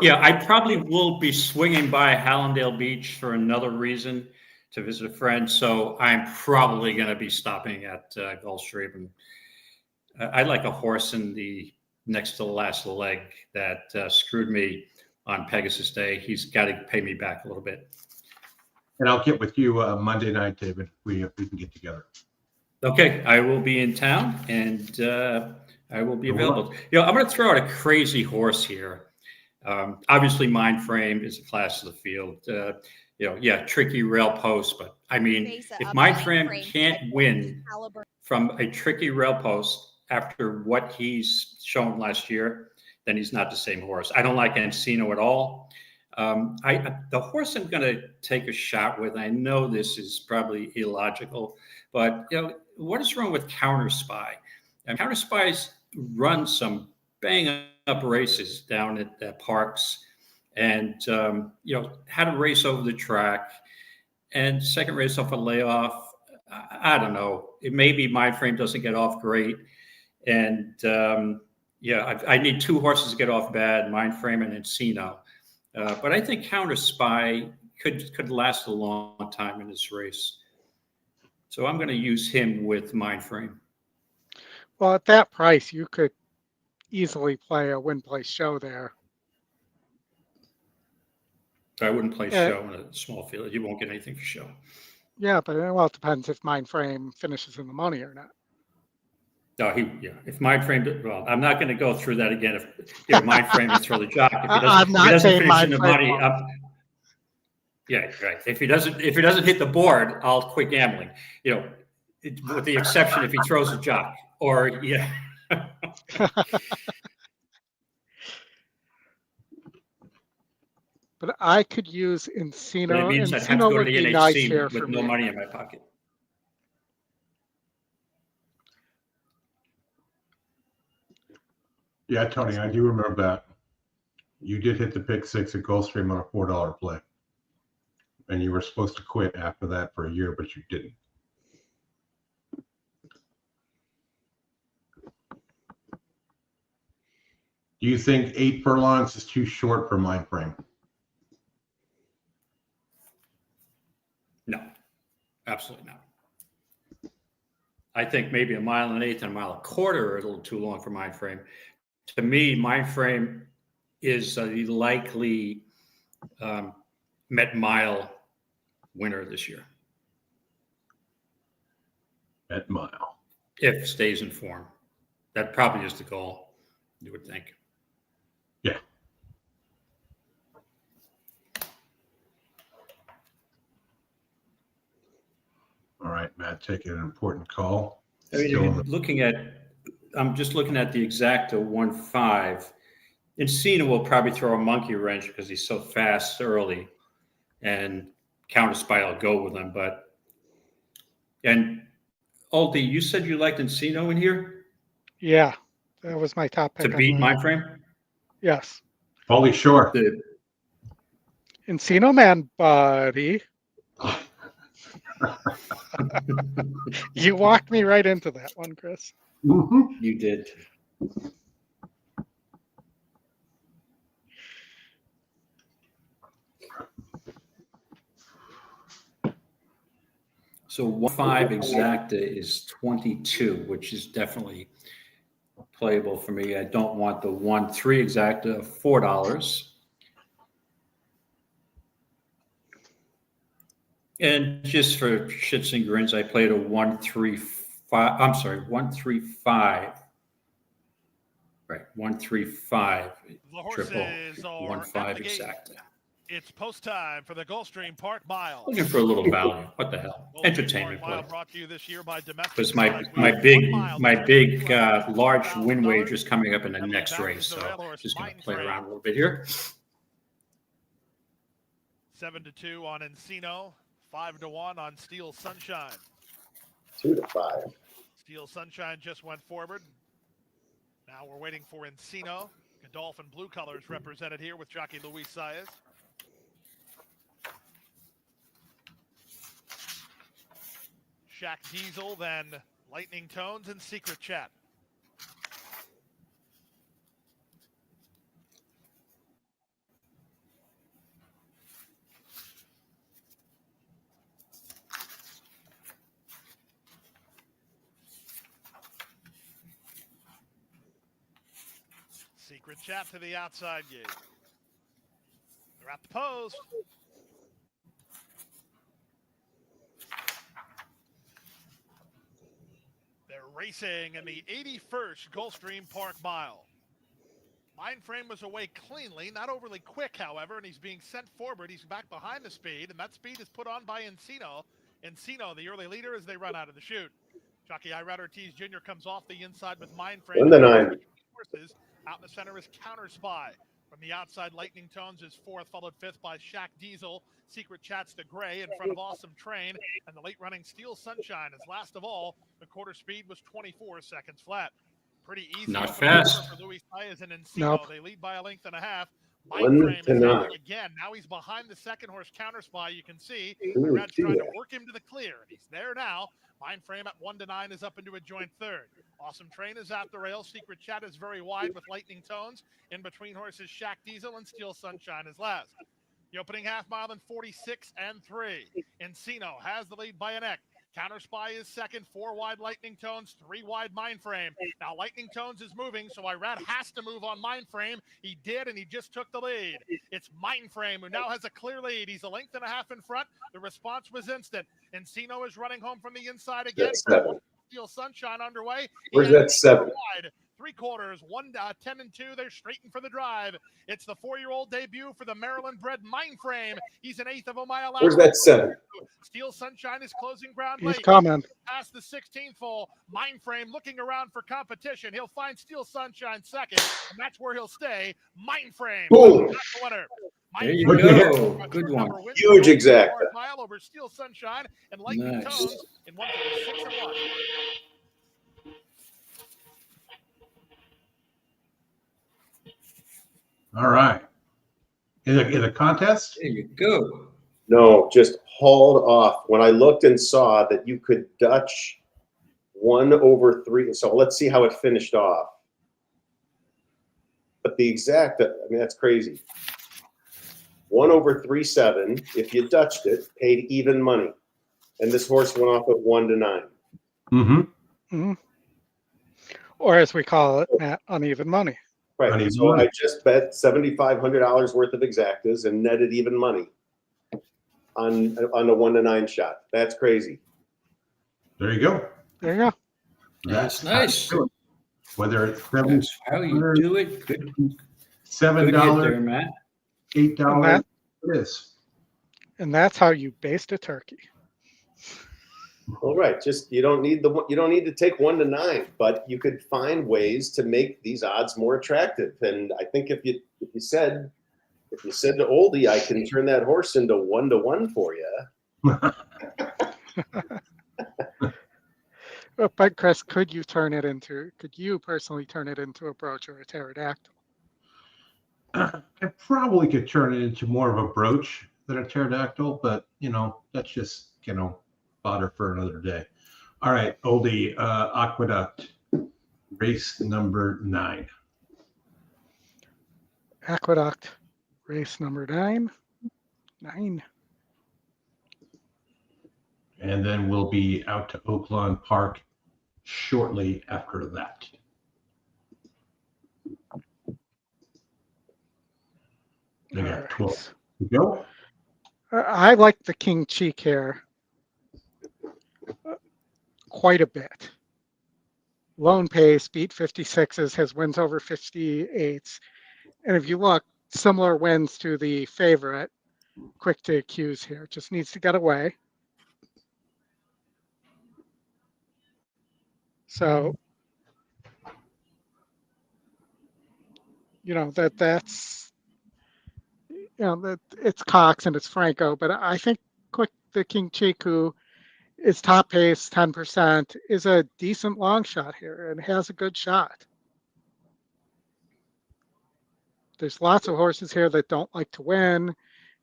Yeah, I probably will be swinging by Hallandale Beach for another reason to visit a friend. So I'm probably going to be stopping at Gulfstream. And I like a horse in the next to the last leg that screwed me on Pegasus Day. He's got to pay me back a little bit. And I'll get with you Monday night, David. We can get together. Okay, I will be in town and I will be available. I'm going to throw out a crazy horse here. Obviously, Mind Frame is a class of the field. Tricky rail post, but I mean, if Mind Frame can't win from a tricky rail post after what he's shown last year, then he's not the same horse. I don't like Encino at all. The horse I'm going to take a shot with, I know this is probably illogical, but what is wrong with Counter Spy? And Counter Spy's run some bang up races down at Parks, and had a race over the track, and second race off a layoff. I don't know. It maybe Mind Frame doesn't get off great, and I need 2 horses to get off bad: Mind Frame and Encino. But I think Counter Spy could last a long time in this race. So I'm going to use him with Mind Frame. Well, at that price, you could easily play a win place show there. I wouldn't play show in a small field. You won't get anything for show. Yeah, but it depends if Mind Frame finishes in the money or not. No, if Mind Frame, well, I'm not going to go through that again. If Mind Frame to throw the jock, if he doesn't finish in the money, right. If he doesn't hit the board, I'll quit gambling. With the exception if he throws a jock or But I could use Encino. But it means I'd have to Encino go would to the be NHC nice here with no money in my pocket. Yeah, Tony, I do remember that. You did hit the pick 6 at Goldstream on a $4 play. And you were supposed to quit after that for a year, but you didn't. Do you think 8 furlongs is too short for Mind Frame? No, absolutely not. I think maybe 1.1 miles and 1/8 and 1.25 miles are a little too long for Mind Frame. To me, Mind Frame is the likely Met Mile winner this year. Met Mile. If stays in form. That probably is the goal, you would think. Yeah. All right, Matt, taking an important call. I mean, I'm just looking at the exacta 1.5. Encino will probably throw a monkey wrench because he's so fast early, and Counter Spy will go with him. And Aldi, you said you liked Encino in here? Yeah, that was my top pick. To beat Mind Frame? Yes. Holy Shore. Encino man, buddy. You walked me right into that one, Chris. Mm-hmm. You did. So 1.5 exacta is 22, which is definitely playable for me. I don't want the 1.3 exacta of $4. And just for shits and grins, I played a 1.35. I'm sorry, 1.35. Right, 1.35 triple 1.5 exacta. It's post time for the Gulfstream Park Mile. Looking for a little value. What the hell? Gulfstream Entertainment Park Mile play. brought to you this year by Domestic. Because Side my with big 1 mile, large win $2,000. wager is coming up in the Heavily next backed race, is the so rail horse just going to Mind play Frame. around a little bit here. 7-2 on Encino, 5-1 on Steel Sunshine. 2-5. Steel Sunshine just went forward. Now we're waiting for Encino. Godolphin blue colors represented here with jockey Luis Saez. Shaq Diesel, then Lightning Tones and Secret Chat. Secret Chat to the outside gate. They're at the post. They're racing in the 81st Gulfstream Park Mile. Mindframe was away cleanly, not overly quick, however, and he's being sent forward. He's back behind the speed, and that speed is put on by Encino. Encino, the early leader, as they run out of the chute. Jockey Irad Ortiz Jr. comes off the inside with Mindframe. 1-9. Horses. Out in the center is Counter Spy. From the outside, Lightning Tones is fourth, followed fifth by Shaq Diesel. Secret Chat's the gray in front of Awesome Train. And the late running Steel Sunshine is last of all. The quarter speed was 24 seconds flat. Pretty easy. Not fast. For Luis Saez and Encino. Nope. They lead by a length and a half. 1-9. Mindframe is able again. Now he's behind the second horse, Counter Spy. You can see Rad's trying to work him to the clear. And he's there now. Mindframe at 1-9 is up into a joint third. Awesome Train is at the rail. Secret Chat is very wide with Lightning Tones. In between horses, Shaq Diesel and Steel Sunshine is last. The opening half mile in 46-3. Encino has the lead by a neck. Counter Spy is second, 4 wide Lightning Tones, 3 wide Mindframe. Now Lightning Tones is moving, so Irad has to move on Mindframe. He did, and he just took the lead. It's Mindframe who now has a clear lead. He's a length and a half in front. The response was instant. Encino is running home from the inside again. That's 7. Steel Sunshine underway. Where's that 7? Wide. 3/4, 10-2. They're straighting for the drive. It's the 4-year-old debut for the Maryland-bred Mindframe. He's an eighth of a mile out. Where's that 7? Steel Sunshine is closing ground He's late. coming. Past the 16th hole. Mindframe looking around for competition. He'll find Steel Sunshine second, and that's where he'll stay. Mindframe. Boom. That's the winner. There you Mindframe. go. Good one. Huge exacta. Mile over Steel Sunshine and Lightning Nice. Tones in 1:36.1. All right. In a contest? There you go. No, just hauled off. When I looked and saw that you could Dutch 1/3. So let's see how it finished off. But the exact, I mean, that's crazy. 1/37. If you Dutched it, paid even money. And this horse went off at 1-9. Mm-hmm. Mm-hmm. Or as we call it, Matt, uneven money. Right. Uneven So money. I just bet $7,500 worth of exactas and netted even money on a 1-9 shot. That's crazy. There you go. There you go. That's nice. Whether it's That's how you do it. Good $7, hit there, Matt. $8, it is. And that's how you baste a turkey. All right, just you don't need to take 1-9, but you could find ways to make these odds more attractive. And I think if you said to Oldie, I can turn that horse into 1-1 for you. But Chris, could you personally turn it into a brooch or a pterodactyl? I probably could turn it into more of a brooch than a pterodactyl, but that's just fodder for another day. All right, Oldie, Aqueduct, race number 9. Aqueduct, race number 9. 9. And then we'll be out to Oaklawn Park shortly after that. They got All 12 right. to go. I like the King Cheek here quite a bit. Lone pace, beat 56s, has wins over 58s. And if you look, similar wins to the favorite, quick to accuse here. Just needs to get away. So, that's that it's Cox and it's Franco, but I think quick the King Cheek, who is top pace 10%, is a decent long shot here and has a good shot. There's lots of horses here that don't like to win.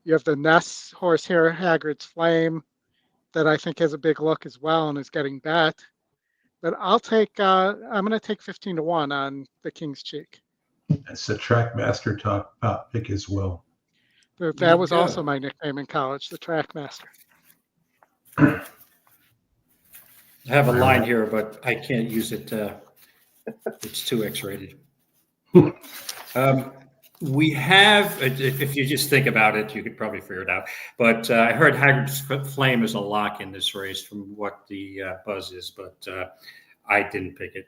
You have the Ness horse here, Hagrid's Flame, that I think has a big look as well and is getting bet. But I'm going to take 15-1 on the King's Cheek. That's the Trackmaster top pick as well. That was also my nickname in college, the Trackmaster. I have a line here, but I can't use it. It's too X-rated. We have, if you just think about it, you could probably figure it out. But I heard Haggard's Flame is a lock in this race from what the buzz is, but I didn't pick it.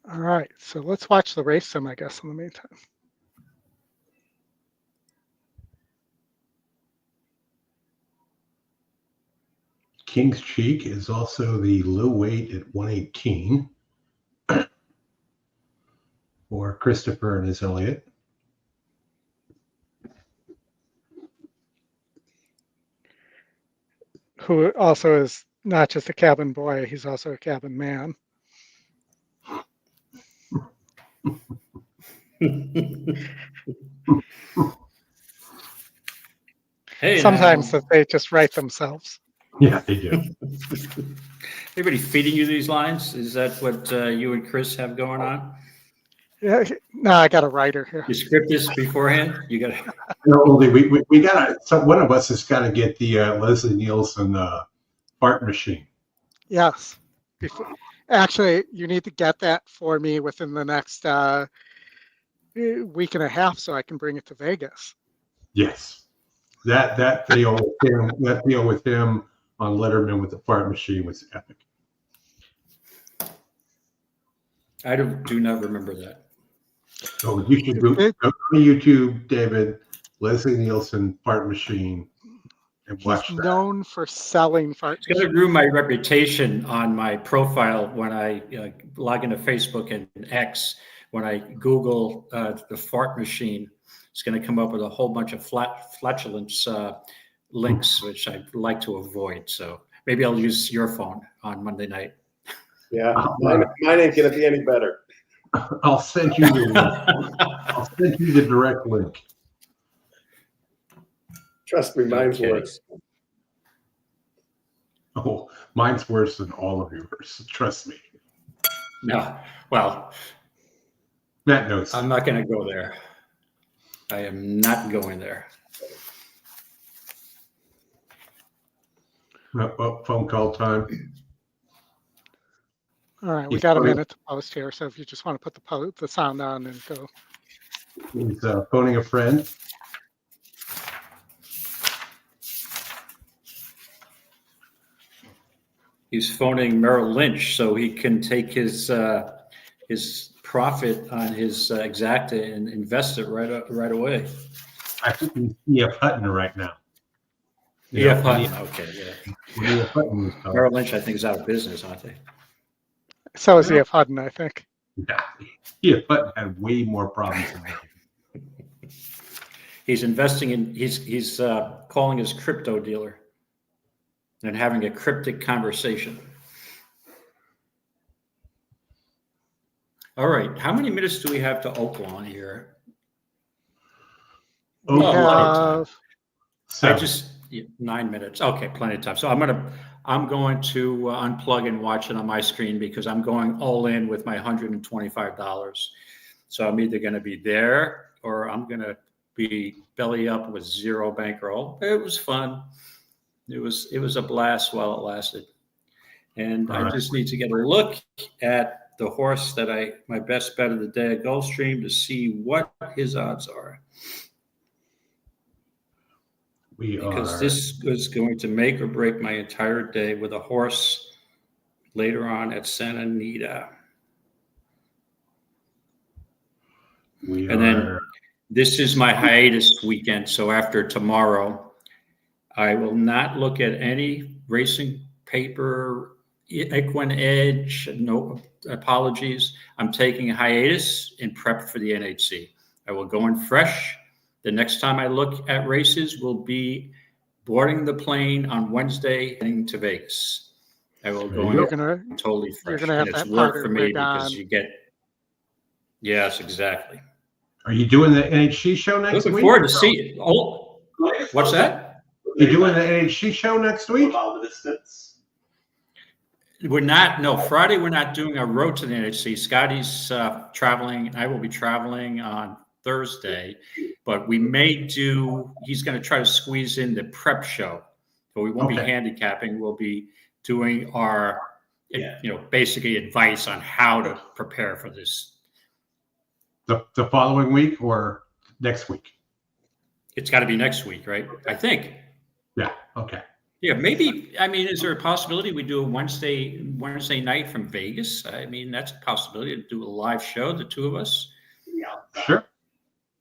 All right, so let's watch the race sim, I guess, in the meantime. King's Cheek is also the low weight at 118 for Christopher and his Elliott. Who also is not just a cabin boy, he's also a cabin man. Hey, sometimes that they just write themselves. Yeah, they do. Anybody feeding you these lines? Is that what you and Chris have going on? Yeah, no, I got a writer here. You script this beforehand? You got to. No, only we gotta. So one of us has got to get the Leslie Nielsen fart machine. Yes. Actually, you need to get that for me within the next week and a half, so I can bring it to Vegas. Yes, that deal with him on Letterman with the fart machine was epic. I do not remember that. So you should go to YouTube, David, Leslie Nielsen fart machine, and watch He's that. known for selling fart It's going to ruin my reputation on my profile when I log into Facebook and X. When I Google the fart machine, it's going to come up with a whole bunch of flatulence links, which I like to avoid. So maybe I'll use your phone on Monday night. Yeah, mine ain't going to be any better. I'll send you the link. I'll send you the direct link. Trust me, mine's worse. Oh, mine's worse than all of yours. Trust me. No, well, Matt knows. I'm not going to go there. I am not going there. Phone call time. All right, we got a minute to post here, so if you just want to put the sound on and go. He's phoning a friend. He's phoning Merrill Lynch so he can take his profit on his exacta and invest it right away. I think he's E.F. Hutton right now. E.F. Hutton, okay, yeah. E.F. Hutton Merrill Lynch, I think, is out of business, aren't they? So is E.F. Hutton, I think. Yeah, E.F. Hutton had way more problems than that. He's investing in. He's calling his crypto dealer and having a cryptic conversation. All right, how many minutes do we have to Oaklawn here? We have 9 minutes. Okay, plenty of time. So I'm going to unplug and watch it on my screen because I'm going all in with my $125. So I'm either going to be there or I'm going to be belly up with zero bankroll. It was fun. It was a blast while it lasted. And I just need to get a look at the horse that my best bet of the day at Gulfstream to see what his odds are. Because this is going to make or break my entire day with a horse later on at Santa Anita. And then this is my hiatus weekend. So after tomorrow, I will not look at any racing paper, EquinEdge, no apologies. I'm taking a hiatus in prep for the NHC. I will go in fresh. The next time I look at races will be boarding the plane on Wednesday heading to Vegas. I will go in totally fresh. You're gonna have and it's that work powder for me rig because on. you get, yes, exactly. Are you doing the NHC show next Looking week? forward to see it. Oh, what's that? You doing the NHC show next week? About the distance. We're not. No, Friday we're not doing a road to the NHC. Scotty's traveling. I will be traveling on Thursday, but we may do. He's going to try to squeeze in the prep show, so we won't be handicapping. We'll be doing our, basically advice on how to prepare for this. The following week or next week? It's got to be next week, right? I think. Yeah. Okay. Yeah, maybe. I mean, is there a possibility we do a Wednesday night from Vegas? I mean, that's a possibility to do a live show, the two of us. Yeah. Sure.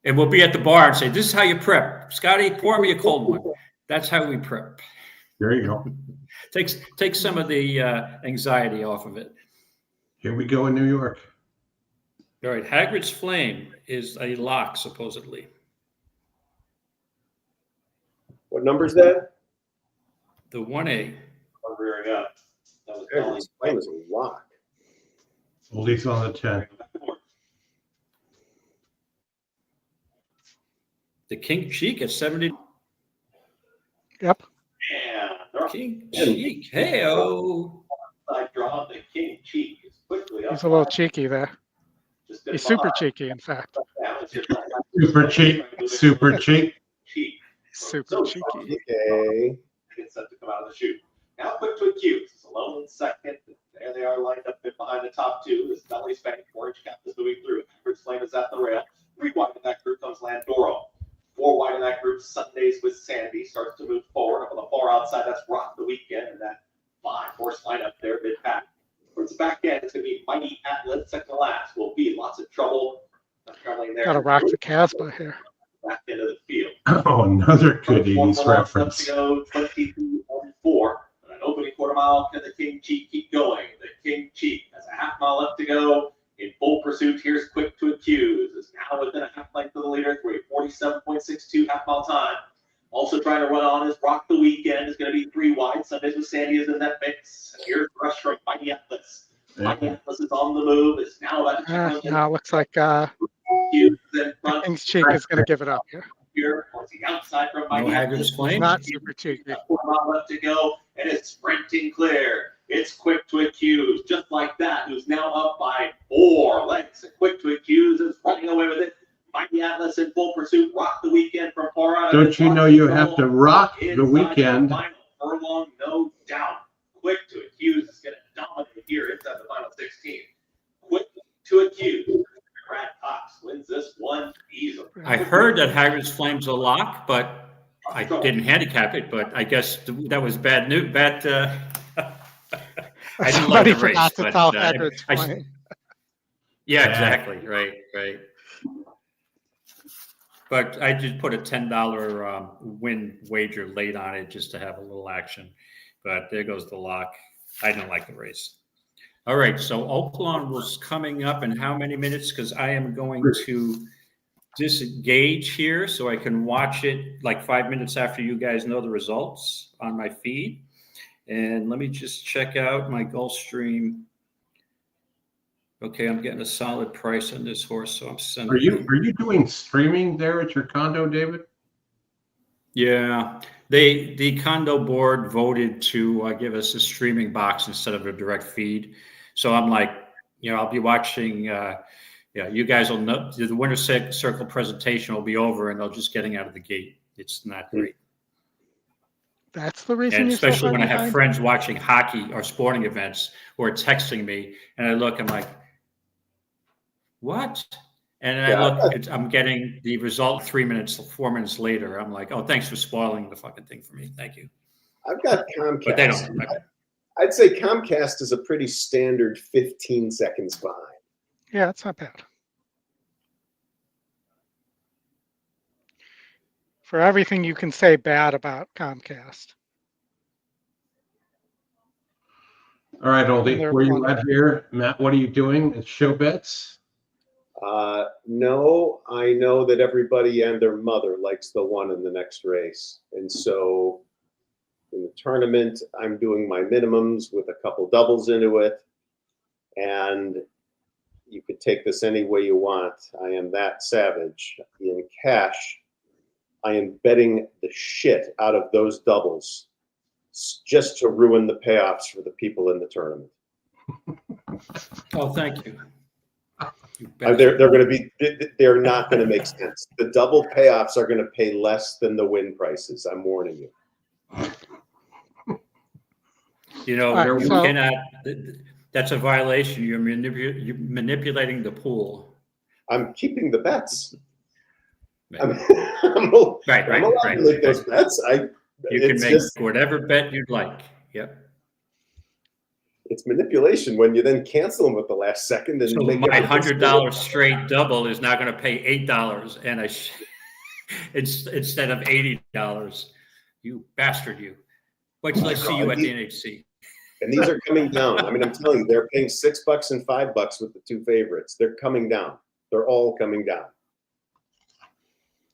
And we'll be at the bar and say, "This is how you prep, Scotty. Pour me a cold one." That's how we prep. There you go. Take some of the anxiety off of it. Here we go in New York. All right, Hagrid's Flame is a lock, supposedly. What number is that? The 1A. I'm rearing up. That was Hagrid's Flame is a lock. Oldies on the 10. The King Cheek at 70. Yep. Yeah. King Cheek. Hey-oh. Side draw. The King Cheek is quickly up. He's a little cheeky there. He's super cheeky, in fact. Super cheap. Super cheap. Super cheeky. Okay. Gets set to come out of the chute. Now quick to accuse. It's alone in second. There they are lined up behind the top two. This belly spank. Orange cap is moving through. Hagrid's Flame is at the rail. 3 wide in that group comes Landoro. 4 wide in that group. Sundays with Sandy starts to move forward. Up on the far outside, that's Rock the Weekend. And that 5-horse lineup there mid-pack. Towards the back end, it's going to be Mighty Atlas. Second to last will be lots of trouble. Not traveling there. Gotta rock the Casbah here. Back into the field. Oh, another good 80s reference. 22-4. And an opening quarter mile. Can the King Cheek keep going? The King Cheek has a half mile left to go. In full pursuit, here's Quick to Accuse. Is now within a half length of the leader. 47.62 half mile time. Also trying to run on is Rock the Weekend. Is going to be 3 wide. Sundays with Sandy is in that mix. And here's Rush from Mighty Atlas. Mighty Atlas is on the move. It's now about to check Now it looks like King's Cheek is going to give it up here. Here towards the outside from Mighty Hagrid's Flame. Not super cheeky. 4 mile left to go, and it's sprinting clear. It's Quick to Accuse, just like that, who's now up by 4 lengths. And Quick to Accuse is running away with it. Mighty Atlas in full pursuit. Rock the Weekend from far out. Don't you know you have to rock the weekend? Final furlong, no doubt. Quick to Accuse is going to dominate here inside the final 16. Quick to Accuse. Brad Cox wins this one easily. I heard that Hagrid's Flame's a lock, but I didn't handicap it. But I guess that was bad news. I didn't like Somebody the race, forgot to but, tell Hagrid's Flame. yeah, exactly. Right. But I did put a $10 win wager late on it just to have a little action. But there goes the lock. I didn't like the race. All right, so Oaklawn was coming up in how many minutes? Because I am going to disengage here so I can watch it like 5 minutes after you guys know the results on my feed. And let me just check out my Gulfstream. Okay, I'm getting a solid price on this horse, so I'm sending. Are you doing streaming there at your condo, David? Yeah, the condo board voted to give us a streaming box instead of a direct feed. So I'm like, I'll be watching. You guys will know the Winter Circle presentation will be over, and they'll just getting out of the gate. It's not great. That's the reason. And you're so especially far when I have behind? friends watching hockey or sporting events who are texting me, and I look, I'm like, what? And I look, I'm getting the result 4 minutes later. I'm like, oh, thanks for spoiling the fucking thing for me. Thank you. I've got Comcast. But they don't. I'd say Comcast is a pretty standard 15 seconds behind. Yeah, it's not bad. for everything you can say bad about Comcast. All right, Oldie, They're where you fun. at here? Matt, what are you doing? It's show bets? No, I know that everybody and their mother likes the one in the next race. And so in the tournament, I'm doing my minimums with a couple doubles into it. And you could take this any way you want. I am that savage. In cash, I am betting the shit out of those doubles just to ruin the payoffs for the people in the tournament. Oh, thank you. They're going to be. They're not going to make sense. The double payoffs are going to pay less than the win prices. I'm warning you. You know, All right, you so- cannot. That's a violation. You're manipulating the pool. I'm keeping the bets. Right. I'm allowed to make those bets. You can make whatever bet you'd like. Yep. It's manipulation when you then cancel them at the last second. And So make my everything $100 straight double is now going to pay $8 and instead of $80. You bastard, you. Wait till I see you at the NHC. And these are coming down. I mean, I'm telling you, they're paying $6 and $5 with the two favorites. They're coming down. They're all coming down.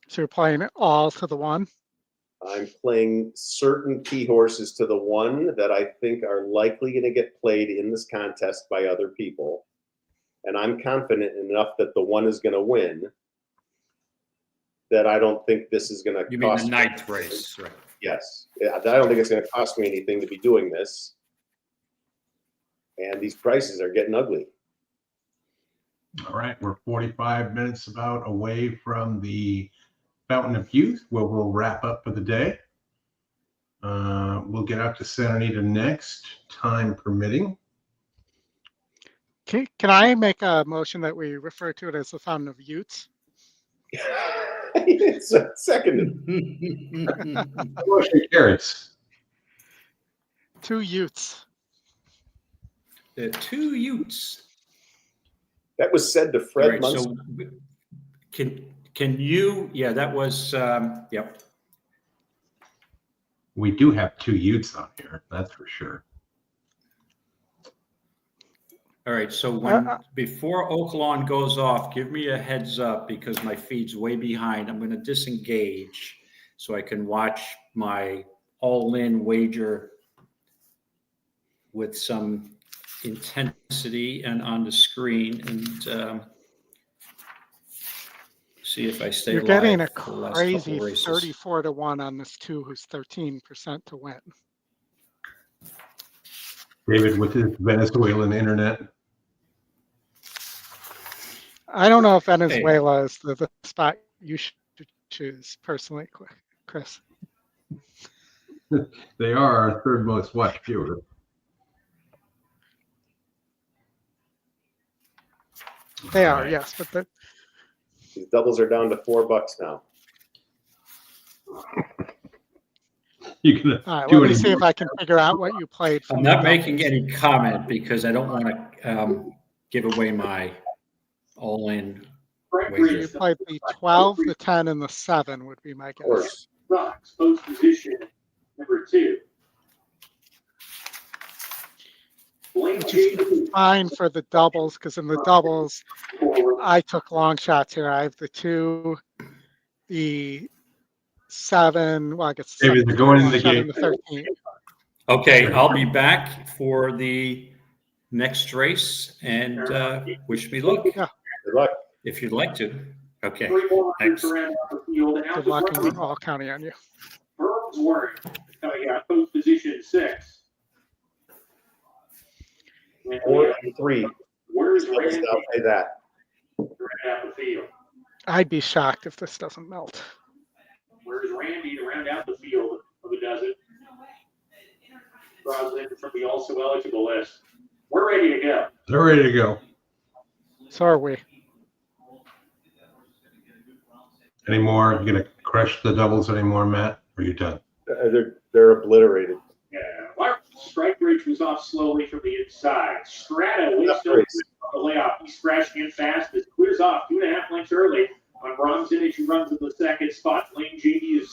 So you're playing it all to the one? I'm playing certain key horses to the one that I think are likely going to get played in this contest by other people. And I'm confident enough that the one is going to win that I don't think this is going to cost me. You mean the ninth race, right? Yes. I don't think it's going to cost me anything to be doing this. And these prices are getting ugly. All right, we're 45 minutes about away from the Fountain of Youth, where we'll wrap up for the day. We'll get out to Santa Anita next, time permitting. Can I make a motion that we refer to it as the Fountain of Utes? It's seconded. Motion carries. 2 Utes. The 2 Utes. That was said to Fred All right, Munson. so can you? Yeah, that was. Yep. We do have 2 Utes on here, that's for sure. All right. So before Oaklawn goes off, give me a heads up because my feed's way behind. I'm going to disengage so I can watch my all-in wager with some intensity and on the screen and see if I stay You're alive. getting a for the last crazy couple races. 34 to 1 on this 2 who's 13% to win. David, with his Venezuelan internet. I don't know if Venezuela is the spot you should choose personally, Chris. They are our third most watched viewer. They All are, right. yes, but These doubles are down to $4 now. You can all right, do let me any see if I can figure out what you played. I'm from not the making doubles. any comment because I don't want to give away my all-in wager. You played the 12, the 10, and the 7 would be my Of guess. course. Rocks, post position number 2. Which is fine for the doubles because in the doubles, I took long shots here. I have the 2, the 7. Well, I guess the David, they're going into the shot game. and the 13. Okay, I'll be back for the next race and wish me luck Yeah. Good luck. if you'd like to. Okay, 3 more thanks. around the field. And Good luck, and we're all counting on you. Burns Warren coming out post position 6. And 4 and 3. where's I'll Randy say that. right out the field? I'd be shocked if this doesn't melt. Where's Randy to round out the field of the dozen? Draws in from the also eligible list. We're ready to go. They're ready to go. So are we. Any more? You gonna crush the doubles anymore, Matt? Or are you done? They're obliterated. Yeah. Mark, strike bridge was off slowly from the inside. Strata waits Left on race. the layoff. He's crashing in fast. It clears off 2.5 lengths early. On Bronson, as she runs in the second spot. Lane Genie is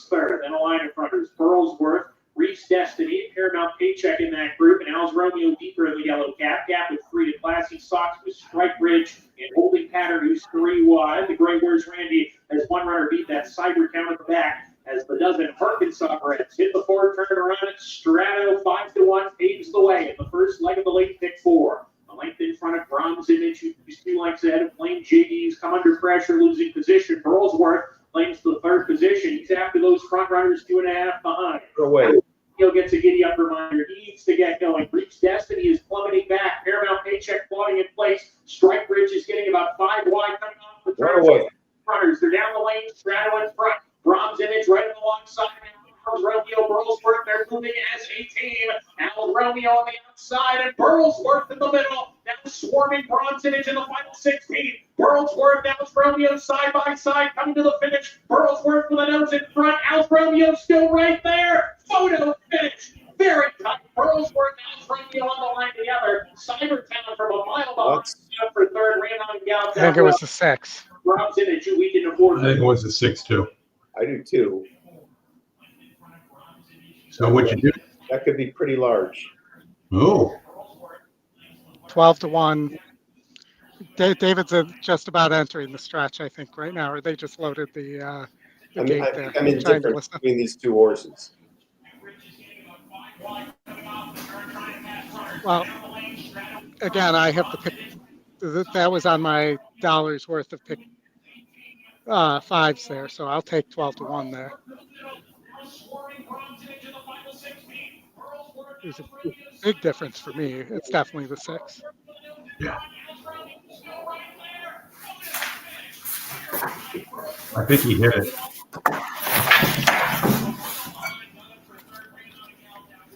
Paycheck in that group, and Al's Romeo deeper in the yellow cap. Gap with 3 to Classy Sox with Strike Bridge and Holding Pattern, who's 3 wide. The Gray Where's Randy has one runner beat that Cyber count at the back as the dozen Arkansas Reds hit the 4 turn around at Strato 5-1 paves the way in the first leg of the late pick 4. A length in front of Bronze Image, who's 2 lengths ahead of Flame JD's come under pressure, losing position. Burlsworth claims the 3rd position. He's after those front runners 2.5 behind. He'll get a giddy up reminder. He needs to get going. Reach Destiny is plummeting back. Paramount Paycheck plotting in place. Strike Bridge is getting about 5 wide coming off the turn. Runners, they're down the lane. Strato in front. Bronze Image right alongside. Romeo, Burlsworth, they're moving as a team. Al Romeo on the outside and Burlsworth in the middle. Now swarming Bronze Image in the final 16. Burlsworth, now it's Romeo side by side coming to the finish. Burlsworth with a nose in front. Al Romeo still right there. Photo finish. Very tight. Burlsworth, Al Romeo on the line together. Cybertown from a mile behind for 3rd. Ran on Gal. I think it was the 6. Bronze Image, who we can afford. I think it was the 6 too. I do too. So what you do? That could be pretty large. Oh, 12-1. David's just about entering the stretch, I think, right now, or they just loaded the gate I there. think I'm indifferent between these 2 horses. Well, again, I have to pick. That was on my dollars worth of pick 5s there, so I'll take 12-1 there. There's a big difference for me. It's definitely the 6. yeah. I think he hit it.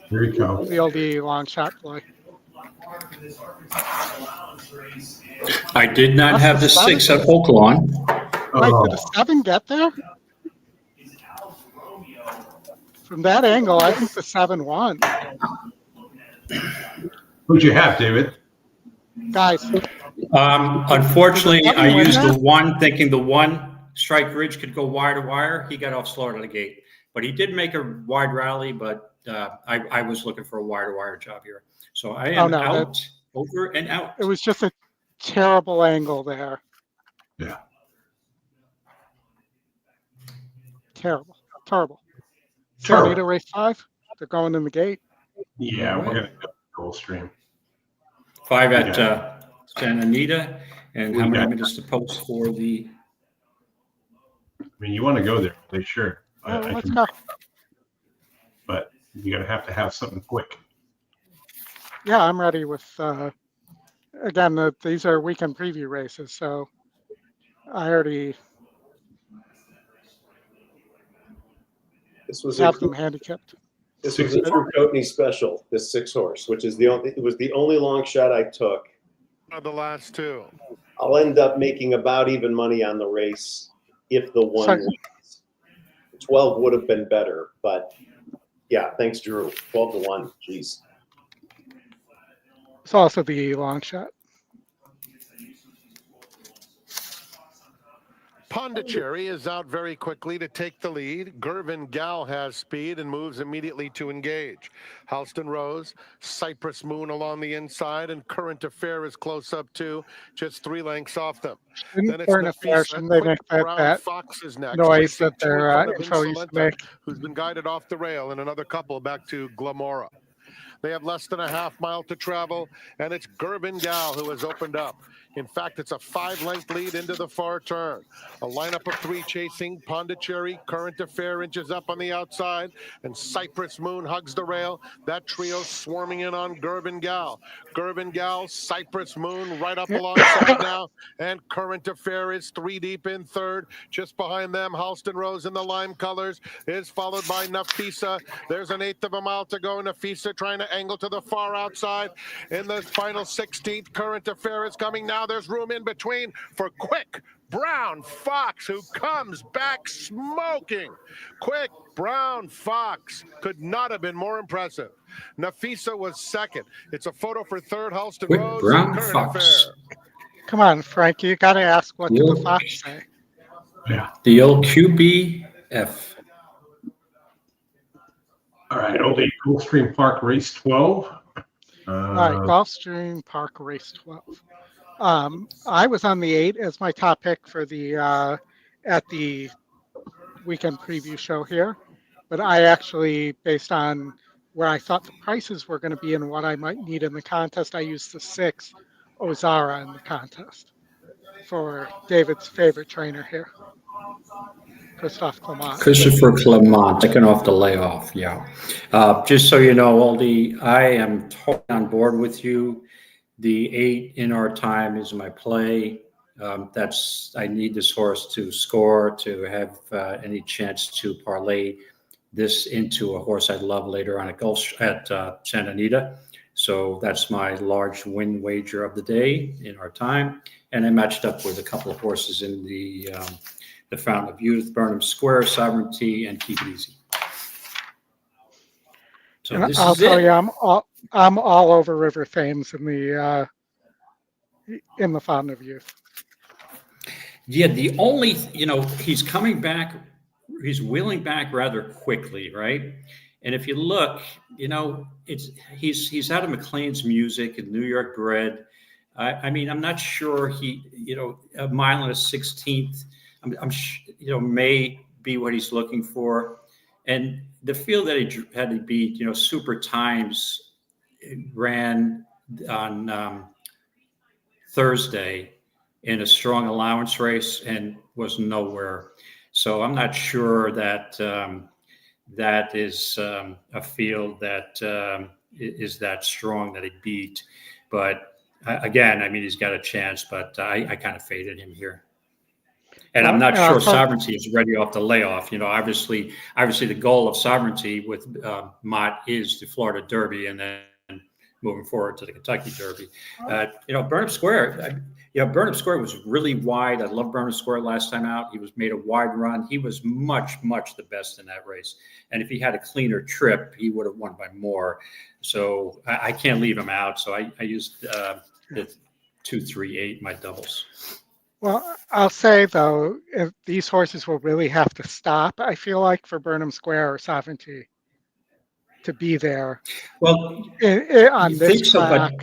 Here he comes. The oldie long shot play. I did not have the 6 at Oaklawn. Mike, did a 7 get there? From that angle, I think the 7 won. Who'd you have, David? Guys. Unfortunately, I used the 1 thinking the 1 Strike Ridge could go wire to wire. He got off slow out of the gate. But he did make a wide rally, but I was looking for a wire to wire job here. So I am out, over and out. It was just a terrible angle there. Yeah. Terrible. Anita race 5. They're going in the gate. Yeah, we're going to go Goldstream. 5 at Anita. And how many minutes to post for the... I mean, you want to go there. They sure. Let's go. But you're going to have something quick. Yeah, I'm ready with, again, these are weekend preview races, so I already have them handicapped. This was a Drew Coatney special, this 6 horse, which is it was the only long shot I took. The last 2. I'll end up making about even money on the race if the 1 wins. 12 would have been better, but yeah, thanks, Drew. 12-1. Jeez. It's also the long shot. Pondicherry is out very quickly to take the lead. Gervin Gal has speed and moves immediately to engage. Halston Rose, Cypress Moon along the inside, and Current Affair is close up too, just 3 lengths off them. Then it's Nafisa, they make that Fox is next. noise that their intro used to make. Who's been guided off the rail, and another couple back to Glamora. They have less than a half mile to travel, and it's Gervin Gal who has opened up. In fact, it's a 5-length lead into the far turn. A lineup of 3 chasing. Pondicherry, Current Affair inches up on the outside, and Cypress Moon hugs the rail. That trio swarming in on Gervin Gal. Gervin Gal, Cypress Moon right up alongside now, and Current Affair is 3 deep in 3rd. Just behind them, Halston Rose in the lime colors is followed by Nafisa. There's an 1/8 of a mile to go. Nafisa trying to angle to the far outside. In the final 16th, Current Affair is coming now. There's room in between for Quick Brown Fox, who comes back smoking. Quick Brown Fox could not have been more impressive. Nafisa was 2nd. It's a photo for 3rd. Halston Quick Rose Brown and Current Fox. Affair. Come on, Frank, you got to ask what did the Fox say? Yeah. The old QBF. All right, Oldie Gulfstream Park Race 12. All right, Gulfstream Park Race 12. I was on the 8 as my top pick for the at the weekend preview show here, but I actually, based on where I thought the prices were going to be and what I might need in the contest, I used the 6 Ozara in the contest for David's favorite trainer here, Christophe Clement. Christopher Clement, taking off the layoff. Yeah. Just so you know, Aldi, I am totally on board with you. The 8 in our time is my play. I need this horse to score to have any chance to parlay this into a horse I'd love later on at Santa Anita. So that's my large win wager of the day in our time. And I matched up with a couple of horses in the Fountain of Youth, Burnham Square, Sovereignty, and Keep It Easy. So and this I'll is tell it. you, I'm all over River Thames in the Fountain of Youth. Yeah, the only, he's coming back, he's wheeling back rather quickly, right? And if you look, he's out of McLean's Music and New York bred. I mean, I'm not sure a mile and a 16th, may be what he's looking for. And the field that he had to beat, Super Times ran on Thursday in a strong allowance race and was nowhere. So I'm not sure that that is a field that is that strong that he beat. But again, I mean, he's got a chance, but I kind of faded him here. And I'm not sure Sovereignty is ready off the layoff. Obviously the goal of Sovereignty with Mott is the Florida Derby and then moving forward to the Kentucky Derby. Burnham Square, Burnham Square was really wide. I loved Burnham Square last time out. He made a wide run. He was much, much the best in that race. And if he had a cleaner trip, he would have won by more. So I can't leave him out. So I used the 2, 3, 8, my doubles. Well, I'll say, though, if these horses will really have to stop, I feel like, for Burnham Square or Sovereignty to be there. Well, on this track.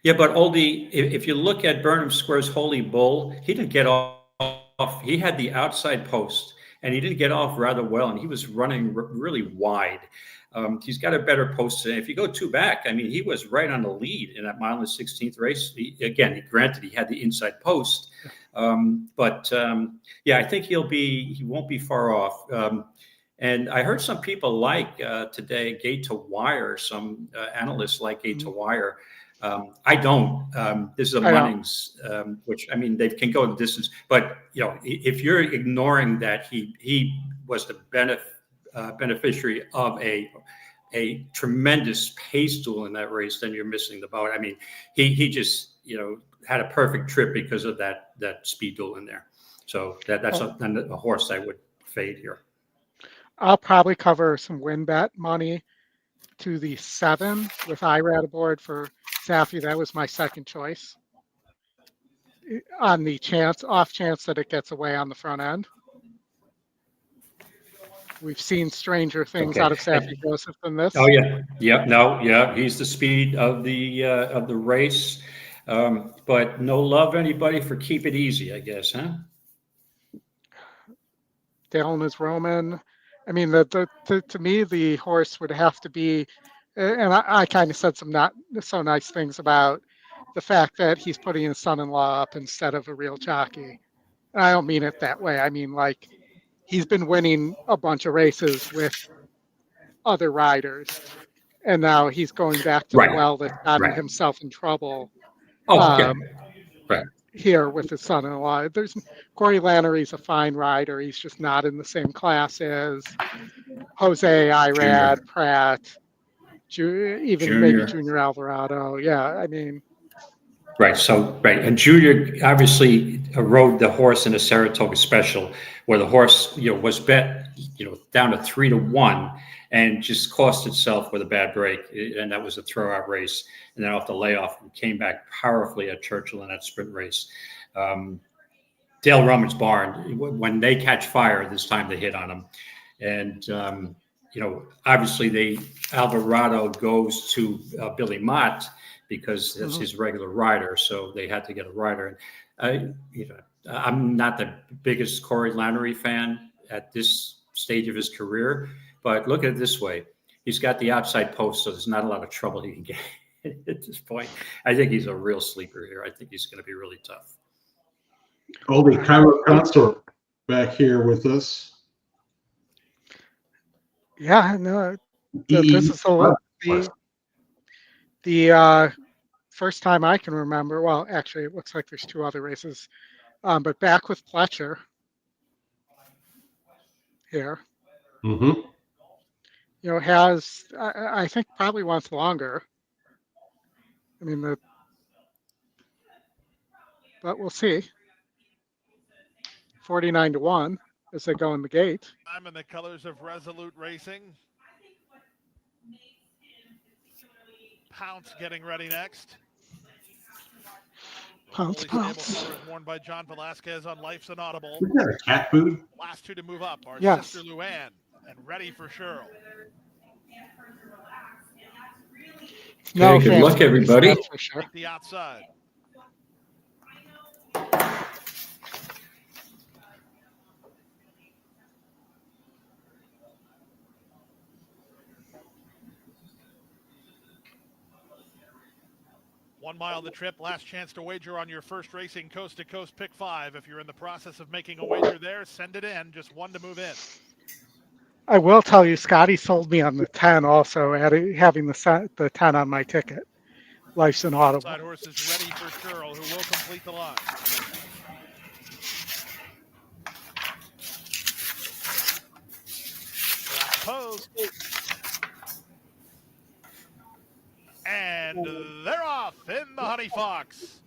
Yeah, but Oldie, if you look at Burnham Square's Holy Bull, he didn't get off. He had the outside post, and he didn't get off rather well, and he was running really wide. He's got a better post. If you go 2 back, I mean, he was right on the lead in that mile and 16th race. Granted, he had the inside post. I think he won't be far off. And I heard some people like today Gate to Wire, some analysts like Gate to Wire. I don't. This is a Munnings, which, I mean, they can go the distance. But, if you're ignoring that he was the beneficiary of a tremendous pace duel in that race, then you're missing the boat. I mean, he just, had a perfect trip because of that speed duel in there. So that's a horse I would fade here. I'll probably cover some win bet money to the 7 with IRAD aboard for Safi. That was my second choice on the off chance that it gets away on the front end. We've seen stranger things out of Safi Joseph than this. Oh yeah, yeah, he's the speed of the race, but no love anybody for Keep It Easy, I guess, huh? Dale is Roman. I mean, to me, the horse would have to be, and I kind of said some not so nice things about the fact that he's putting his son-in-law up instead of a real jockey. And I don't mean it that way. I mean, like, he's been winning a bunch of races with other riders, and now he's going back to the well that's gotten himself in trouble. Here with his son-in-law. Corey Lannery's a fine rider. He's just not in the same class as Jose, Irad, Pratt, maybe Junior Alvarado. Yeah, I mean. And Junior obviously rode the horse in a Saratoga special where the horse, was bet, down to 3-1 and just cost itself with a bad break. And that was a throwout race. And then off the layoff, came back powerfully at Churchill in that sprint race. Dale Roman's barn, when they catch fire, it's time to hit on them. And, obviously Alvarado goes to Billy Mott because that's his regular rider. So they had to get a rider. And, I'm not the biggest Corey Lanerie fan at this stage of his career, but look at it this way. He's got the outside post, so there's not a lot of trouble he can get at this point. I think he's a real sleeper here. I think he's going to be really tough. Oldie Cairo Consort back here with us. Yeah, no, this is the first time I can remember. Well, actually, it looks like there's two other races, but back with Pletcher here. Mm-hmm. Has I think probably wants longer. I mean, but we'll see. 49-1 as they go in the gate. I'm in the colors of Resolute Racing. Pounce getting ready next. Pounce. Colors worn by John Velasquez on Life's Inaudible. Isn't that a cat food? Last two to move up are Sister Luann and Ready for Cheryl. No, good luck, everybody. For sure. The outside. One mile the trip, last chance to wager on your first Racing Coast to Coast Pick 5. If you're in the process of making a wager there, send it in. Just one to move in. I will tell you, Scotty sold me on the 10 also, having the 10 on my ticket. Life's Inaudible. Side horse is Ready for Cheryl, who will complete the line. Pose. And they're off in the Honey Fox.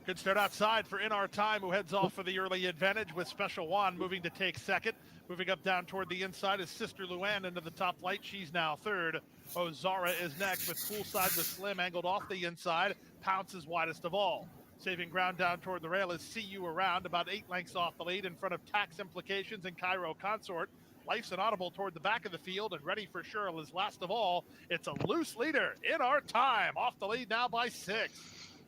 Good start outside for In Our Time, who heads off for the early advantage with Special Juan moving to take second. Moving up down toward the inside is Sister Luann into the top light. She's now third. Ozara is next with Poolside with Slim angled off the inside. Pounce is widest of all. Saving ground down toward the rail is See You Around, about 8 lengths off the lead in front of Tax Implications and Cairo Consort. Life's Inaudible toward the back of the field, and Ready for Cheryl is last of all. It's a loose leader In Our Time, off the lead now by 6.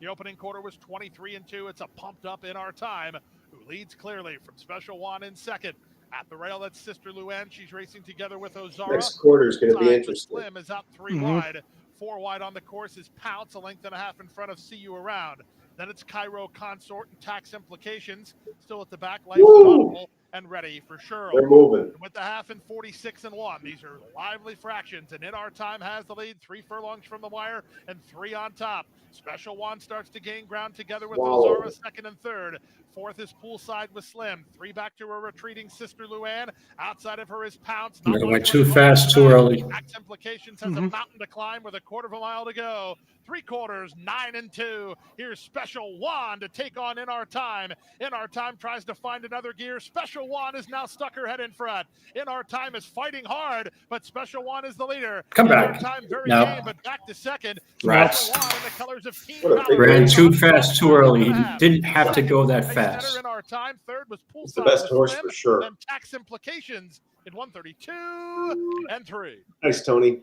The opening quarter was 23-2. It's a pumped up In Our Time, who leads clearly from Special Juan in second. At the rail, that's Sister Luann. She's racing together with Ozara. Next quarter is going to be interesting. Slim is out 3 wide. 4 wide on the course is Pounce, a length and a half in front of See You Around. Then it's Cairo Consort and Tax Implications. Still at the back, Life's Inaudible and Ready for Cheryl. They're moving. With the half in 46-1. These are lively fractions, and In Our Time has the lead. 3 furlongs from the wire and 3 on top. Special One starts to gain ground together with Ozara, second and third. Fourth is Poolside with Slim. 3 back to a retreating Sister Luann. Outside of her is Pounce. It went too fast, too early. Tax Implications has a mountain to climb with a quarter of a mile to go. 3 quarters, 9-2. Here's Special One to take on In Our Time. In Our Time tries to find another gear. Special One is now stuck her head in front. In Our Time is fighting hard, but Special One is the leader. Come In back. Our Time very No. game, but back to second. Rats. Special One in the colors of Team Ran too fast, too early. He didn't have to go that fast. In Our Time, third was Poolside. It's the best with horse Slim, for sure. Then Tax Implications in 132-3. Nice, Tony.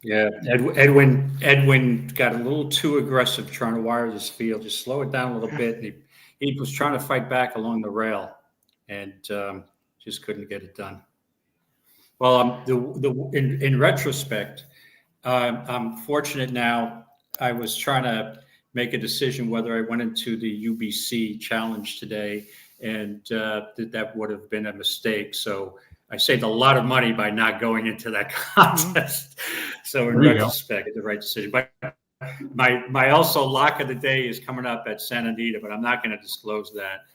Yeah, Edwin got a little too aggressive trying to wire this field. Just slow it down a little bit. And he was trying to fight back along the rail, and just couldn't get it done. Well, in retrospect, I'm fortunate now. I was trying to make a decision whether I went into the UBC challenge today, and that would have been a mistake. So I saved a lot of money by not going into that contest. So in retrospect, it's the right decision. But my also lock of the day is coming up at Santa Anita, but I'm not going to disclose that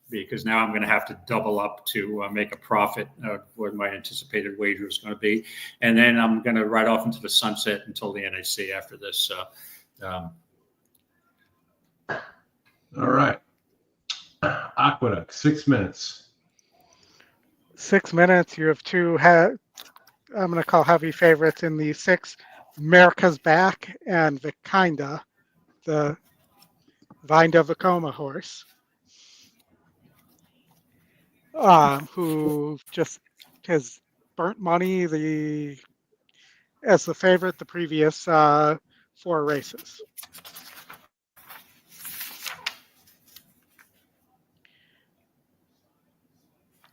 because now I'm going to have to double up to make a profit of what my anticipated wager is going to be. And then I'm going to ride off into the sunset until the NAC after this. All right. Aqueduct, 6 minutes. 6 minutes. You have 2 I'm going to call heavy favorites in the 6. America's Back and Vikinda, the Vinda Vacoma horse, who just has burnt money as the favorite the previous 4 races.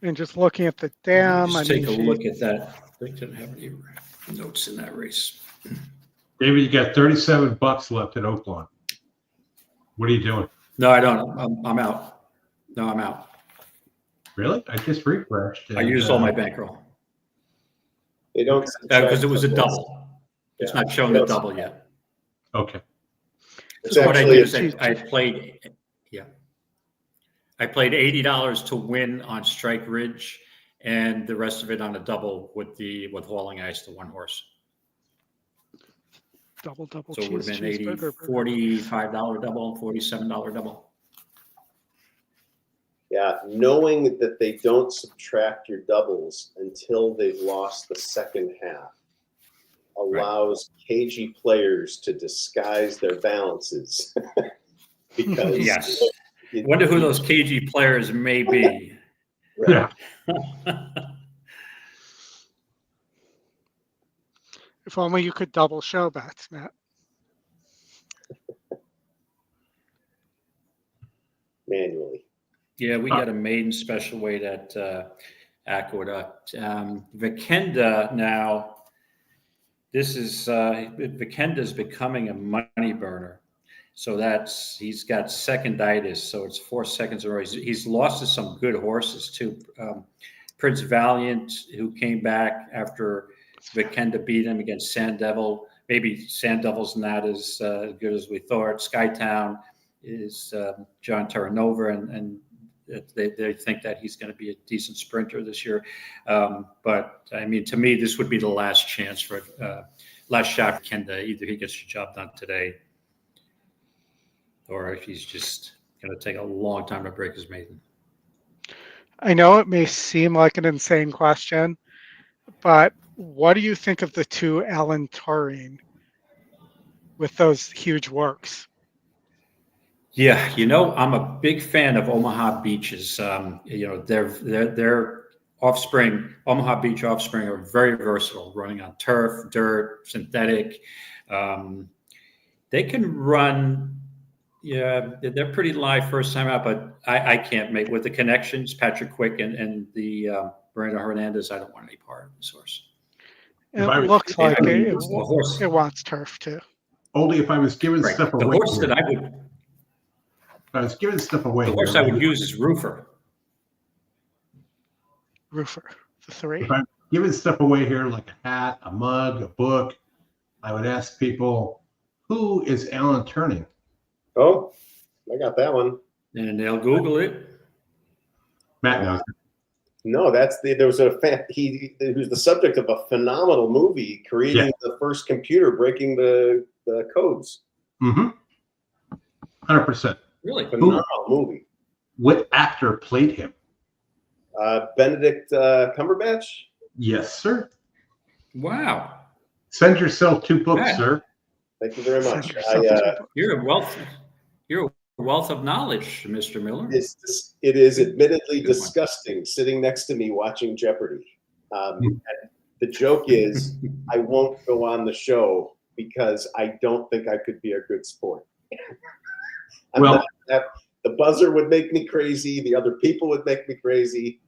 And just looking at the dam, Just take a look at that. I didn't have any notes in that race. David, you got $37 left at Oaklawn. What are you doing? No, I don't. I'm out. No, I'm out. Really? I just refreshed. I used all my bankroll. They don't Because it was a double. It's not showing the double yet. Okay. It's So what I actually did is I played $80 to win on Strike Ridge, and the rest of it on a double with Hauling Ice, the 1 horse. Double So it would have been $45 double, $47 double. Yeah, knowing that they don't subtract your doubles until they've lost the second half allows cagey players to disguise their balances. Because Yes. Wonder who those cagey players may be. Yeah. If only you could double show bets, Matt. Manually. Yeah, we got a maiden special weight at Aqueduct. Vikenda now, this is, Vikenda's becoming a money burner. So he's got seconditis, so it's 4 seconds in a row. He's lost to some good horses too. Prince Valiant, who came back after Vikenda beat him against Sand Devil. Maybe Sand Devil's not as good as we thought. Skytown is John Terranova, and they think that he's going to be a decent sprinter this year. But I mean, to me, this would be the last chance for last shot for Kenda. Either he gets the job done today, or if he's just going to take a long time to break his maiden. I know it may seem like an insane question, but what do you think of the 2 Alan Turing with those huge works? Yeah, I'm a big fan of Omaha Beaches. Their offspring, Omaha Beach offspring, are very versatile, running on turf, dirt, synthetic. They can run. Yeah, they're pretty live first time out, but I can't make with the connections. Patrick Quick and the Brandon Hernandez. I don't want any part of this horse. It looks like it wants turf too. Only if I was giving stuff away. The horse here. that I would. I was giving stuff away. The horse I would use is Roofer. Roofer, the 3. If I'm giving stuff away here, like a hat, a mug, a book, I would ask people, who is Alan Turning? Oh, I got that one. And they'll Google it. Matt knows. No, there was he was the subject of a phenomenal movie, creating the first computer, breaking the codes. 100%. Really? Phenomenal movie. What actor played him? Benedict Cumberbatch? Yes, sir. Wow. Send yourself 2 books, sir. Thank you very much. You're a wealth of knowledge, Mr. Miller. It is admittedly disgusting sitting next to me watching Jeopardy. The joke is I won't go on the show because I don't think I could be a good sport. The buzzer would make me crazy. The other people would make me crazy.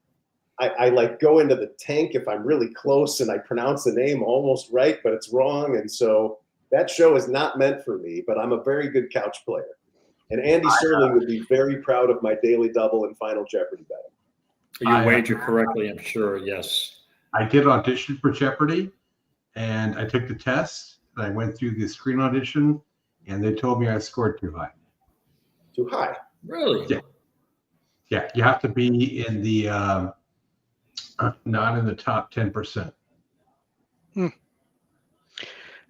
I like go into the tank if I'm really close and I pronounce the name almost right, but it's wrong. And so that show is not meant for me, but I'm a very good couch player. And Andy Serling would be very proud of my daily double and Final Jeopardy betting. You wager correctly, I'm sure, yes. I did audition for Jeopardy, and I took the test, and I went through the screen audition, and they told me I scored too high. Too high? Really? Yeah. Yeah, you have to be in the not in the top 10%.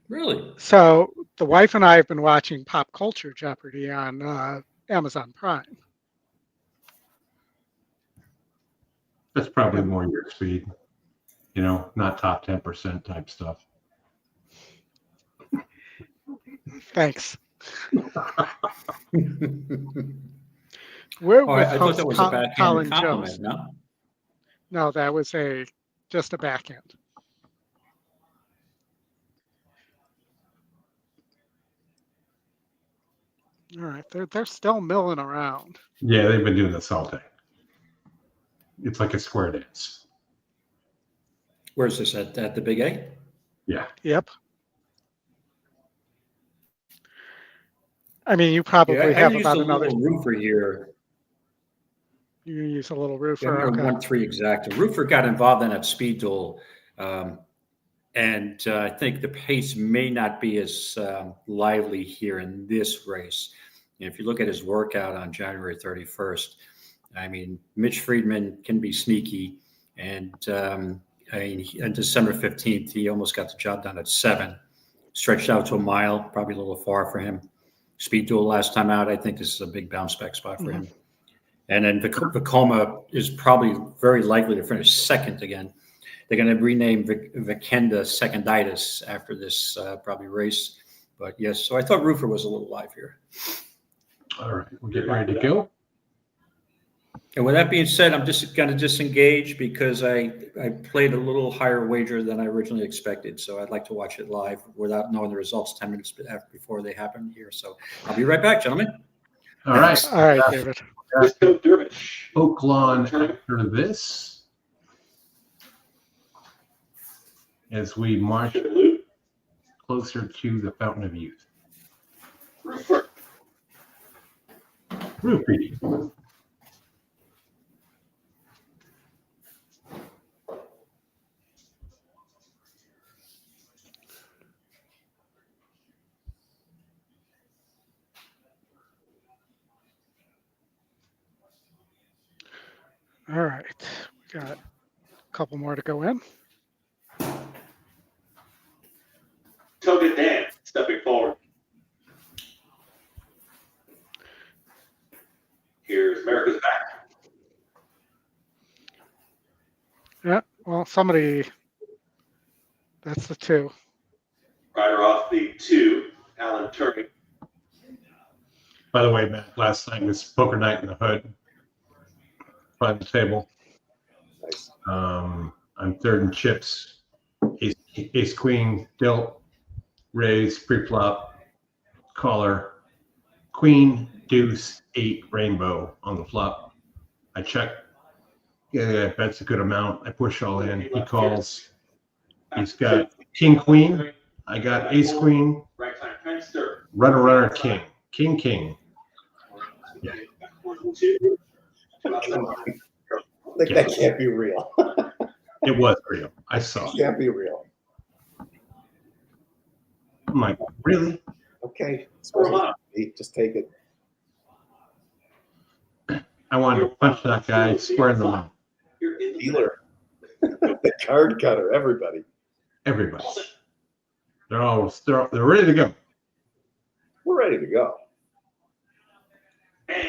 Really? So the wife and I have been watching Pop Culture Jeopardy on Amazon Prime. That's probably more your speed, not top 10% type stuff. Thanks. I thought that was a backhanded compliment, no? No, that was a just a back end. All right, they're still milling around. Yeah, they've been doing this all day. It's like a square dance. Where's this at the Big A? Yeah. Yep. I mean, you probably I have used about a another. little roofer here. You use a little Yeah, roofer. or Okay. 1-3 exact. The roofer got involved in that speed duel, and I think the pace may not be as lively here in this race. And if you look at his workout on January 31st, I mean, Mitch Friedman can be sneaky, and on December 15th, he almost got the job done at 7, stretched out to a mile, probably a little far for him. Speed duel last time out, I think this is a big bounce back spot for him. And then Vekoma is probably very likely to finish second again. They're going to rename Vikenda Seconditis after this probably race. But yes, so I thought Roofer was a little live here. All right, we're getting ready to go. And with that being said, I'm just going to disengage because I played a little higher wager than I originally expected. So I'd like to watch it live without knowing the results 10 minutes before they happen here. So I'll be right back, gentlemen. All right. All right, David. Disco Dervish. Oaklawn after this, as we march closer to the Fountain of Youth. Roofer. Roof reading. All right, we got a couple more to go in. Toga Dan stepping forward. Here's America's Back. Yeah, well, somebody, that's the 2. Rider off the 2, Alan Turing. By the way, Matt, last night was poker night in the hood. By the table. Nice. I'm third in chips. Ace Queen, Dilt, raise, pre-flop, caller, Queen, Deuce, 8, rainbow on the flop. I check. Yeah, bet's a good amount. I push all in. He calls. He's got King, Queen. I got Ace, Queen. Right time transfer. Runner, King. King. Yeah. Come on. Like, that can't be real. It was real. I saw It it. can't be real. I'm like, really? Okay. It's fine. Just take it. I wanted to punch that guy square in the mouth. Dealer. The card cutter. Everybody. Everybody. They're ready to go. We're ready to go. And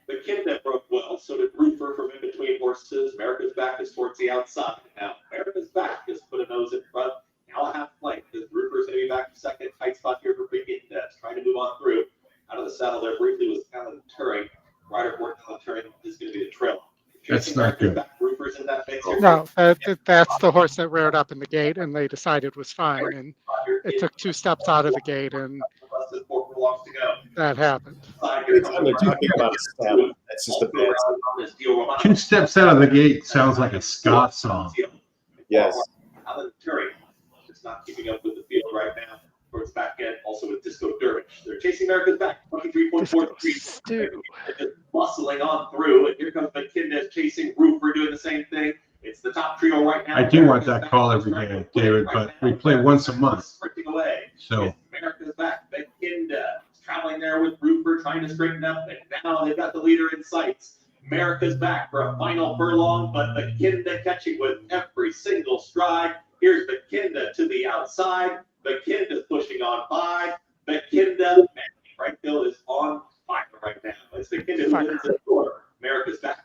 the kid that broke well, so did Roofer from in between horses. America's Back is towards the outside. Now, America's Back has put a nose in front. Now a half flank because Roofer's going to be back to second. Tight spot here for Big Index. Trying to move on through. Out of the saddle there briefly was Alan Turing. Rider for Alan Turing is going to be the trail. That's not good. Roofer's in that mix here. No, that's the horse that reared up in the gate, and they decided was fine. And it took 2 steps out of the gate, and Less than 4 furlongs to go. that happened. Every time they're talking about a saddle, that's just a bad sign. 2 steps out of the gate sounds like a ska song. Yes. Alan Turing is not keeping up with the field right now. Towards back end, also with Disco Dervish. They're chasing America's Back, 23.43. Just bustling on through, and here comes McKinnon chasing Roofer doing the same thing. It's the top trio right now. I do want that call every game, David, but we play once a month. Sprinting away. So It's America's Back. McKinnon traveling there with Roofer trying to straighten up, and now they've got the leader in sights. America's Back for a final furlong, but McKinnon catching with every single stride. Here's McKinnon to the outside. McKinnon pushing on by. McKinnon, Frankville is on fire right now. It's McKinnon who wins the quarter. America's Back.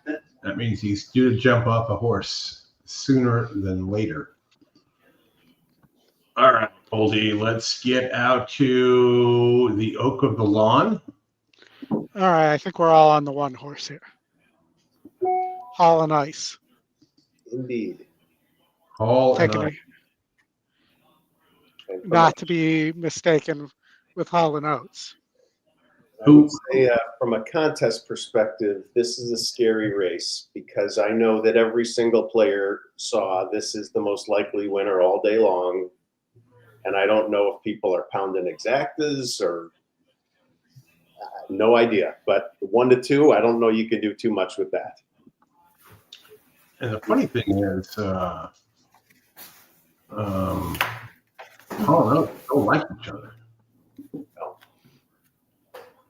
that means he's due to jump off a horse sooner than later. All right, Oldie, let's get out to the Oak of the Lawn. All right, I think we're all on the 1 horse here. Hall and Ice. Indeed. Hall and Taking I. a, And from not to be mistaken with Hall and Oates. I would say, from a contest perspective, this is a scary race because I know that every single player saw this is the most likely winner all day long. And I don't know if people are pounding exactas or no idea. But 1 to 2, I don't know you can do too much with that. And the funny thing is, Hall and Oates don't like each other.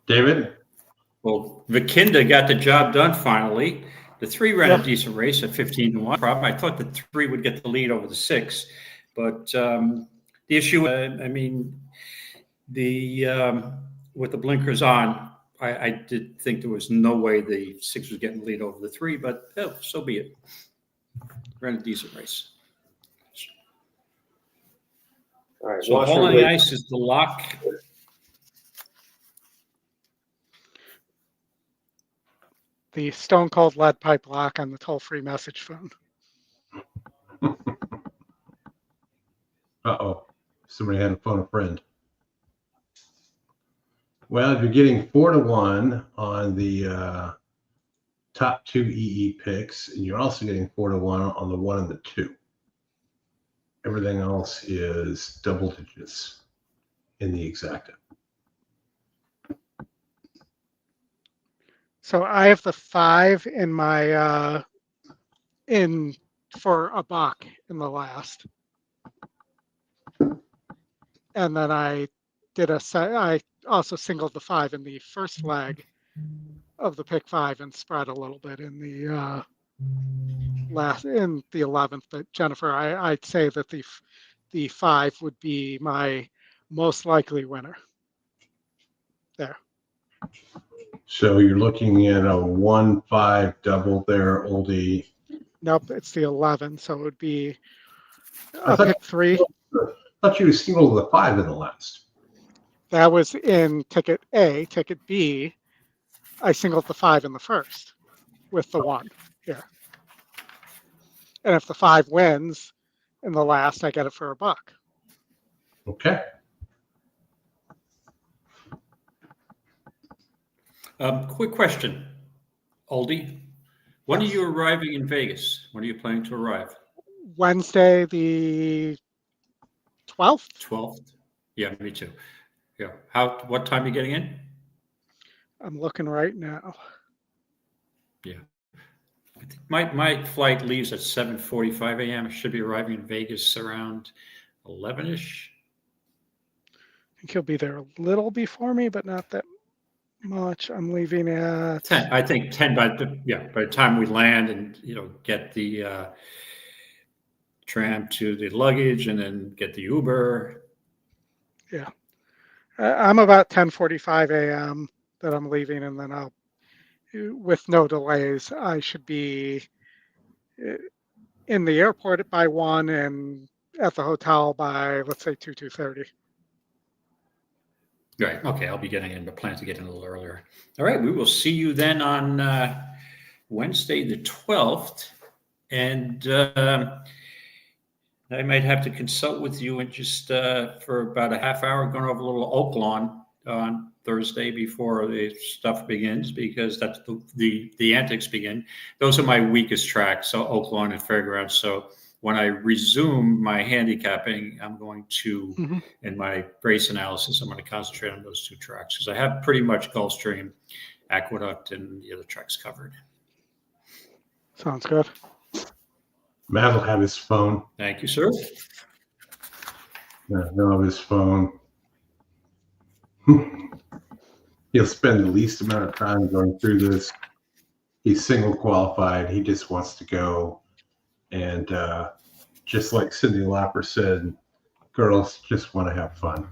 David? Well, Vikinda got the job done finally. The 3 ran a decent race at 15-1. Problem, I thought the 3 would get the lead over the 6, but the issue, I mean, with the blinkers on, I did think there was no way the 6 was getting the lead over the 3, but so be it. Ran a decent race. All right. So Hall on the Ice is the lock. The Stone Cold Lead Pipe lock on the toll-free message phone. Uh-oh. Somebody had to phone a friend. Well, you're getting 4 to 1 on the top 2 EE picks, and you're also getting 4 to 1 on the 1 and the 2. Everything else is double digits in the exacta. So I have the 5 in my in for a buck in the last, and then I did I also singled the 5 in the first leg of the pick 5 and spread a little bit in the in the 11th. But Jennifer, I'd say that the 5 would be my most likely winner. There. So you're looking at a 1-5 double there, oldie. Nope, it's the 11, so it would be I thought, pick 3. I thought you singled the 5 in the last. That was in ticket A. Ticket B, I singled the 5 in the first with the 1 here. And if the 5 wins in the last, I get it for a buck. Okay. Quick question, Oldie. When are you arriving in Vegas? When are you planning to arrive? Wednesday, the 12th. 12th? Yeah, me too. Yeah. What time are you getting in? I'm looking right now. Yeah. I think my flight leaves at 7:45 a.m. I should be arriving in Vegas around 11-ish. I think he'll be there a little before me, but not that much. I'm leaving at 10. I think 10 by the time we land and get the tram to the luggage and then get the Uber. Yeah. I'm about 10:45 a.m. that I'm leaving, and then I'll, with no delays, I should be in the airport by 1 and at the hotel by, let's say, 2:30. Right. Okay. I'll be getting in, but plan to get in a little earlier. All right. We will see you then on Wednesday, the 12th. And I might have to consult with you and just for about a half hour going over a little Oaklawn on Thursday before the stuff begins, because that's the antics begin. Those are my weakest tracks, so Oaklawn and Fairgrounds. So when I resume my handicapping, I'm going to, in my race analysis, I'm going to concentrate on those 2 tracks because I have pretty much Gulfstream, Aqueduct, and the other tracks covered. Sounds good. Matt will have his phone. Thank you, sir. Yeah, he'll have his phone. He'll spend the least amount of time going through this. He's single qualified. He just wants to go. And just like Cyndi Lauper said, girls just want to have fun.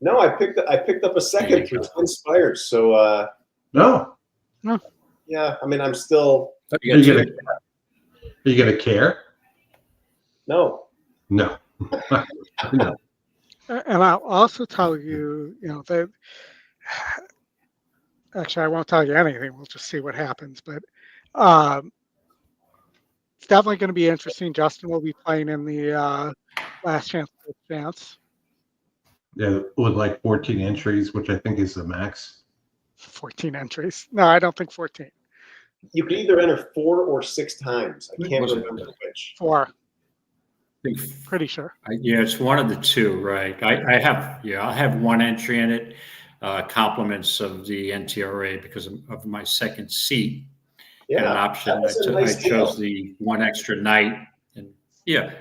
No, I picked up a second through Twin Spires. So No. yeah, I mean, I'm still. Are you gonna care? No. No. No. And I'll also tell you, that actually I won't tell you anything. We'll just see what happens. But it's definitely going to be interesting. Justin will be playing in the last chance. Yeah, with like 14 entries, which I think is the max. 14 entries. No, I don't think 14. You can either enter 4 or 6 times. I can't Was it? remember which. 4. I think Pretty sure. Yeah, it's one of the two, right? I have one entry in it, compliments of the NTRA because of my second seat. And an option. that was a I nice chose deal. the one extra night, and yeah,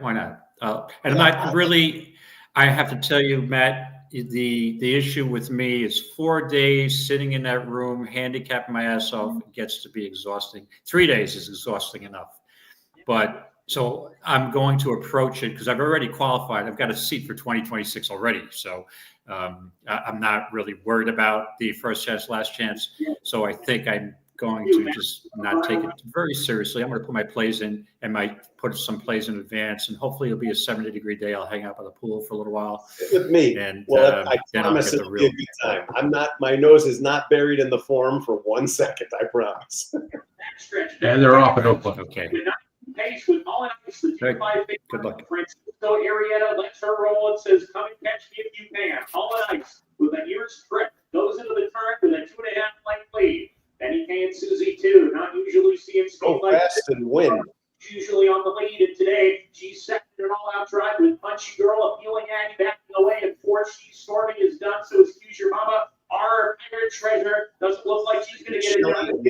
why not? And I'm not really. I have to tell you, Matt, the issue with me is 4 days sitting in that room, handicapping my ass off. It gets to be exhausting. 3 days is exhausting enough, but so I'm going to approach it because I've already qualified. I've got a seat for 2026 already, so I'm not really worried about the first chance, last chance. So I think I'm going to just not take it very seriously. I'm going to put my plays in and might put some plays in advance, and hopefully it'll be a 70-degree day. I'll hang out by the pool for a little while. With me, And well, I then I'll promise get the it'll be a real. good time. I'm not. My nose is not buried in the form for 1 second. I promise. And they're off at Oakland. Okay. Pace with all ice, the Good 2-5 luck. Francisco area lets her roll and says, "Come and catch me if you can." All ice with a ears strip goes into the turn with a 2.5 length lead. Benny K and Susie too. Not usually seeing speed Go like fast this. and win. Usually on the lead, and today she's second in an all-out drive with Punchy Girl appealing Annie backing away, and 4 She's Storming is done. So excuse your mama. Our pirate treasure doesn't look like she's going to get it done.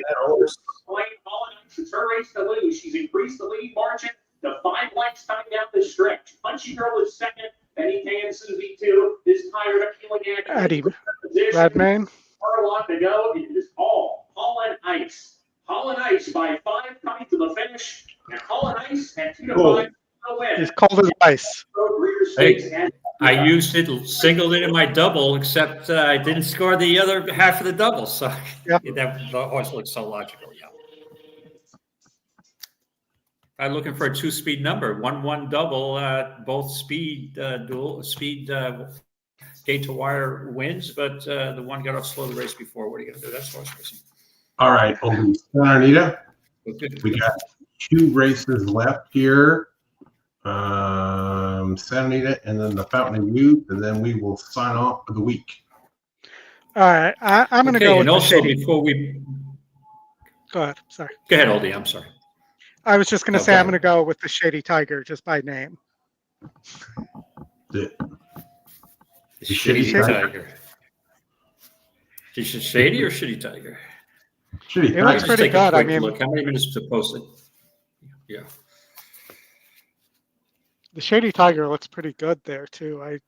It's her race to lose. She's increased the lead margin to 5 lengths coming down the stretch. Punchy Girl is second. Benny K and Susie too. Is tired of appealing Annie. Redmayne. Furlong to go. It is all Holland Ice. Holland Ice by 5 coming to the finish. And Holland Ice at 2 to 5 to win. He's cold as ice. Hey, I used it, singled it in my double, except I didn't score the other half of the double. So Yep. that always looks so logical. Yeah. I'm looking for a 2-speed number, 1-1 double, both speed gate to wire wins, but the one got off slow the race before. What are you going to do? That's horse racing. All right, Anita. Okay. We got 2 races left here. Santa Anita and then the Fountain of Youth, and then we will sign off for the week. All right. I'm going to go with and the also shady. before we Go ahead. Sorry. go ahead, Oldie. I'm sorry. I was just going to say Okay. I'm going to go with the Shady Tiger just by name. The Shitty Shitty Tiger. Is it shady or shitty tiger? Shitty It looks Tiger. pretty Take a good. I quick mean, look. How many minutes to post it? Yeah. the Shady Tiger looks pretty good there too. I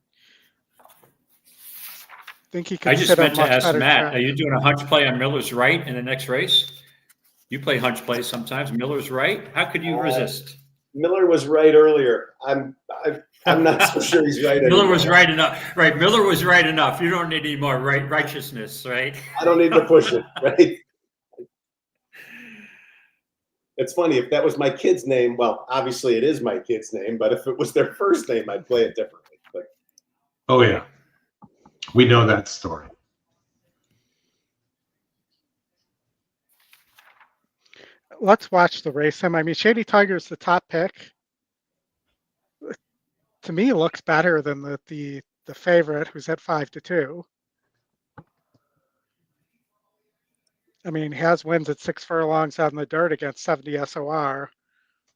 think he I could just sit on meant to much ask better Matt, track. are you doing a hunch play on Miller's Right in the next race? You play hunch plays sometimes. Miller's Right? How could you resist? Miller was right earlier. I'm not so sure he's right Miller anymore. was right enough. Right. Miller was right enough. You don't need any more righteousness, right? I don't need to push it, right? It's funny, if that was my kid's name, well, obviously it is my kid's name, but if it was their first name, I'd play it differently. But Oh yeah, we know that story. Let's watch the race. I mean, Shady Tiger is the top pick. To me, it looks better than the favorite, who's at 5-2. I mean, he has wins at 6 furlongs out in the dirt against 70 SOR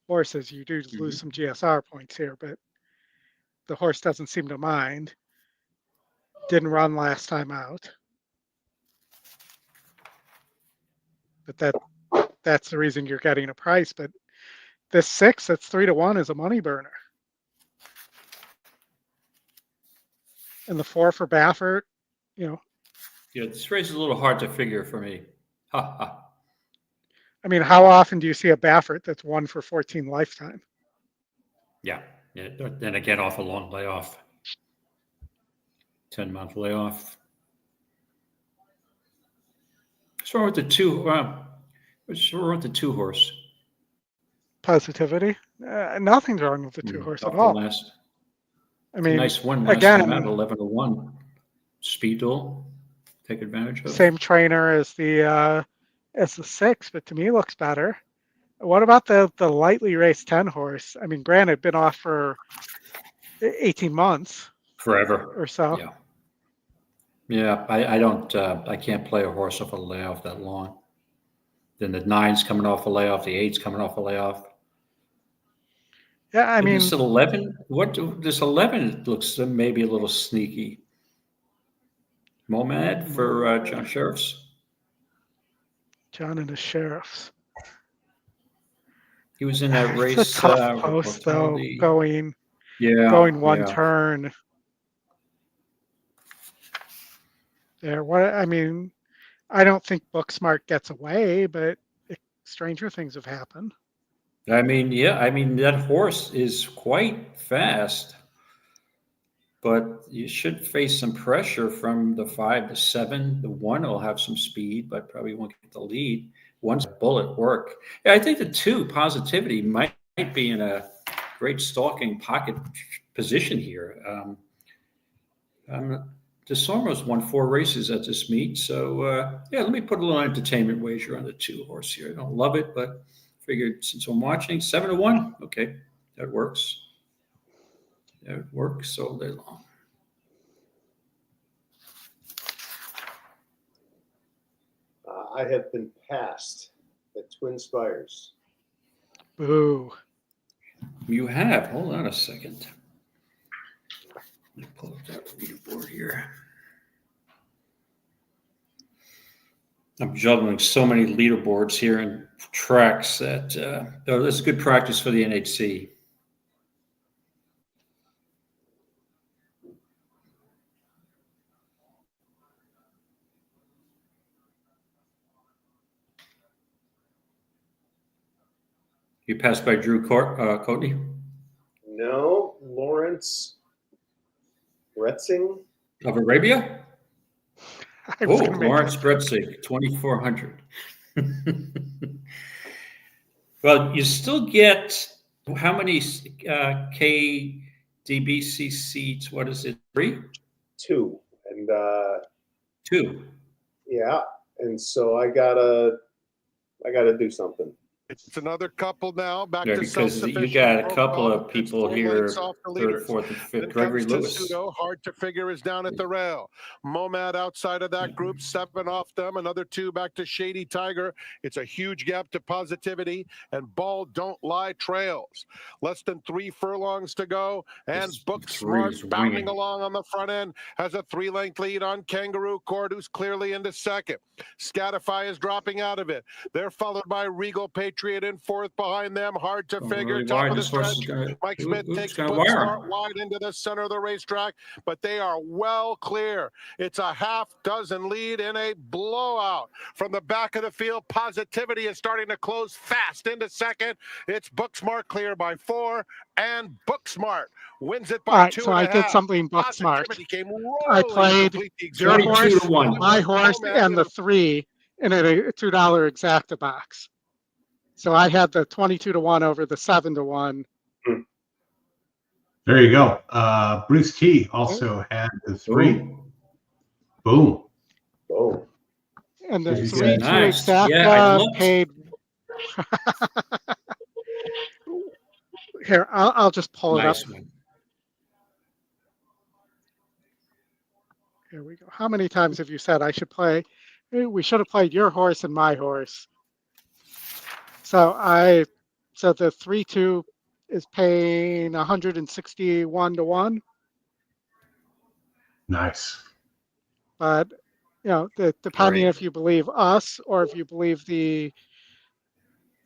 horses. You do lose some GSR points here, but the horse doesn't seem to mind. Didn't run last time out. But that's the reason you're getting a price. But this 6 that's 3-1 is a money burner. And the 4 for Baffert, Yeah, this race is a little hard to figure for me. Ha ha. I mean, how often do you see a Baffert that's 1 for 14 lifetime? Yeah. Then again, off a long layoff. 10-month layoff. What's wrong with the two? What's wrong with the 2 horse? Positivity? Nothing's wrong with the 2 horse at Off the all. last. I mean, Nice one last again, time out, 11-1. Speed duel. Take advantage of. same trainer as the 6, but to me looks better. What about the lightly raced 10 horse? I mean, granted, been off for 18 months Forever. or so. Yeah. Yeah, I don't, I can't play a horse off a layoff that long. Then the 9's coming off a layoff, the 8's coming off a layoff. Yeah, I mean, this 11, this 11 looks maybe a little sneaky. Momad for John Sheriffs. John and the Sheriffs. He was in that race. It's a tough post, though, going one turn. There, what I mean, I don't think Booksmart gets away, but stranger things have happened. I mean, yeah, I mean that horse is quite fast, but you should face some pressure from the 5 to 7. The 1 will have some speed, but probably won't get the lead. 1's bullet work. Yeah, I think the 2, Positivity, might be in a great stalking pocket position here. DeSormo's won 4 races at this meet, so yeah, let me put a little entertainment wager on the 2 horse here. I don't love it, but figured since I'm watching 7 to 1, okay, that works. That works all day long. I have been passed at Twin Spires. Boo. You have. Hold on a second. Let me pull up that leaderboard here. I'm juggling so many leaderboards here and tracks that this is good practice for the NHC. You passed by Drew Courtney? No, Lawrence Retzing. Of Arabia? Oh, Lawrence Bretzig, 2,400. Well, you still get how many KDBC seats? What is it? 3? 2. And 2. Yeah. And so I gotta do something. It's another couple now. Back Yeah, to because you got a couple of people here, 3rd, 4th, and 5th. Gregory Lewis. Pseudo, hard to figure, is down at the rail. Momad outside of that group, 7 off them. Another 2 back to Shady Tiger. It's a huge gap to Positivity, and Ball Don't Lie trails. Less than 3 furlongs to go, and Booksmart bounding along on the front end has a 3-length lead on Kangaroo Court, who's clearly into 2nd. Scatify is dropping out of it. They're followed by Regal Patriot in 4th behind them. Hard to figure. Top of the stretch. Mike Smith takes Booksmart wide into the center of the racetrack, but they are well clear. It's a half dozen lead in a blowout. From the back of the field, Positivity is starting to close fast into 2nd. It's Booksmart clear by 4, and Booksmart wins it by 2.5. So I did something Booksmart. I played your horse, my horse, and the 3 in a $2 exacta box. So I had the 22 to 1 over the 7 to 1. There you go. Bruce T also had the 3. Boom. Boom. And the 3 to exacta paid. Here, I'll just pull it up. Here we go. How many times have you said I should play? We should have played your horse and my horse. So the 3-2 is paying 161 to 1. Nice. But depending if you believe us or if you believe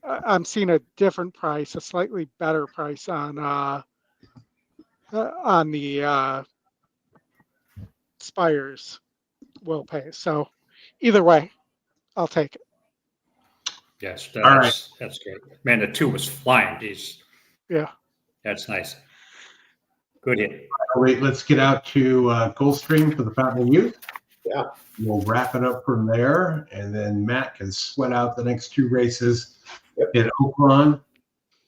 I'm seeing a different price, a slightly better price on the Spires will pay. So either way, I'll take it. Yes, that's great. Man, the 2 was flying. Yeah. That's nice. Good hit. All right, let's get out to Gulfstream for the Fountain of Youth. Yeah. We'll wrap it up from there, and then Matt can sweat out the next 2 races in Oaklawn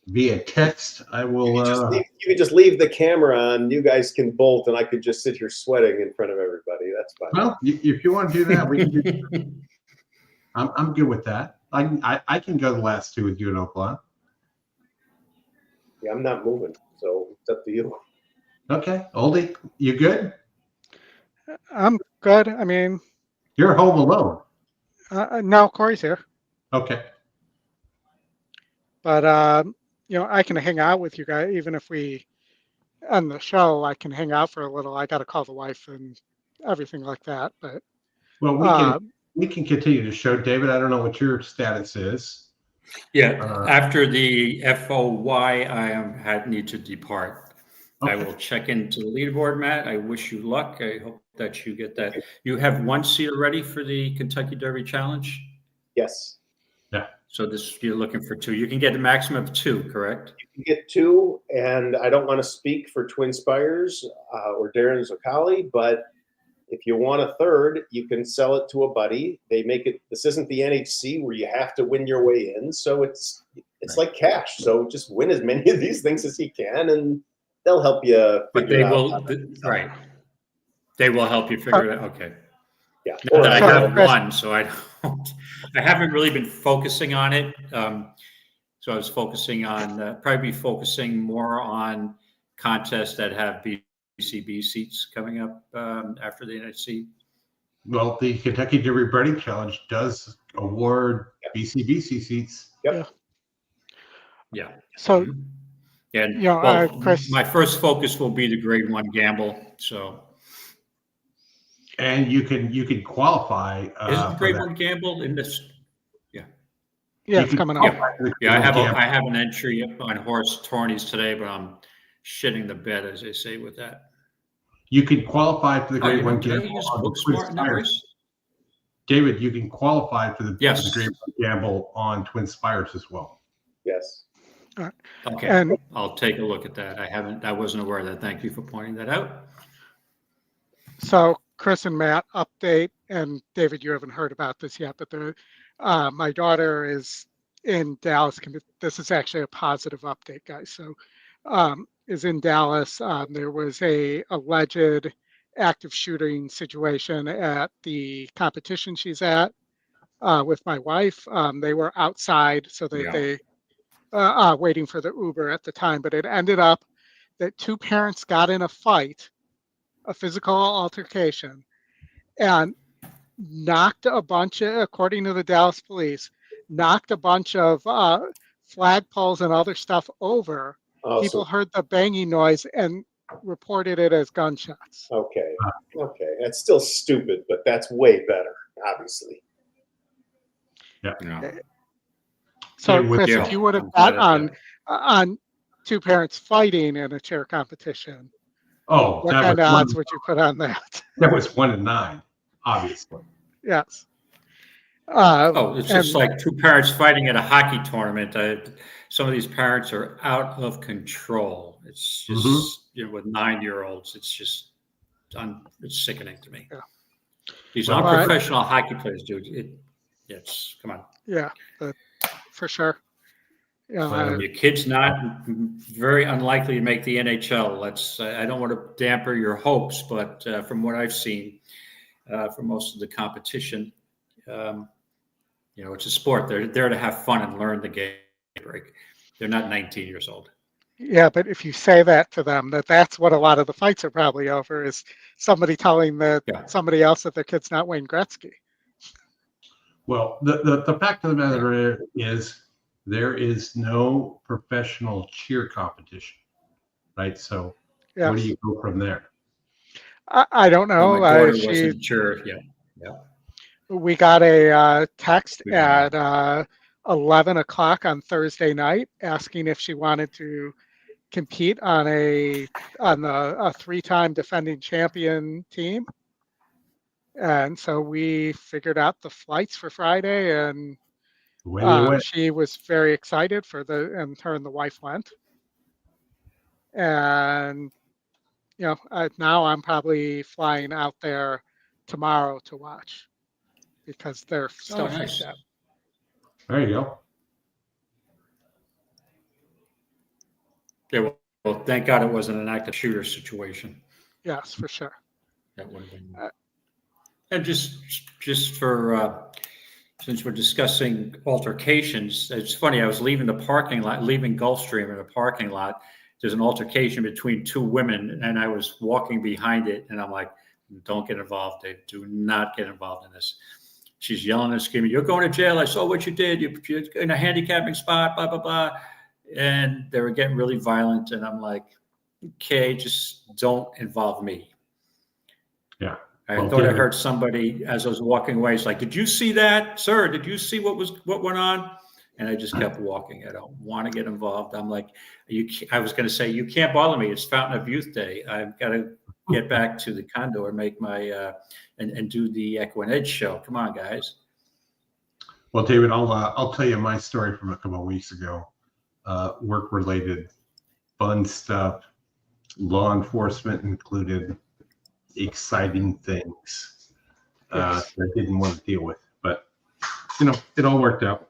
via text. I will. You can just leave the camera on. You guys can bolt, and I could just sit here sweating in front of everybody. That's fine. Well, if you want to do that, we can do that. I'm good with that. I can go the last two with you in Oaklawn. Yeah, I'm not moving, so it's up to you. Okay, Oldie, you good? I'm good. I mean, You're home alone. no, Corey's here, Okay. but I can hang out with you guys even if we end the show. I can hang out for a little. I got to call the wife and everything like that. But Well, we can continue the show, David. I don't know what your status is. Yeah, after the FOY, need to depart. I Okay. will check into the leaderboard, Matt. I wish you luck. I hope that you get that. You have one seat already for the Kentucky Derby Challenge? Yes. Yeah. So you're looking for two. You can get a maximum of two, correct? You can get two, and I don't want to speak for Twin Spires or Darren Zuccali, but if you want a third, you can sell it to a buddy. They make it. This isn't the NHC where you have to win your way in, so it's like cash. So just win as many of these things as you can, and they'll help you. But they will, right? They will help you figure it out. Okay. Yeah. Not that I have one, so I haven't really been focusing on it. So I was focusing on probably focusing more on contests that have BCB seats coming up after the NHC. Well, the Kentucky Derby Breeding Challenge does award BCBC seats. Yep. Yeah. so And Chris, my first focus will be the Grade 1 gamble. So. And you can qualify. Isn't the Grade 1 gamble in this? yeah, it's coming up. Yeah, I have an entry on horse tourneys today, but I'm shitting the bed, as they say, with that. You can qualify for the Grade 1 Did I gamble. use On the Book Twin Smart in that Spires. race? David, you can qualify for the Yes. Grade 1 gamble on Twin Spires as well. Yes. Okay, And I'll take a look at that. I wasn't aware of that. Thank you for pointing that out. so Chris and Matt update, and David, you haven't heard about this yet, but my daughter is in Dallas. This is actually a positive update, guys. So is in Dallas. There was a alleged active shooting situation at the competition she's at with my wife. They were outside, so they waiting for the Uber at the time, but it ended up that two parents got in a fight, a physical altercation, and knocked a bunch of, according to the Dallas police, knocked a bunch of flagpoles and other stuff over. Oh, People heard the banging noise and reported it as gunshots. Okay. That's still stupid, but that's way better, obviously. Yeah. So, Yeah, Chris, if you would have bet on two parents fighting in a chair competition, what kind of odds would you put on that? That was 1 in 9, obviously. Yes. It's just like two parents fighting at a hockey tournament. Some of these parents are out of control. It's just with 9-year-olds. It's just it's sickening to me. Yeah. These unprofessional hockey players, dude. It's come on. Yeah, for sure. Yeah, your kid's not very unlikely to make the NHL. I don't want to damper your hopes, but from what I've seen for most of the competition, it's a sport. They're there to have fun and learn the game. They're not 19 years old. Yeah, but if you say that to them, that's what a lot of the fights are probably over, is somebody telling somebody else that their kid's not Wayne Gretzky. Well, the fact of the matter is there is no professional cheer competition, right? So where do you go from there? I don't know. My daughter wasn't sure. Yeah. We got a text at 11 o'clock on Thursday night asking if she wanted to compete on a 3-time defending champion team. And so we figured out the flights for Friday, and she was very excited and her and the wife went. And, now I'm probably flying out there tomorrow to watch because they're still nice. There you go. Yeah, well, thank God it wasn't an active shooter situation. Yes, for sure. That would have been. And just for since we're discussing altercations, it's funny. I was leaving the parking lot, leaving Gulfstream in a parking lot. There's an altercation between two women, and I was walking behind it, and I'm like, "Don't get involved, Dave. Do not get involved in this." She's yelling and screaming, "You're going to jail. I saw what you did. You're in a handicapping spot, blah, blah, blah." And they were getting really violent. And I'm like, okay, just don't involve me. Yeah. I thought I heard somebody as I was walking away. It's like, "Did you see that, sir? Did you see what went on?" And I just kept walking. I don't want to get involved. I'm like, I was going to say, you can't bother me. It's Fountain of Youth Day. I've got to get back to the condo and make my and do the EquinEdge show. Come on, guys. Well, David, I'll tell you my story from a couple of weeks ago. Work related, fun stuff, law enforcement included, exciting things that I didn't want to deal with, but it all worked out.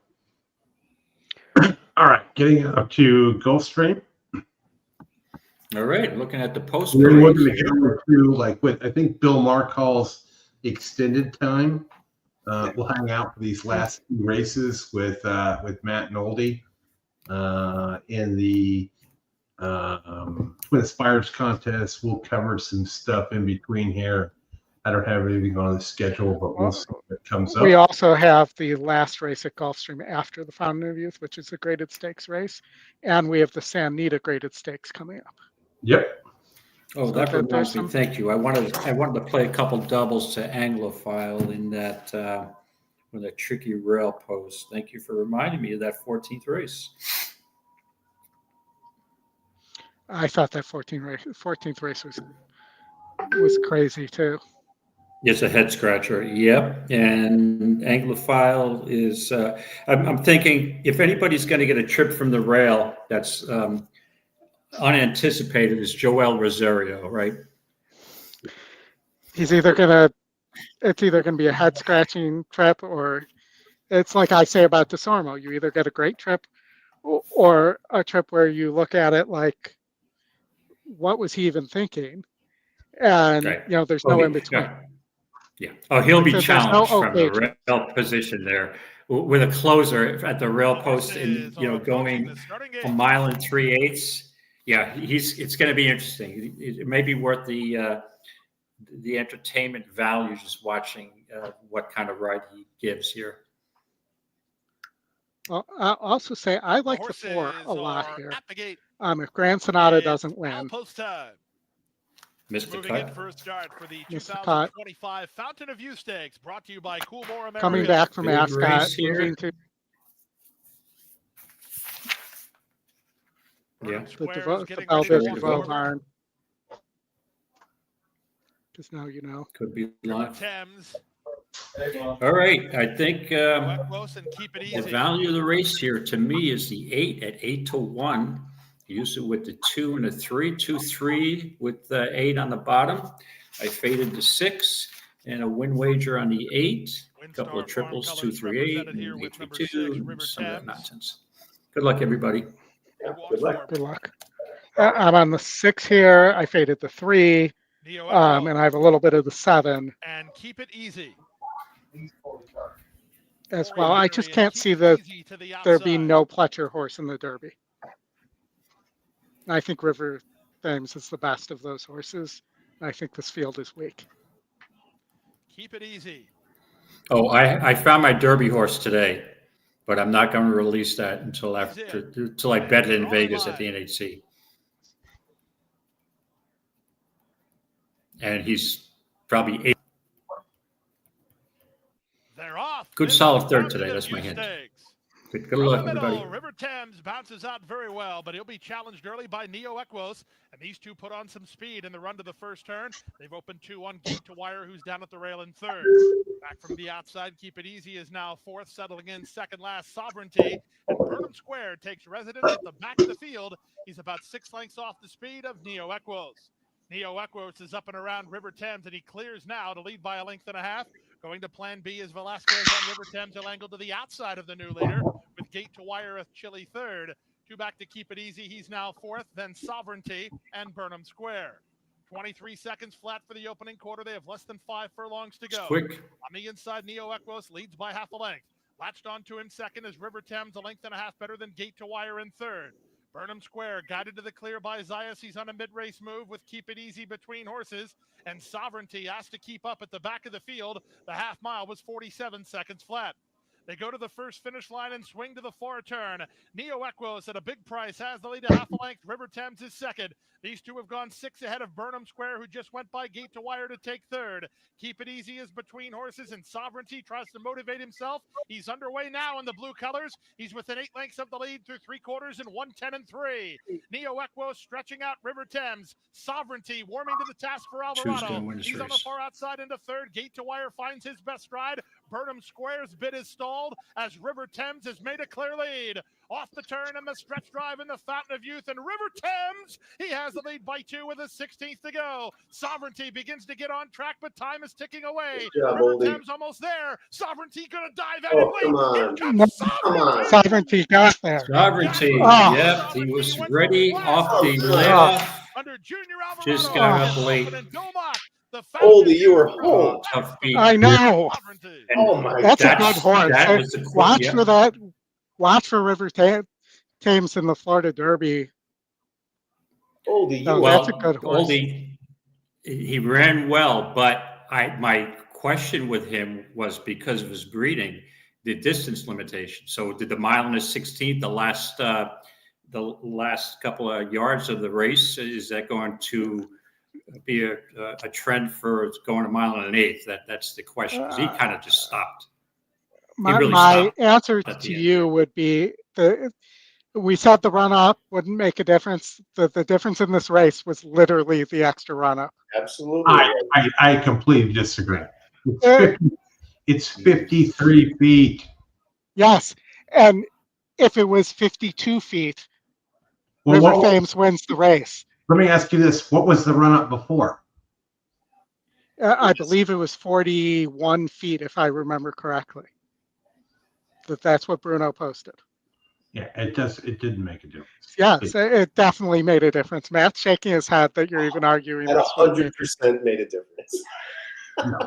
All right, getting up to Gulfstream. All right, looking at the post. We're going to go through what I think Bill Maher calls extended time. We'll hang out for these last few races with Matt and Oldie in the Twin Aspires contest. We'll cover some stuff in between here. I don't have anything on the schedule, but we'll see what comes up. We also have the last race at Gulfstream after the Fountain of Youth, which is a graded stakes race, and we have the San Anita graded stakes coming up. Yep. Oh, that reminds me. Thank you. I wanted to play a couple doubles to Anglophile in that with that tricky rail post. Thank you for reminding me of that 14th race. I thought that 14th race was crazy too. It's a head scratcher. Yep. And Anglophile is, I'm thinking if anybody's going to get a trip from the rail that's unanticipated, is Joel Rosario, right? It's either going to be a head scratching trip, or it's like I say about DeSormo. You either get a great trip or a trip where you look at it like, what was he even thinking? And, right. There's no in between. Yeah. Oh, he'll be challenged from the rail position there with a closer at the rail post and, going a mile and 3/8. Yeah, it's going to be interesting. It may be worth the entertainment value just watching what kind of ride he gives here. Well, I'll also say I like the 4 a lot here. If Grand Sonata doesn't win. Moving in for a start for the Missed the 2025 Fountain of Youth Stakes, brought to you by Coolmore America. Coming back from Ascot, moving to the Belleville barn. Just now, Could be live. All right, I think the value of the race here to me is the 8 at 8-1. Use it with the 2 and the 3, 2-3 with the 8 on the bottom. I faded the 6 and a win wager on the 8. A couple of triples, 2-3-8 and 8-3-2, and some of that nonsense. Good luck, everybody. Yeah, good luck. Good luck. I'm on the 6 here. I faded the 3, and I have a little bit of the 7. And keep it easy. As well. I just can't see there being no Pletcher horse in the Derby. I think River Thames is the best of those horses. I think this field is weak. Keep it easy. Oh, I found my Derby horse today, but I'm not going to release that until I bet it in Vegas at the NHC. And he's probably 8. They're off. Good solid third today. That's my hint. Good luck, everybody. River Thames bounces out very well, but he'll be challenged early by Neo Equos, and these two put on some speed in the run to the first turn. They've opened 2 on Gate to Wire, who's down at the rail in third. Back from the outside, Keep It Easy is now fourth, settling in second last, Sovereignty. And Burnham Square takes residence at the back of the field. He's about 6 lengths off the speed of Neo Equos. Neo Equos is up and around River Thames, and he clears now to lead by 1.5 lengths. Going to plan B is Velasquez on River Thames. He'll angle to the outside of the new leader with Gate to Wire a chilly third. 2 back to Keep It Easy. He's now fourth, then Sovereignty and Burnham Square. 23 seconds flat for the opening quarter. They have less than 5 furlongs to go. Quick. On the inside, Neo Equos leads by 0.5 length. Latched onto him second is River Thames, a length and a half better than Gate to Wire in third. Burnham Square guided to the clear by Zayas. He's on a mid-race move with Keep It Easy between horses, and Sovereignty has to keep up at the back of the field. The half mile was 47 seconds flat. They go to the first finish line and swing to the far turn. Neo Equos at a big price has the lead a half a length. River Thames is second. These two have gone 6 ahead of Burnham Square, who just went by Gate to Wire to take third. Keep It Easy is between horses, and Sovereignty tries to motivate himself. He's underway now in the blue colors. He's within 8 lengths of the lead through 3/4 in 1:10 and 3. Neo Equos stretching out River Thames. Sovereignty warming to the task for Alvarado. He's on the far outside into third. Gate to Wire finds his best stride. Burnham Square's bid is stalled as River Thames has made a clear lead. Off the turn and the stretch drive in the Fountain of Youth, and River Thames, he has the lead by 2 with a 16th to go. Sovereignty begins to get on track, but time is ticking away. River Thames almost there. Sovereignty gonna dive at it late. Come on. Sovereignty got there. Sovereignty. Oh. Yep, he was ready off the layoff. Under Junior Alvarado. Just got up late. Oldie, you were home. Tough beat. I know. Oh my God. That's a good horse. That was a quick, Watch for that. Watch for River Thames in the Florida Derby. Oldie, No, you that's a good horse. Oldie, he ran well, but my question with him was because of his breeding, the distance limitation. So did the mile and a 16th, the last couple of yards of the race, is that going to be a trend for going a mile and an eighth? That's the question. 'Cause he kind of just stopped. My answer to you would be we said the run up wouldn't make a difference. The difference in this race was literally the extra run up. Absolutely. I completely disagree. It's 53 feet. Yes, and if it was 52 feet, River Thames wins the race. Let me ask you this: what was the run up before? I believe it was 41 feet, if I remember correctly. That's what Bruno posted. Yeah, it does. It didn't make a difference. Yes, it definitely made a difference. Matt's shaking his head that you're even arguing. At this with me. 100% made a difference. No.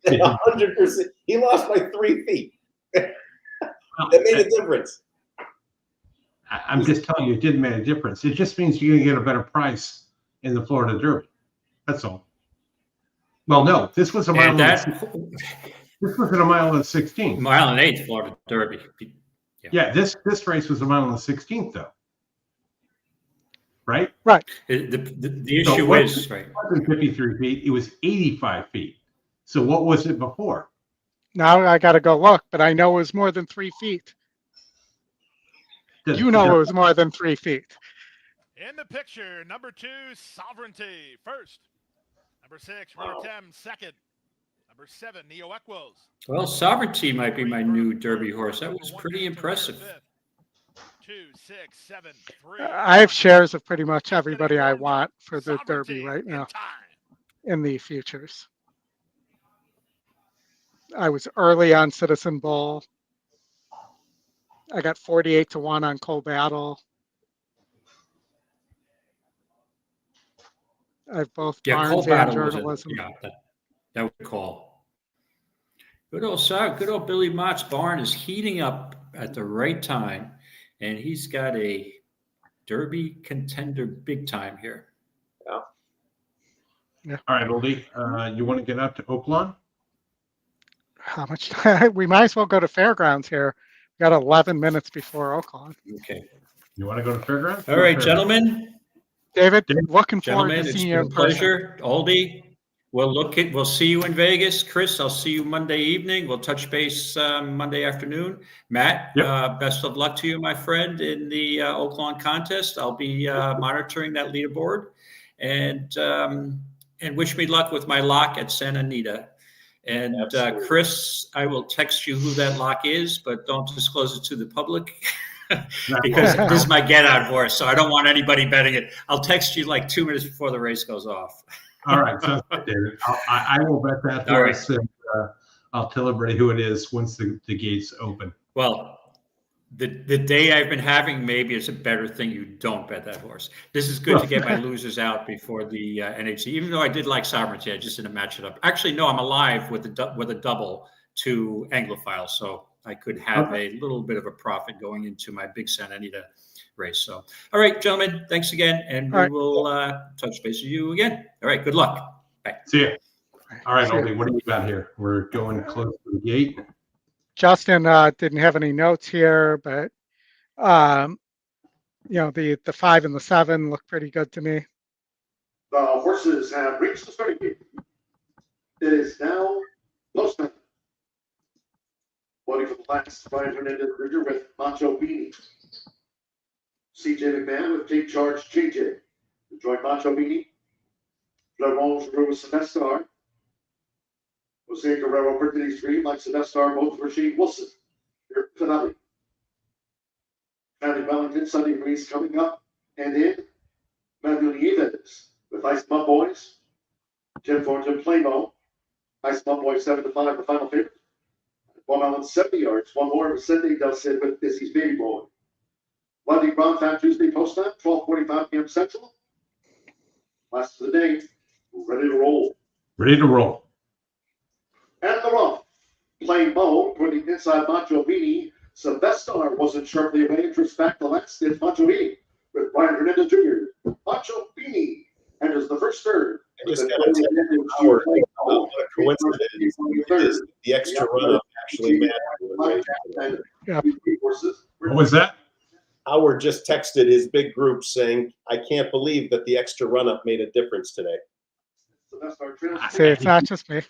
100%. He lost by 3 feet. That made a difference. I'm just telling you, it didn't make a difference. It just means you're going to get a better price in the Florida Derby. That's all. Well, no, this was a mile. This wasn't a mile and 16th. Mile and 8th Florida Derby. Yeah, this race was a mile and 16th, though. Right? Right. The issue is, right. It wasn't 53 feet. It was 85 feet. So what was it before? Now I got to go look, but I know it was more than 3 feet. You know it was more than 3 feet. In the picture, number 2, Sovereignty first. Number 6, River Thames second. Number 7, Neo Equos. Well, Sovereignty might be my new Derby horse. That was pretty impressive. 2, 6, 7, 3. I have shares of pretty much everybody I want for the Derby right now in the futures. I was early on Citizen Bull. I got 48 to 1 on Cold Battle. I have both Barnes and Journalism. That would call. Good old Billy Mott's barn is heating up at the right time, and he's got a Derby contender big time here. Yeah. All right, Oldie, you want to get up to Oaklawn? How much? We might as well go to Fairgrounds here. We got 11 minutes before Oaklawn. Okay. You want to go to Fairgrounds? All right, gentlemen. David, looking forward Gentlemen, to it's seeing been you a in person. pleasure. Oldie, we'll see you in Vegas. Chris, I'll see you Monday evening. We'll touch base Monday afternoon. Matt, best of luck to you, my friend, in the Oaklawn contest. I'll be monitoring that leaderboard, and wish me luck with my lock at Santa Anita. And Chris, I will text you who that lock is, but don't disclose it to the public. Because this is my get out horse, so I don't want anybody betting it. I'll text you like 2 minutes before the race goes off. All right, sounds good, David. I will bet that horse, and I'll tell everybody who it is once the gates open. Well, the day I've been having, maybe it's a better thing you don't bet that horse. This is good to get my losers out before the NHC. Even though I did like Sovereignty, I just didn't match it up. Actually, no, I'm alive with a double to Anglophile, so I could have a little bit of a profit going into my Big San Anita race. So, all right, gentlemen, thanks again, and we will touch base with you again. All right, good luck. Bye. See ya. All right, See ya. Oldie, what do you got here? We're going close to the gate. Justin didn't have any notes here, but the 5 and the 7 look pretty good to me. The horses have reached the starting gate. It is now post time. Loading for the last, Brian Hernandez Bridger with Macho Beanie. CJ McMahon with Take Charge JJ. Join Macho Beanie. Laurel with Semestar. Jose Guerrero, Brittany Stream, like Semestar, both Rasheed Wilson. Here, finale. Family Wellington, Sunday Reese coming up. And in Matthew Nieves with Ice Mud Boys. Jim Thornton, Playmo. Ice Mud Boys 7-5, the final favorite. 1 mile and 70 yards. One more with Cindy Del Cid with Dizzy's Baby Boy. Monday, Brown Time, Tuesday, post time, 12:45 p.m. Central. Last of the day. Ready to roll. Ready to roll. And the rough. Playing Mo, putting inside Macho Beanie. Sylvester wasn't sharply away. Interest back to last. It's Macho Beanie with Brian Hernandez Jr. Macho Beanie enters the first third. I just got to tell you, Howard, what a coincidence is the extra run-up actually mattered. Yeah. What was that? Howard just texted his big group saying, I can't believe that the extra run-up made a difference today. See, it's not just me.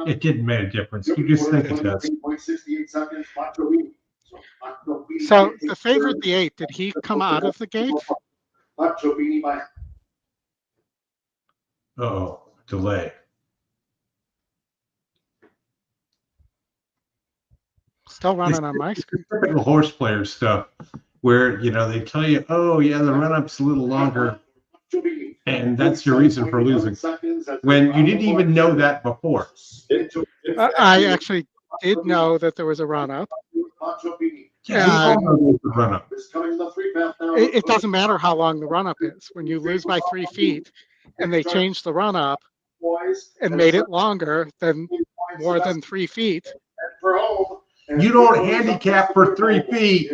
It didn't make a difference. You just think it does. So the favorite, the 8, did he come out of the gate? Uh-oh, delay. Still running on my screen. Typical horse player stuff where, they tell you, oh, yeah, the run-up's a little longer, and that's your reason for losing, when you didn't even know that before. I actually did know that there was a run-up. Yeah, we all know there's a run-up. It doesn't matter how long the run-up is. When you lose by 3 feet and they changed the run-up and made it longer than more than 3 feet. You don't handicap for 3 feet.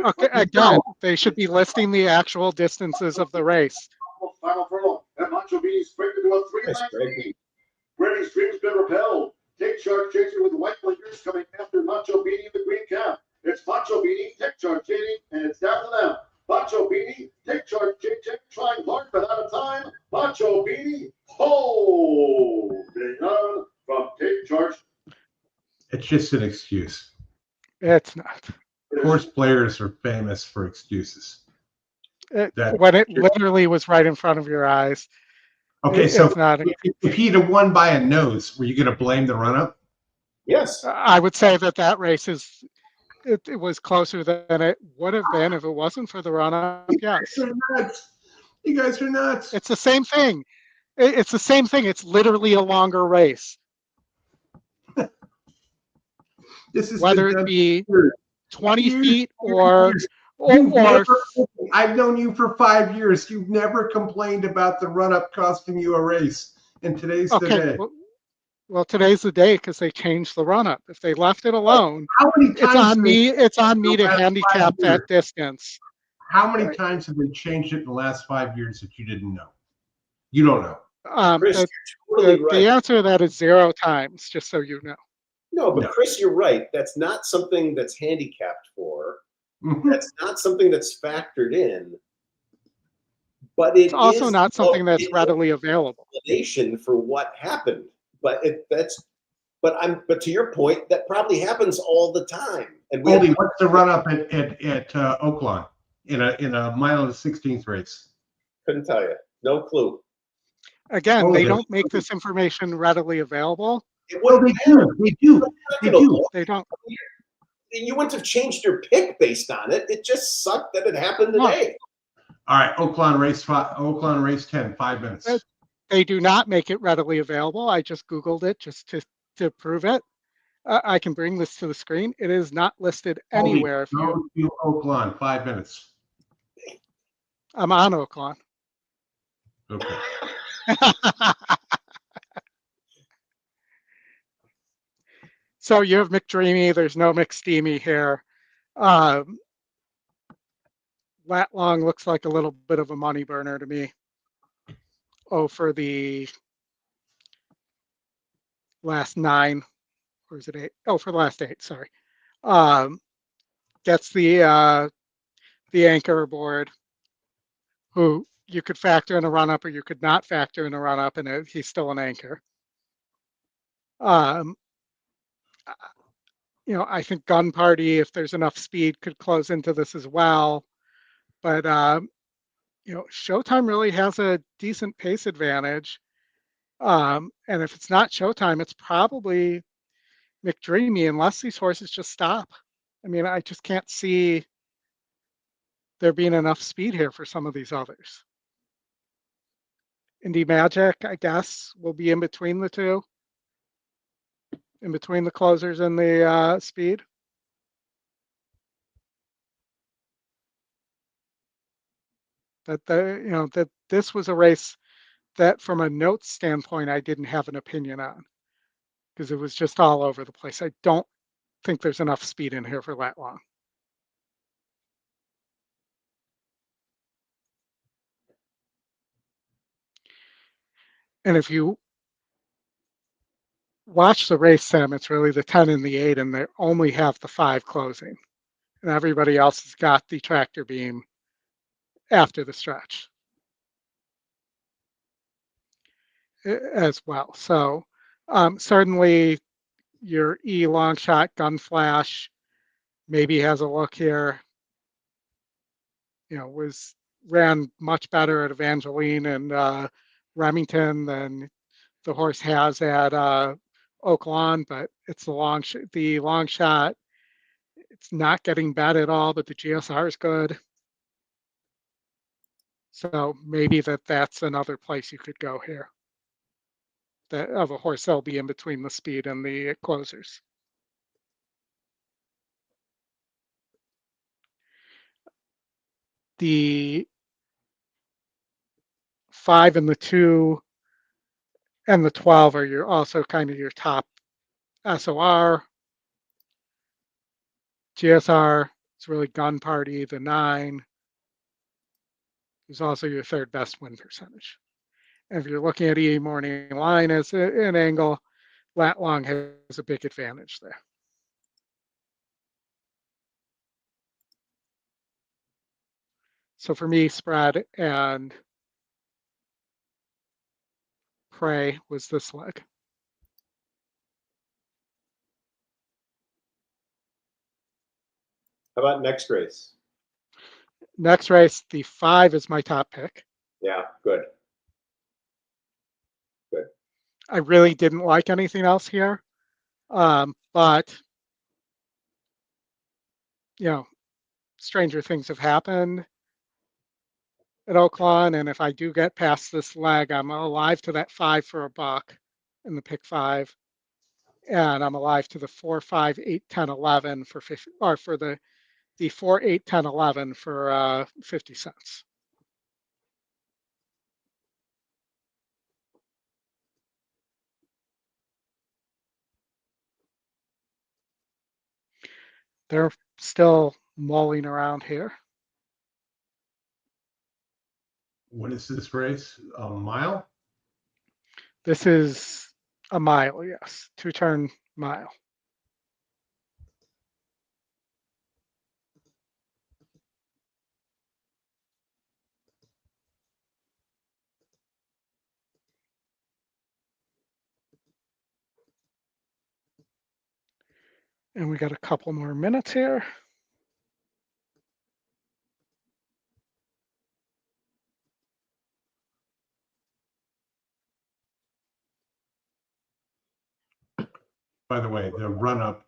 Okay, again, they should be listing the actual distances of the race. Brady's Dream's been repelled. Take Charge chasing with white blinkers coming after Macho Beanie in the green cap. It's Macho Beanie, Take Charge chasing, and it's down to them. Macho Beanie, Take Charge chasing, trying hard but out of time. Macho Beanie, holding on from Take Charge. It's just an excuse. It's not. Horse players are famous for excuses. When it literally was right in front of your eyes. Okay, so not if he'd have won by a nose, were you going to blame the run-up? Yes. I would say that race it was closer than it would have been if it wasn't for the run-up. Yes. You guys are nuts. It's the same thing. It's the same thing. It's literally a longer race. This is whether it be 20 years, feet or I've known you for 5 years. You've never complained about the run-up costing you a race. And today's the day. Well, today's the day because they changed the run-up. If they left it alone, how many times it's on me to handicap that distance. How many times have they changed it in the last 5 years that you didn't know? You don't know. Chris, you're totally right. The answer to that is 0 times, just so you know. No, but Chris, you're right. That's not something that's handicapped for. Mm-hmm. That's not something that's factored in. But it's also not something that's readily available. Explanation for what happened. But but to your point, that probably happens all the time. And Goldie, what's the run up at Oaklawn in a mile and 16th race? Couldn't tell you. No clue. Again, they don't make this information readily available. Well, they do. They don't. You wouldn't have changed your pick based on it. It just sucked that it happened today. All right, Oaklawn race 10, 5 minutes. They do not make it readily available. I just Googled it just to prove it. I can bring this to the screen. It is not listed anywhere. Go to Oaklawn, 5 minutes. I'm on Oaklawn. Okay. So you have McDreamy. There's no McSteamy here. Lat Long looks like a little bit of a money burner to me. Oh, for the last 9, or is it 8? Oh, for the last 8. Sorry. Gets the anchor aboard, who you could factor in a run-up or you could not factor in a run-up, and he's still an anchor. You know, I think Gun Party, if there's enough speed, could close into this as well. But, you know, Showtime really has a decent pace advantage. And if it's not Showtime, it's probably McDreamy, unless these horses just stop. I mean, I just can't see there being enough speed here for some of these others. Indy Magic, I guess, will be in between the two, in between the closers and the speed. That this was a race that, from a notes standpoint, I didn't have an opinion on because it was just all over the place. I don't think there's enough speed in here for that long. And if you watch the race, Sam, it's really the 10 and the 8, and they only have the 5 closing. And everybody else has got the tractor beam after the stretch as well. So certainly your E long shot gun flash maybe has a look here. You know, ran much better at Evangeline and Remington than the horse has at Oaklawn, but it's the long shot. It's not getting bet at all, but the GSR is good. So maybe that's another place you could go here. That of a horse that'll be in between the speed and the closers. The 5 and the 2 and the 12 are also kind of your top SOR. GSR, it's really Gun Party. The 9 is also your 3rd best win percentage. And if you're looking at E morning line as an angle, Lat Long has a big advantage there. So for me, spread and prey was this leg. How about next race? Next race, the 5 is my top pick. Yeah, good. Good. I really didn't like anything else here, but you know, stranger things have happened at Oaklawn, and if I do get past this leg, I'm alive to that 5 for a buck in the pick 5, and I'm alive to the 4, 5, 8, 10, 11 for 50, or for the 4, 8, 10, 11 for 50 cents. They're still mulling around here. What is this race? A mile? This is a mile, yes, 2-turn mile. And we got a couple more minutes here. By the way, the run-up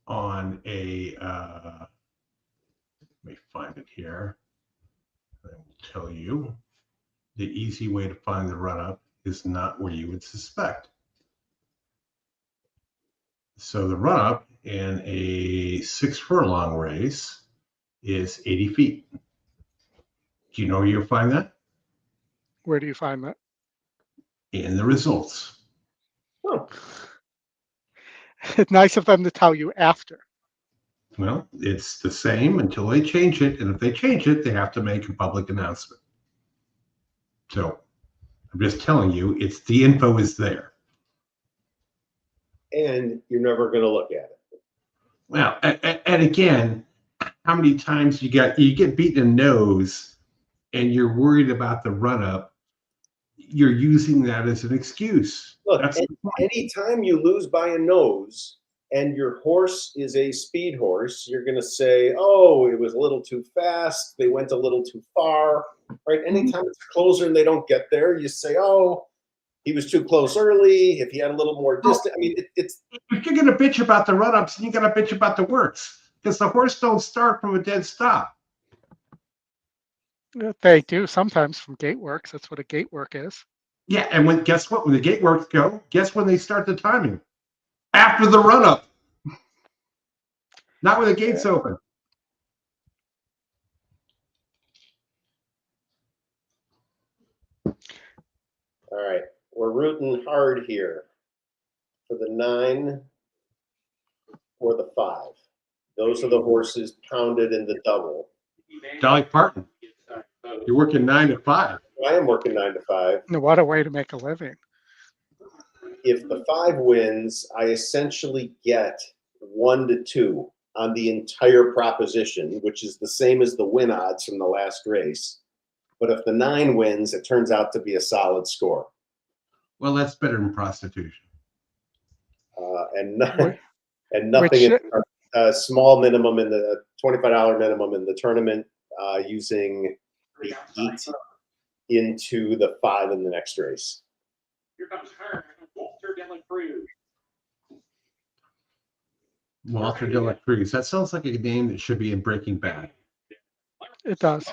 on a, let me find it here. I will tell you, the easy way to find the run-up is not where you would suspect. So the run-up in a 6 furlong race is 80 feet. Do you know where you'll find that? Where do you find that? In the results. Oh. It's nice of them to tell you after. Well, it's the same until they change it. And if they change it, they have to make a public announcement. So I'm just telling you, it's the info is there. And you're never going to look at it. Well, and again, how many times you get beaten in the nose and you're worried about the run up, you're using that as an excuse. Look, That's anytime you lose by a nose and your horse is a speed horse, you're going to say, oh, it was a little too fast. They went a little too far, right? Anytime it's closer and they don't get there, you say, oh, he was too close early. If he had a little more distance, I mean, it's. If you're going to bitch about the run-ups, you got to bitch about the works because the horse don't start from a dead stop. They do sometimes from gate works. That's what a gate work is. Yeah, and guess what? When the gate works go, guess when they start the timing? After the run-up, not when the gates open. All right, we're rooting hard here for the 9 or the 5. Those are the horses pounded in the double. Dolly Parton, you're working 9 to 5. I am working 9 to 5. What a way to make a living. If the 5 wins, I essentially get 1 to 2 on the entire proposition, which is the same as the win odds from the last race. But if the 9 wins, it turns out to be a solid score. Well, that's better than prostitution. And nothing. A small minimum in the $25 minimum in the tournament, using the 8 into the 5 in the next race. Here comes her, Walter De La Cruz. Walter De La Cruz. That sounds like a name that should be in Breaking Bad. It does.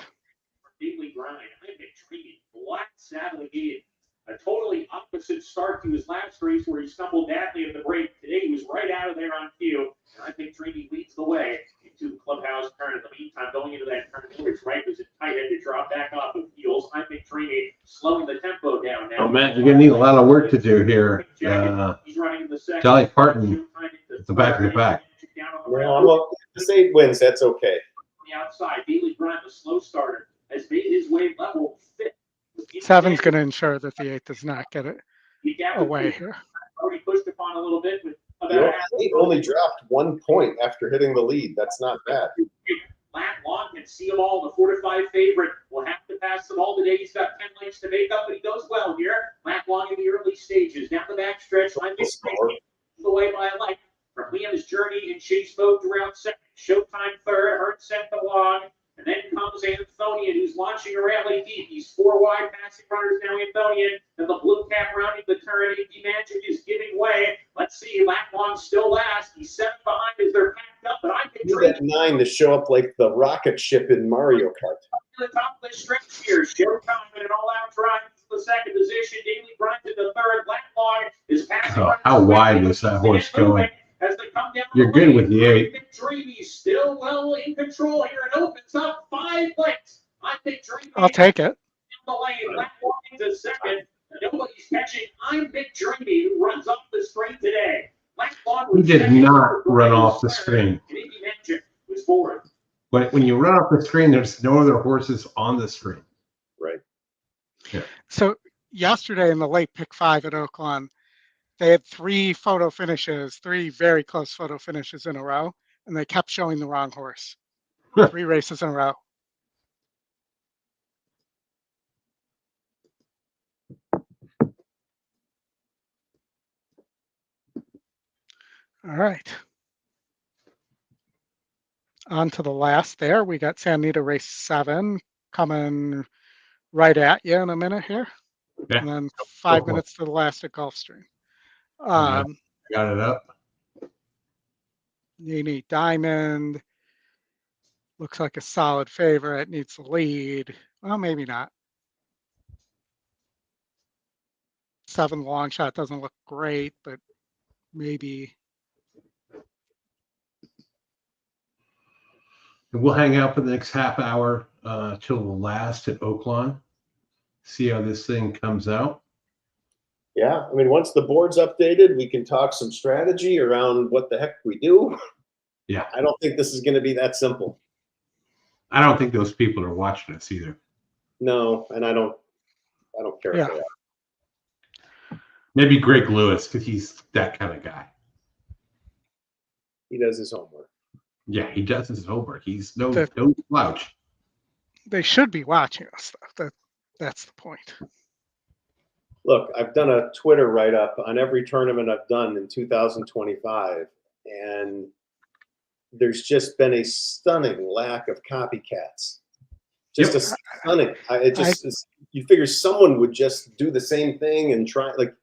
Deeply grind. I think treated Black Saddle again. A totally opposite start to his last race where he stumbled badly at the break. Today he was right out of there on cue. And I think Trini leads the way into the clubhouse turn. In the meantime, going into that turn, George Wright was tight end to drop back off of heels. I think Trini slowing the tempo down now. Oh, Matt, you're going to need a lot of work to do here. He's running the second. Dolly Parton at the back of the back. Well, if the 8 wins, that's okay. On the outside, Daily Grind, the slow starter, has made his way level 5th. 7's going to ensure that the 8 does not get it away here. Already pushed upon a little bit with about 8 only dropped 1 point after hitting the lead. That's not bad. Lat Long can see them all. The 4 to 5 favorite will have to pass them all today. He's got 10 lengths to make up, but he goes well here. Lat Long in the early stages. Down the back stretch, line the way by a light. From Liam's Journey and Chase Boat around second. Showtime third. Hearn sent the long. And then comes Anthonian, who's launching a rally deep. He's 4 wide passing runners now. Anthonian and the blue cap rounding the turn. AP Magic is giving way. Let's see. Lacklon still last. He's 7 behind as they're packed up. But I can need that 9 to show up like the rocket ship in Mario Kart. To the top of the stretch here. Showtime in an all-out drive to the second position. Daily Grind to the third. Lacklon is passing. Oh, how wide was that horse going? As they come down You're good with the 8. Dreamy still well in control here. It opens up 5 lengths. I think Dreamy. I'll take it. The lane. Black walking to second. Nobody's catching. I'm Big Dreamy, who runs off the screen today. He did not run off the screen. Magic was forward. When you run off the screen, there's no other horses on the screen. Right. Yeah. So yesterday in the late pick 5 at Oaklawn, they had 3 photo finishes, 3 very close photo finishes in a row, and they kept showing the wrong horse. 3 races in a row. All right. On to the last there. We got Anita race 7 coming right at you in a minute here. Yeah. And then 5 minutes to the last at Gulfstream. Got it up. You need Diamond. Looks like a solid favorite. Needs the lead. Well, maybe not. 7 long shot doesn't look great, but maybe. We'll hang out for the next half hour till the last at Oaklawn. See how this thing comes out. Yeah, I mean, once the board's updated, we can talk some strategy around what the heck we do. Yeah. I don't think this is going to be that simple. I don't think those people are watching us either. No, and I don't care if they are. Maybe Greg Lewis, because he's that kind of guy. He does his homework. Yeah, he does his homework. He's no The- slouch. They should be watching us, though. That's the point. Look, I've done a Twitter write-up on every tournament I've done in 2025, and there's just been a stunning lack of copycats. Just a stunning. You figure someone would just do the same thing and try. Like,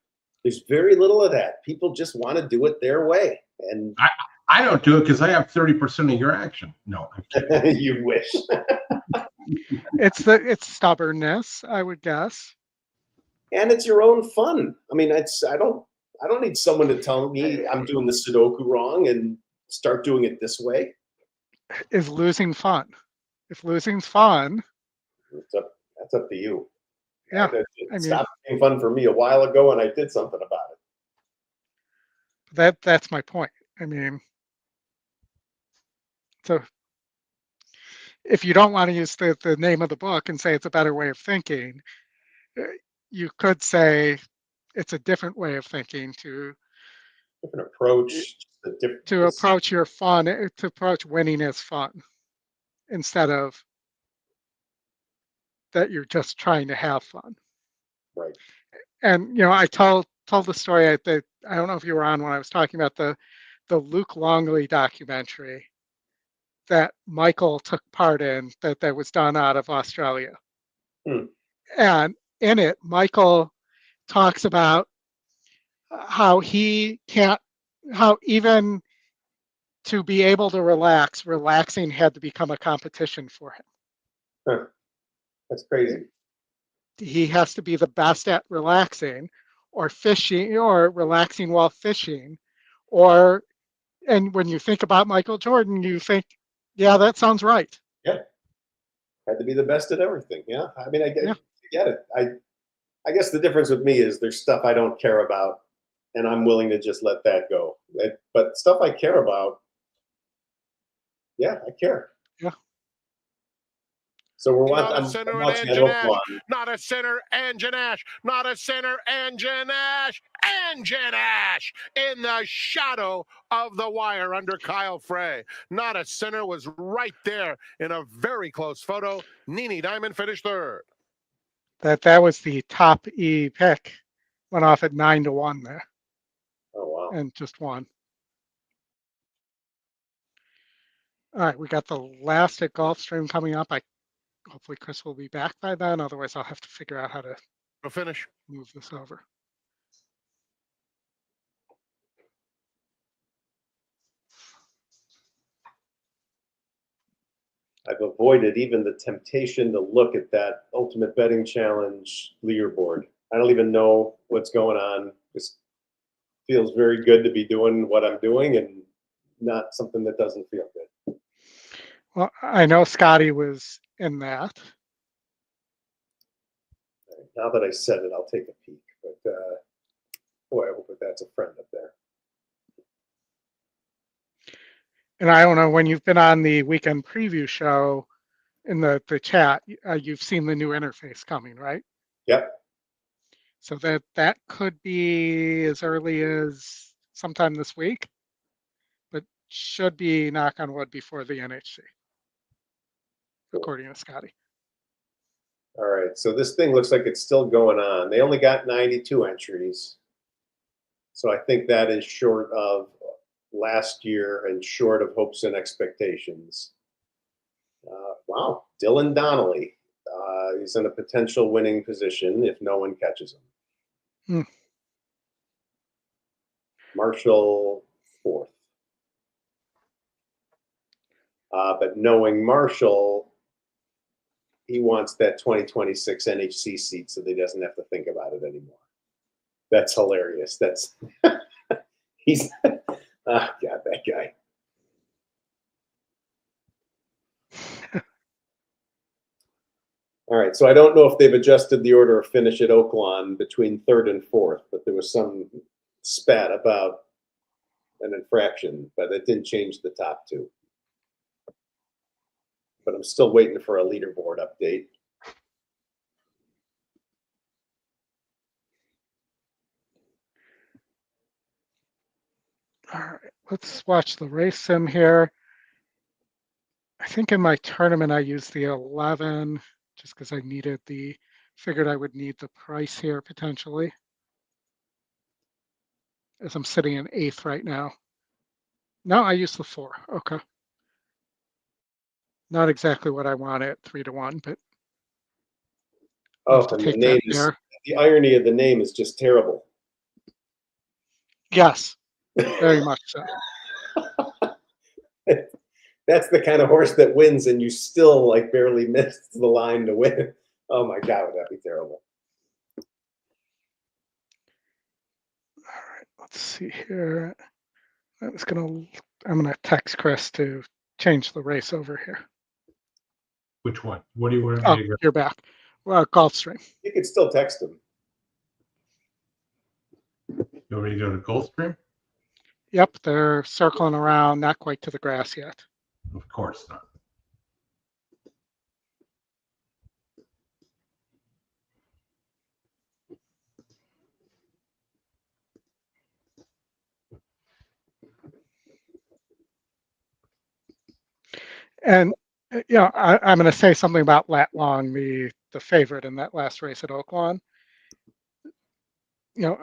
there's very little of that. People just want to do it their way, and I don't do it because I have 30% of your action. No, you wish. It's stubbornness, I would guess. And it's your own fun. I mean, I don't need someone to tell me I'm doing the Sudoku wrong and start doing it this way. Is losing fun? If losing's fun, that's up to you. Yeah, it stopped being fun for me a while ago, and I did something about it. That's my point. I mean, so if you don't want to use the name of the book and say it's a better way of thinking, you could say it's a different way of thinking to different approach. To approach your fun, to approach winning as fun, instead of that you're just trying to have fun. Right. And I told the story that I don't know if you were on when I was talking about the Luke Longley documentary that Michael took part in, that was done out of Australia. And in it, Michael talks about how he can't, how even to be able to relaxing had to become a competition for him. Huh. That's crazy. He has to be the best at relaxing, or fishing, or relaxing while fishing, and when you think about Michael Jordan, you think, yeah, that sounds right. Yeah. Had to be the best at everything. Yeah. I mean, I get it. I guess the difference with me is there's stuff I don't care about, and I'm willing to just let that go. But stuff I care about, yeah, I care. Yeah. So we're Not watching. a center I'm and watching engine Oaklawn. ash. Not a center engine ash. Not a center engine ash. Engine ash in the shadow of the wire under Kyle Frey. Not a center was right there in a very close photo. Nini Diamond finished third. That was the top E pick. Went off at 9-1 there. Oh wow! And just won. All right, we got the last at Gulfstream coming up. Hopefully Chris will be back by then. Otherwise, I'll have to figure out how to finish. Move this over. I've avoided even the temptation to look at that Ultimate Betting Challenge leaderboard. I don't even know what's going on. Just feels very good to be doing what I'm doing, and not something that doesn't feel good. Well, I know Scotty was in that. Now that I said it, I'll take a peek. But boy, I hope that that's a friend up there. And I don't know, when you've been on the weekend preview show in the chat, you've seen the new interface coming, right? Yep. So that could be as early as sometime this week, but should be, knock on wood, before the NHC, according to Scotty. All right, so this thing looks like it's still going on. They only got 92 entries. So I think that is short of last year and short of hopes and expectations. Wow, Dylan Donnelly is in a potential winning position if no one catches him. Marshall fourth. But knowing Marshall, he wants that 2026 NHC seat so that he doesn't have to think about it anymore. That's hilarious. That's he's God, that guy. All right, so I don't know if they've adjusted the order of finish at Oaklawn between third and fourth, but there was some spat about an infraction, but it didn't change the top two. But I'm still waiting for a leaderboard update. All right, let's watch the race sim here. I think in my tournament I used the 11 just because I figured I would need the price here potentially. As I'm sitting in 8th right now. No, I used the 4. Okay. Not exactly what I want at 3-1, but Oh, have to and take the name that is, there. the irony of the name is just terrible. Yes, very much so. That's the kind of horse that wins and you still like barely missed the line to win. Oh my God, would that be terrible? All right, let's see here. I'm gonna text Chris to change the race over here. Which one? What do you want Oh, me to go? you're back. Well, Gulfstream. You could still text him. You want me to go to Goldstream? Yep, they're circling around, not quite to the grass yet. Of course not. And I'm going to say something about Lat Long, the favorite in that last race at Oaklawn.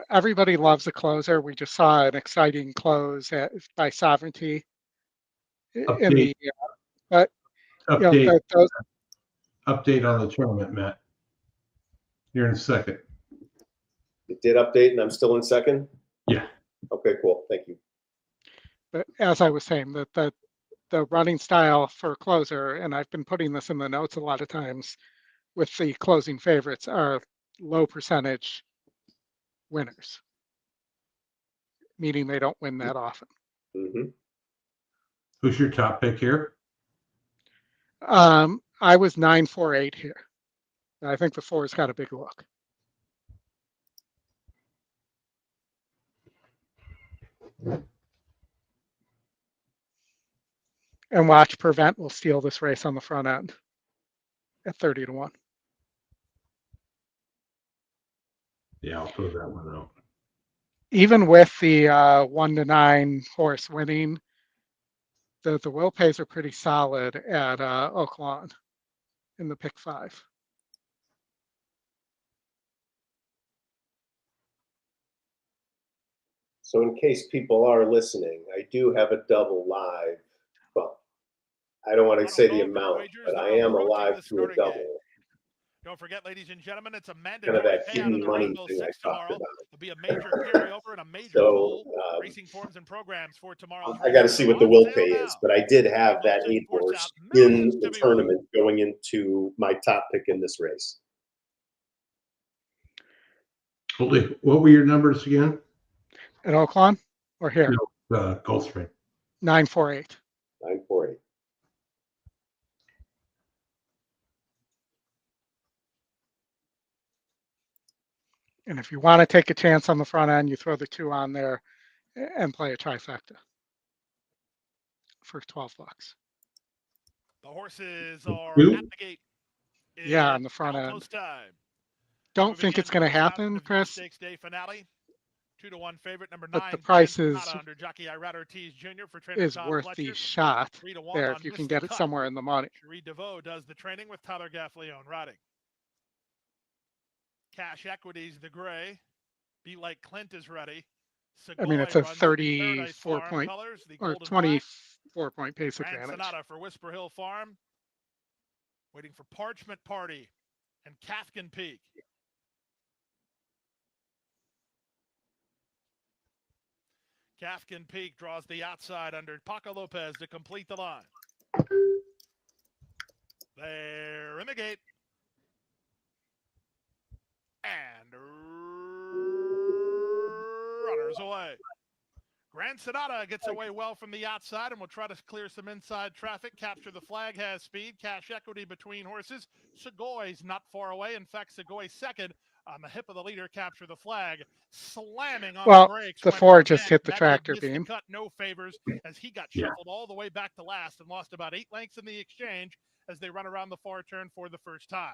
Everybody loves a closer. We just saw an exciting close by Sovereignty in the, but Update. those. Update on the tournament, Matt. You're in second. It did update and I'm still in second? Yeah. Okay, cool. Thank you. But as I was saying, that the running style for closer, and I've been putting this in the notes a lot of times with the closing favorites, are low percentage winners, meaning they don't win that often. Mm-hmm. Who's your top pick here? I was 9-4-8 here. I think the 4's got a big look. And watch Prevent will steal this race on the front end at 30-1. Yeah, I'll throw that one out. Even with the 1-9 horse winning, the will pays are pretty solid at Oaklawn in the pick 5. So in case people are listening, I do have a double live. Well, I don't want to say the amount, but I am alive to a double. Don't forget, ladies and gentlemen, it's a Kind mandatory of that payout hidden of the money Rainbow thing I Six talked tomorrow. about. There'll be a major carryover and a major pool. Racing forms and programs for tomorrow's I got to races see are what the on will sale pay now. is, but I did have that Promotion 8 forks horse out in millions the to be won. tournament going into my top pick in this race. What were your numbers again? At Oaklawn or here? No, Goldstream. 9-4-8. 9-4-8. And if you want to take a chance on the front end, you throw the 2 on there and play a trifecta for $12. The horses are Who? at the gate. Yeah, on the It's front end. Alto's time. Don't Moving think in it's going to for the happen, Mountain View Chris, Stakes Day finale. 2-1 favorite number 9. but the price under jockey Irad Ortiz Jr. for trainer is Tom worth Fletcher. the shot 3-1 there on if you can Mr. get it Cut. somewhere in the money. Cherie DeVoe does the training with Tyler Gaffleone riding. Cash Equities, the gray. Be Like Clint is ready. I mean, Segoy it's a runs in the Paradise 34 Farm point colors, the or gold and black. 24 point pace Grand advantage. Sonata for Whisper Hill Farm. Waiting for Parchment Party and Kafkin Peak. Kafkin Peak draws the outside under Paco Lopez to complete the line. They're in the gate. And runners away. Grand Sonata gets away well from the outside and will try to clear some inside traffic. Capture the Flag has speed. Cash Equity between horses. Segoy's not far away. In fact, Segoy's second on the hip of the leader. Capture the Flag. Slamming on the brakes. The went four from just end. hit the That tractor gave Missed the beam. Cut no favors as he got shuffled all the way back to last and lost about 8 lengths in the exchange as they run around the far turn for the first time.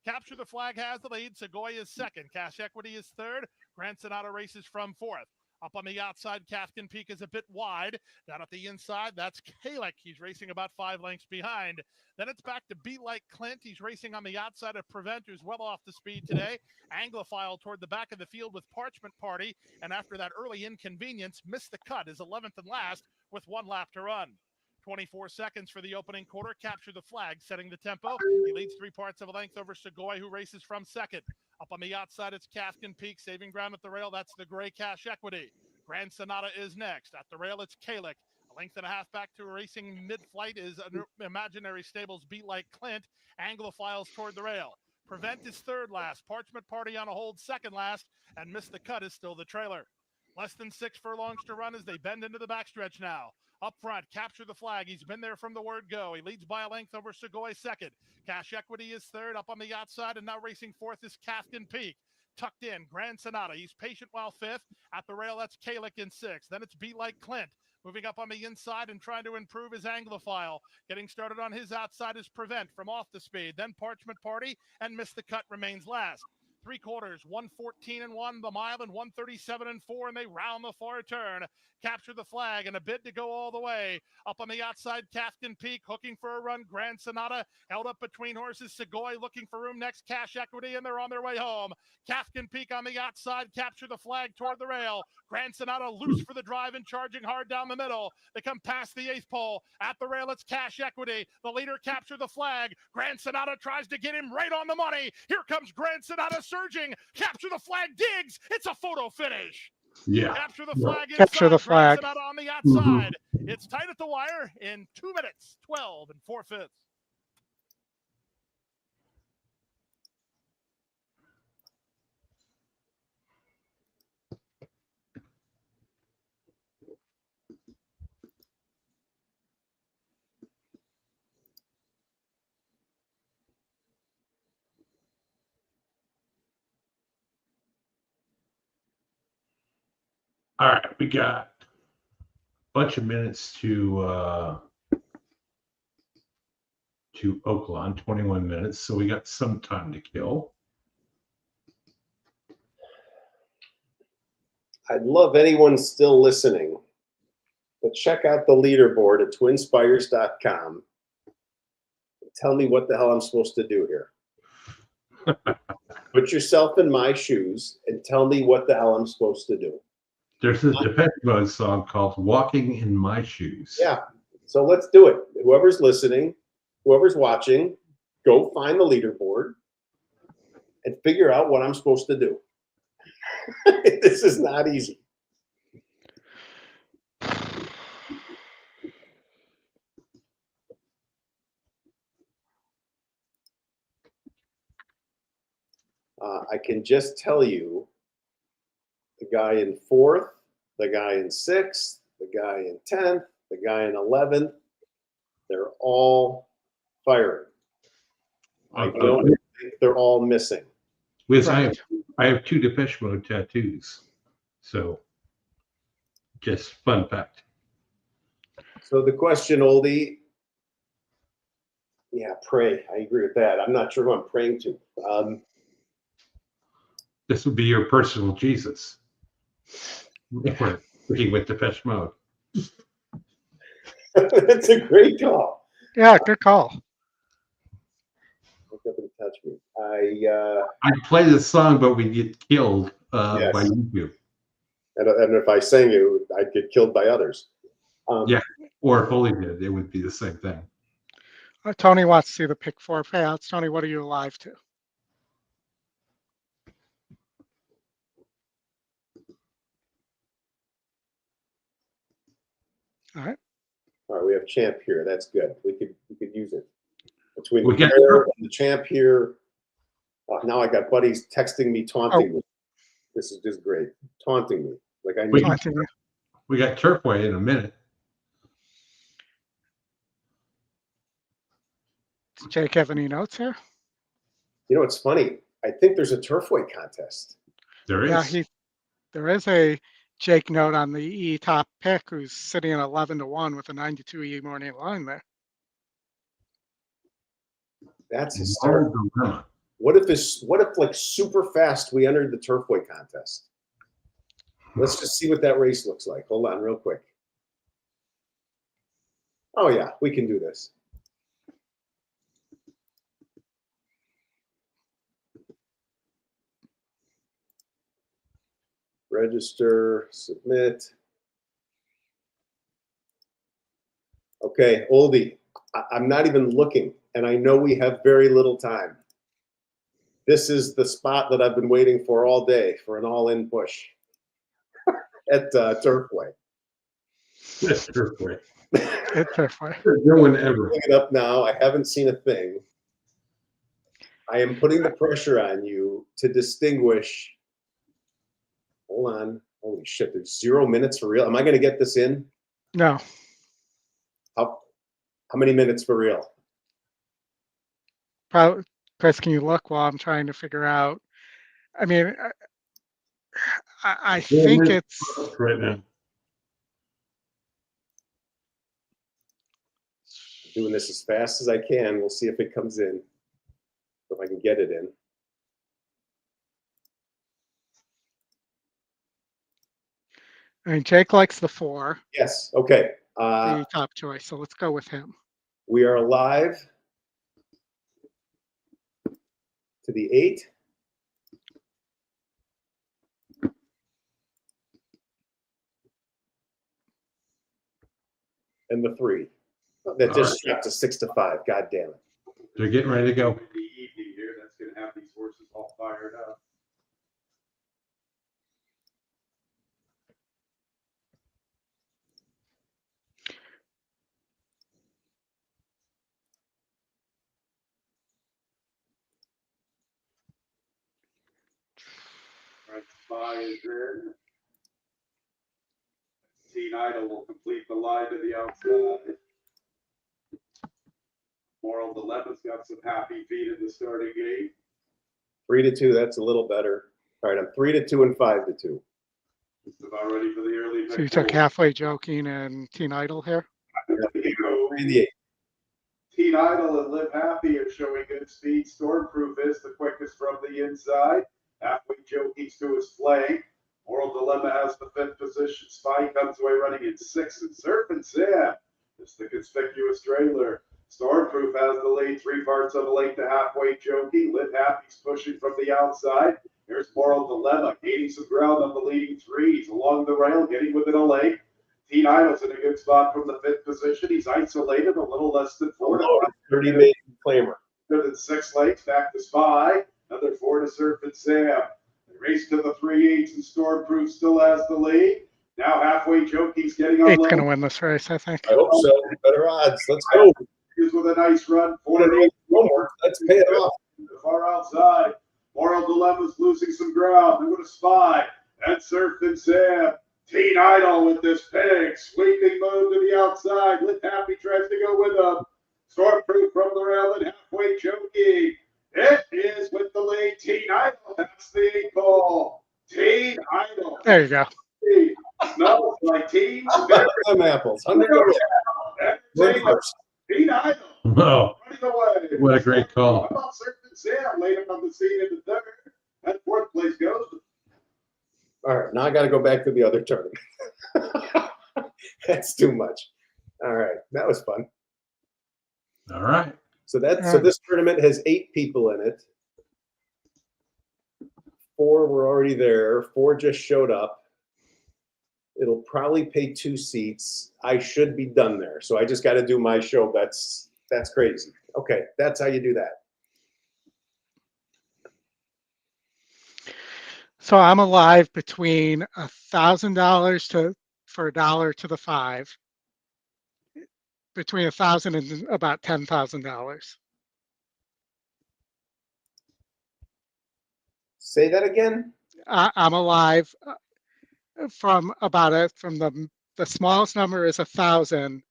Capture the Flag has the lead. Segoy is second. Cash Equity is third. Grand Sonata races from fourth. Up on the outside, Kafkin Peak is a bit wide. Down at the inside, that's Kalick. He's racing about 5 lengths behind. Then it's back to Be Like Clint. He's racing on the outside of Prevent, who's well off the speed today. Anglophile toward the back of the field with Parchment Party. And after that early inconvenience, Missed the Cut is 11th and last with 1 lap to run. 24 seconds for the opening quarter. Capture the Flag, setting the tempo. He leads 3 parts of a length over Segoy, who races from second. Up on the outside, it's Kafkin Peak, saving ground at the rail. That's the gray Cash Equity. Grand Sonata is next. At the rail, it's Kalick. A length and a half back to racing mid-flight is Imaginary Stables Be Like Clint. Anglophiles toward the rail. Prevent is third last. Parchment Party on a hold second last. And Missed the Cut is still the trailer. Less than 6 furlongs to run as they bend into the backstretch now. Up front, Capture the Flag. He's been there from the word go. He leads by a length over Segoy second. Cash Equity is third. Up on the outside and now racing fourth is Kafkin Peak. Tucked in, Grand Sonata. He's patient while fifth. At the rail, that's Kalick in sixth. Then it's Be Like Clint. Moving up on the inside and trying to improve his Anglophile. Getting started on his outside is Prevent from off the speed. Then Parchment Party and Missed the Cut remains last. 3 quarters, 1:14 and 1, the mile, and 1:37 and 4, and they round the far turn. Capture the Flag and a bid to go all the way. Up on the outside, Kafkin Peak hooking for a run. Grand Sonata held up between horses. Segoy looking for room next. Cash Equity, and they're on their way home. Kafkin Peak on the outside. Capture the Flag toward the rail. Grand Sonata loose for the drive and charging hard down the middle. They come past the 8th pole. At the rail, it's Cash Equity. The leader, Capture the Flag. Grand Sonata tries to get him right on the money. Here comes Grand Sonata surging. Capture the Flag digs. It's a photo finish. Yeah. Capture the Flag inside. Capture the Flag. Grand Sonata on the outside. It's tight at the wire in 2 minutes, 12 and 4/5. All right, we got a bunch of minutes to Oaklawn, 21 minutes, so we got some time to kill. I'd love anyone still listening, but check out the leaderboard at twinspires.com and tell me what the hell I'm supposed to do here. Put yourself in my shoes and tell me what the hell I'm supposed to do. There's a Depeche Mode song called Walking in My Shoes. Yeah, so let's do it. Whoever's listening, whoever's watching, go find the leaderboard and figure out what I'm supposed to do. This is not easy. I can just tell you the guy in 4th, the guy in 6th, the guy in 10th, the guy in 11th, they're all firing. I don't think they're all missing. Liz, I have 2 Depeche Mode tattoos. So, just fun fact. So the question, Oldie, yeah, pray. I agree with that. I'm not sure who I'm praying to. This would be your personal Jesus. If we're looking with Depeche Mode. That's a great call. Yeah, good call. Look up and touch me. I'd play this song, but we'd get killed Yes. by YouTube. And if I sang it, I'd get killed by others. Yeah, or if Holy did, it would be the same thing. Tony wants to see the pick 4 payouts. Tony, what are you alive to? All right. All right, we have Champ here. That's good. We could use it. Between We the got- Bear and the Champ here. Now I got buddies texting me, taunting me. This is just great. Taunting me. Like I need. We got Turfway in a minute. Does Jake have any notes here? You know, it's funny. I think there's a Turfway contest. There Yeah, is. there is a Jake note on the E top pick who's sitting at 11-1 with a 92 E morning line there. That's hysterical. Dilemma. What if like super fast we entered the Turfway contest? Let's just see what that race looks like. Hold on real quick. Oh yeah, we can do this. Register, submit. Okay, Oldie, I'm not even looking, and I know we have very little time. This is the spot that I've been waiting for all day for an all-in push at Turfway. That's Turfway. It's Turfway. No one ever. Pulling it up now. I haven't seen a thing. I am putting the pressure on you to distinguish. Hold on. Holy shit, there's 0 minutes for real. Am I going to get this in? No. How many minutes for real? Probably, Chris, can you look while I'm trying to figure out? I mean, I think it's right now. Doing this as fast as I can. We'll see if it comes in. If I can get it in. I mean, Jake likes the 4, Yes. Okay. the top choice. So let's go with him. We are live to the 8. And the 3. That just dropped to 6-5. God damn it. They're getting ready to go. The evening here, that's going to have these horses all fired up. All right, Spy is in. Teen Idol will complete the line to the outside. Moral Dilemma's got some happy feet in the starting gate. 3-2. That's a little better. All right, I'm 3-2 and 5-2. Just about ready for the early. So you took halfway joking and Teen Idol here. 3-8. Teen Idol and Live Happy are showing good speed. Stormproof is the quickest from the inside. Halfway jockey's to his flank. Moral Dilemma has the 5th position. Spy comes away running in 6th. And Surf and Sam is the conspicuous trailer. Stormproof has the lead, 3 parts of a length to halfway jockey. Live Happy's pushing from the outside. Here's Moral Dilemma gaining some ground on the leading 3s. Along the rail, getting within a length. Teen Idol's in a good spot from the 5th position. He's isolated, a little less than 4 to 30 maiden claimer. Better than 6 lengths, back to Spy. Another 4 to Surf and Sam. They race to the 3/8, and Stormproof still has the lead. Now halfway jockey's getting on. 8's going to win this race, I think. I hope so. Better odds. Let's go. He's with a nice run. 4-8. Let's pay it off. Far outside. Moral Dilemma's losing some ground. They're going to Spy. And Surf and Sam. Teen Idol with this peg. Sweeping move to the outside. Live Happy tries to go with him. Stormproof from the rail and halfway jockey. It is with the lead. Teen Idol. That's the 8 call. Teen Idol. There you go. Smells like Teen. Them apples. Teen Idol. Oh, Running away. what a great call. How about Surf and Sam later on the scene in the 3rd? That 4th place goes. All right, now I got to go back to the other tournament. That's too much. All right, that was fun. All right. So this tournament has 8 people in it. 4 were already there. 4 just showed up. It'll probably pay 2 seats. I should be done there. So I just got to do my show. That's crazy. Okay, that's how you do that. So I'm alive between $1,000 for $1 to the 5, between $1,000 and about $10,000. Say that again. I'm alive from the the smallest number is 1,000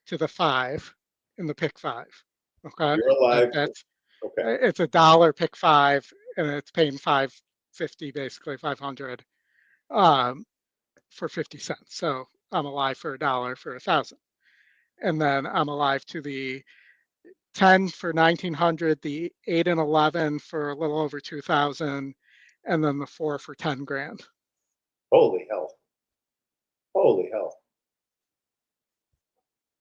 to the 5 in the pick 5. Okay, You're alive. that's Okay. it's $1 pick 5, and it's paying 550, basically 500 for 50 cents. So I'm alive for $1 for 1,000, and then I'm alive to the 10 for 1,900, the 8 and 11 for a little over 2,000, and then the 4 for 10 grand. Holy hell. Holy hell.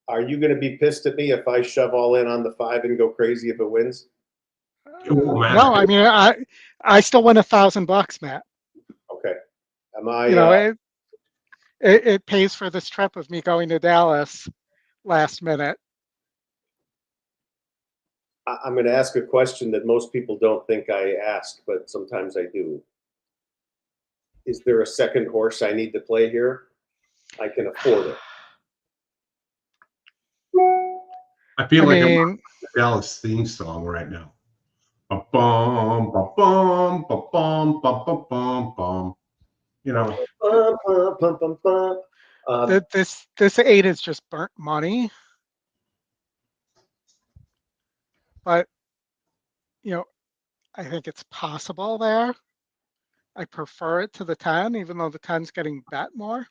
Are you going to be pissed at me if I shove all in on the 5 and go crazy if it wins? No, I mean, I still win $1,000, Matt. Okay. Am I? You know, it pays for this trip of me going to Dallas last minute. I'm going to ask a question that most people don't think I ask, but sometimes I do. Is there a second horse I need to play here? I can afford it. I feel like I'm mean, on the Dallas theme song right now. Ba-bum, ba-bum, ba-bum, ba-bum, bum, bum. You know, Bum, bum, bum, bum. this 8 is just burnt money. But, you know, I think it's possible there. I prefer it to the 10, even though the 10's getting bet more.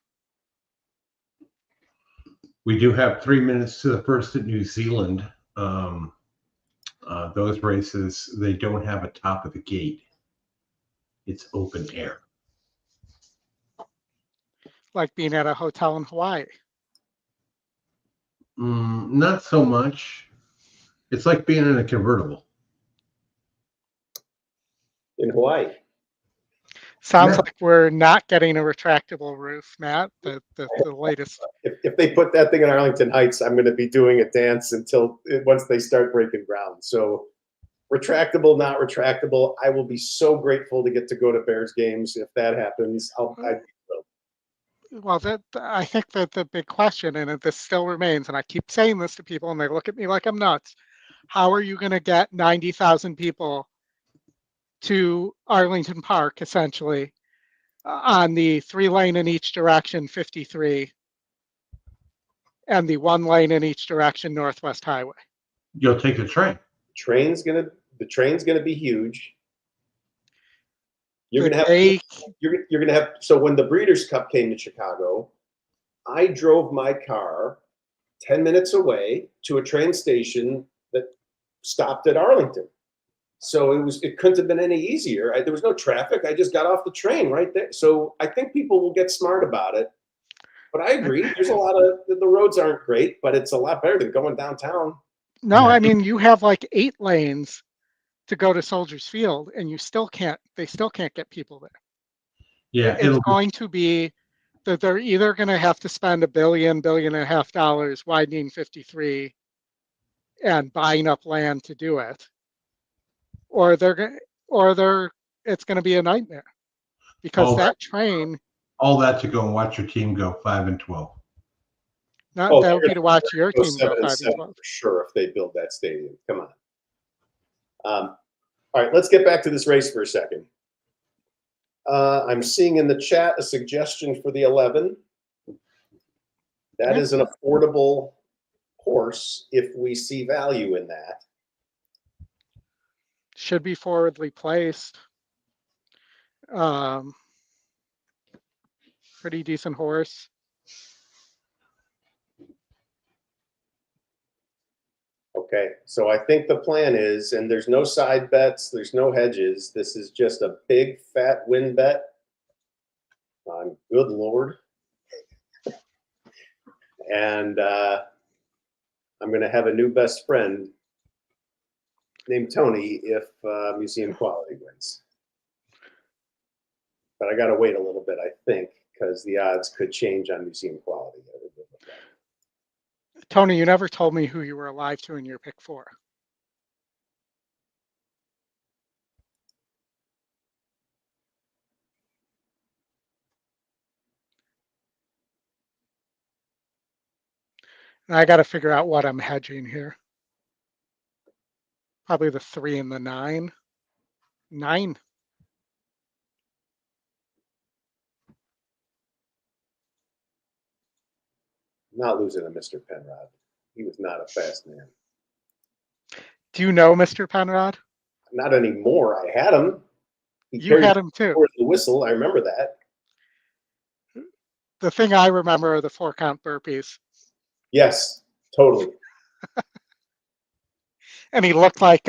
we do have 3 minutes to the first at New Zealand. Those races, they don't have a top of the gate. It's open air. Like being at a hotel in Hawaii. Not so much. It's like being in a convertible. In Hawaii. Sounds Yeah. like we're not getting a retractable roof, Matt. The latest. If they put that thing in Arlington Heights, I'm going to be doing a dance once they start breaking ground. So retractable, not retractable. I will be so grateful to get to go to Bears games. If that happens, I'd be thrilled. Well, I think that the big question, and this still remains, and I keep saying this to people, and they look at me like I'm nuts. How are you going to get 90,000 people to Arlington Park, essentially, on the 3-lane in each direction 53, and the 1 lane in each direction Northwest Highway? You'll take the train. The train's gonna be huge. You're But gonna have. So when the Breeders' Cup came to Chicago, I drove my car 10 minutes away to a train station that stopped at Arlington. So it couldn't have been any easier. There was no traffic. I just got off the train right there. So I think people will get smart about it. But I agree. There's a lot of the roads aren't great, but it's a lot better than going downtown. No, I mean, you have like 8 lanes to go to Soldiers Field, and they still can't get people there. Yeah, It's going to be that they're either going to have to spend $1 billion, $1.5 billion widening 53 and buying up land to do it, or it's going to be a nightmare, because that train. All that to go and watch your team go 5-12. That would be to watch your team go 5-12 for sure if they build that stadium. Come on. All right, let's get back to this race for a second. I'm seeing in the chat a suggestion for the 11. That is an affordable horse if we see value in that. Should be forwardly placed. Pretty decent horse. Okay, so I think the plan is, and there's no side bets, there's no hedges. This is just a big fat win bet. Good Lord. And I'm going to have a new best friend named Tony if Museum Quality wins. But I got to wait a little bit, I think, because the odds could change on Museum Quality. Tony, you never told me who you were alive to in your pick 4. And I got to figure out what I'm hedging here. Probably the 3 and the 9. 9. Not losing to Mr. Penrod. He was not a fast man. Do you know Mr. Penrod? Not anymore. I had him. You had him too. The whistle. I remember that. The thing I remember are the 4-count burpees. Yes, totally. And he looked like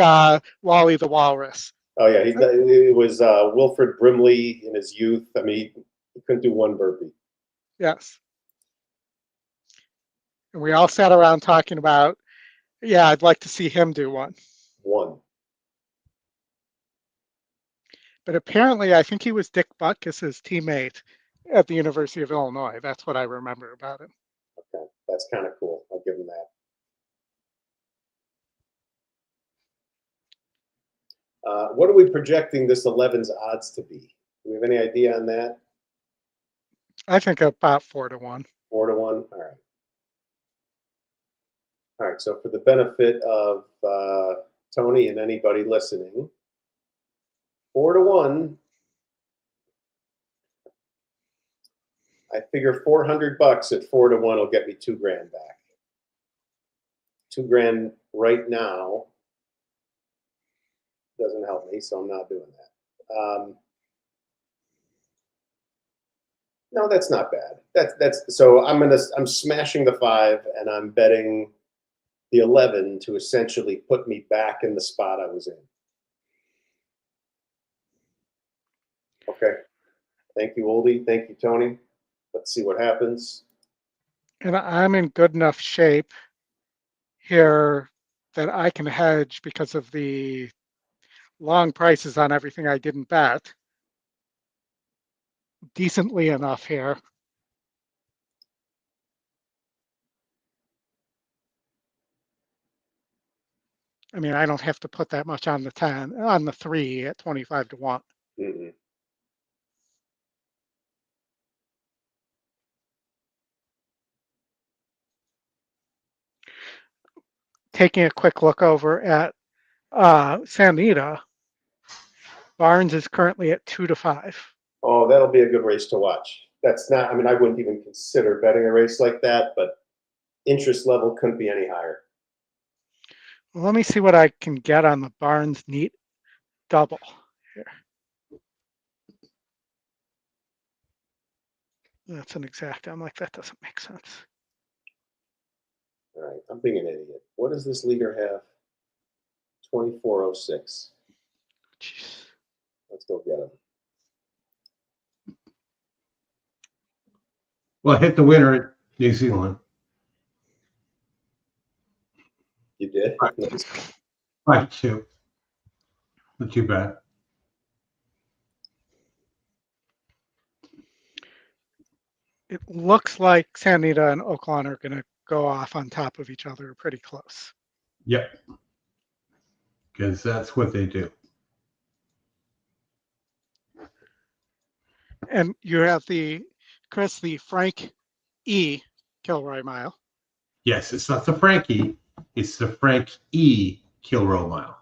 Wally the Walrus. Oh yeah, it was Wilfred Brimley in his youth. I mean, he couldn't do one burpee. Yes. And we all sat around talking about, yeah, I'd like to see him do one. But apparently, I think he was Dick Butkus's teammate at the University of Illinois. That's what I remember about him. Okay, that's kind of cool. I'll give him that. What are we projecting this 11's odds to be? Do we have any idea on that? I think about 4-1. 4-1. All right. All right. So for the benefit of Tony and anybody listening, 4-1. I figure $400 at 4-1 will get me $2 grand back. $2 grand right now doesn't help me, so I'm not doing that. No, that's not bad. That's so I'm smashing the 5 and I'm betting the 11 to essentially put me back in the spot I was in. Okay. Thank you, Oldie. Thank you, Tony. Let's see what happens. And I'm in good enough shape here that I can hedge because of the long prices on everything I didn't bet. Decently enough here. I mean, I don't have to put that much on the 3 at 25-1. Mm-hmm. Taking a quick look over at Anita, Barnes is currently at 2-5. Oh, that'll be a good race to watch. That's not, I mean, I wouldn't even consider betting a race like that, but interest level couldn't be any higher. Well, let me see what I can get on the Barnes neat double here. That's an exact. I'm like, that doesn't make sense. All right, I'm being an idiot. What does this leader have? 2406. Jeez. Let's go get him. Well, hit the winner at New Zealand. You did? 5-2. Not too bad. It looks like Anita and Oaklawn are going to go off on top of each other pretty close. Yep. Because that's what they do. And you have the Frank E. Kilroy Mile. Yes, it's not the Frankie. It's the Frank E. Kilroy Mile.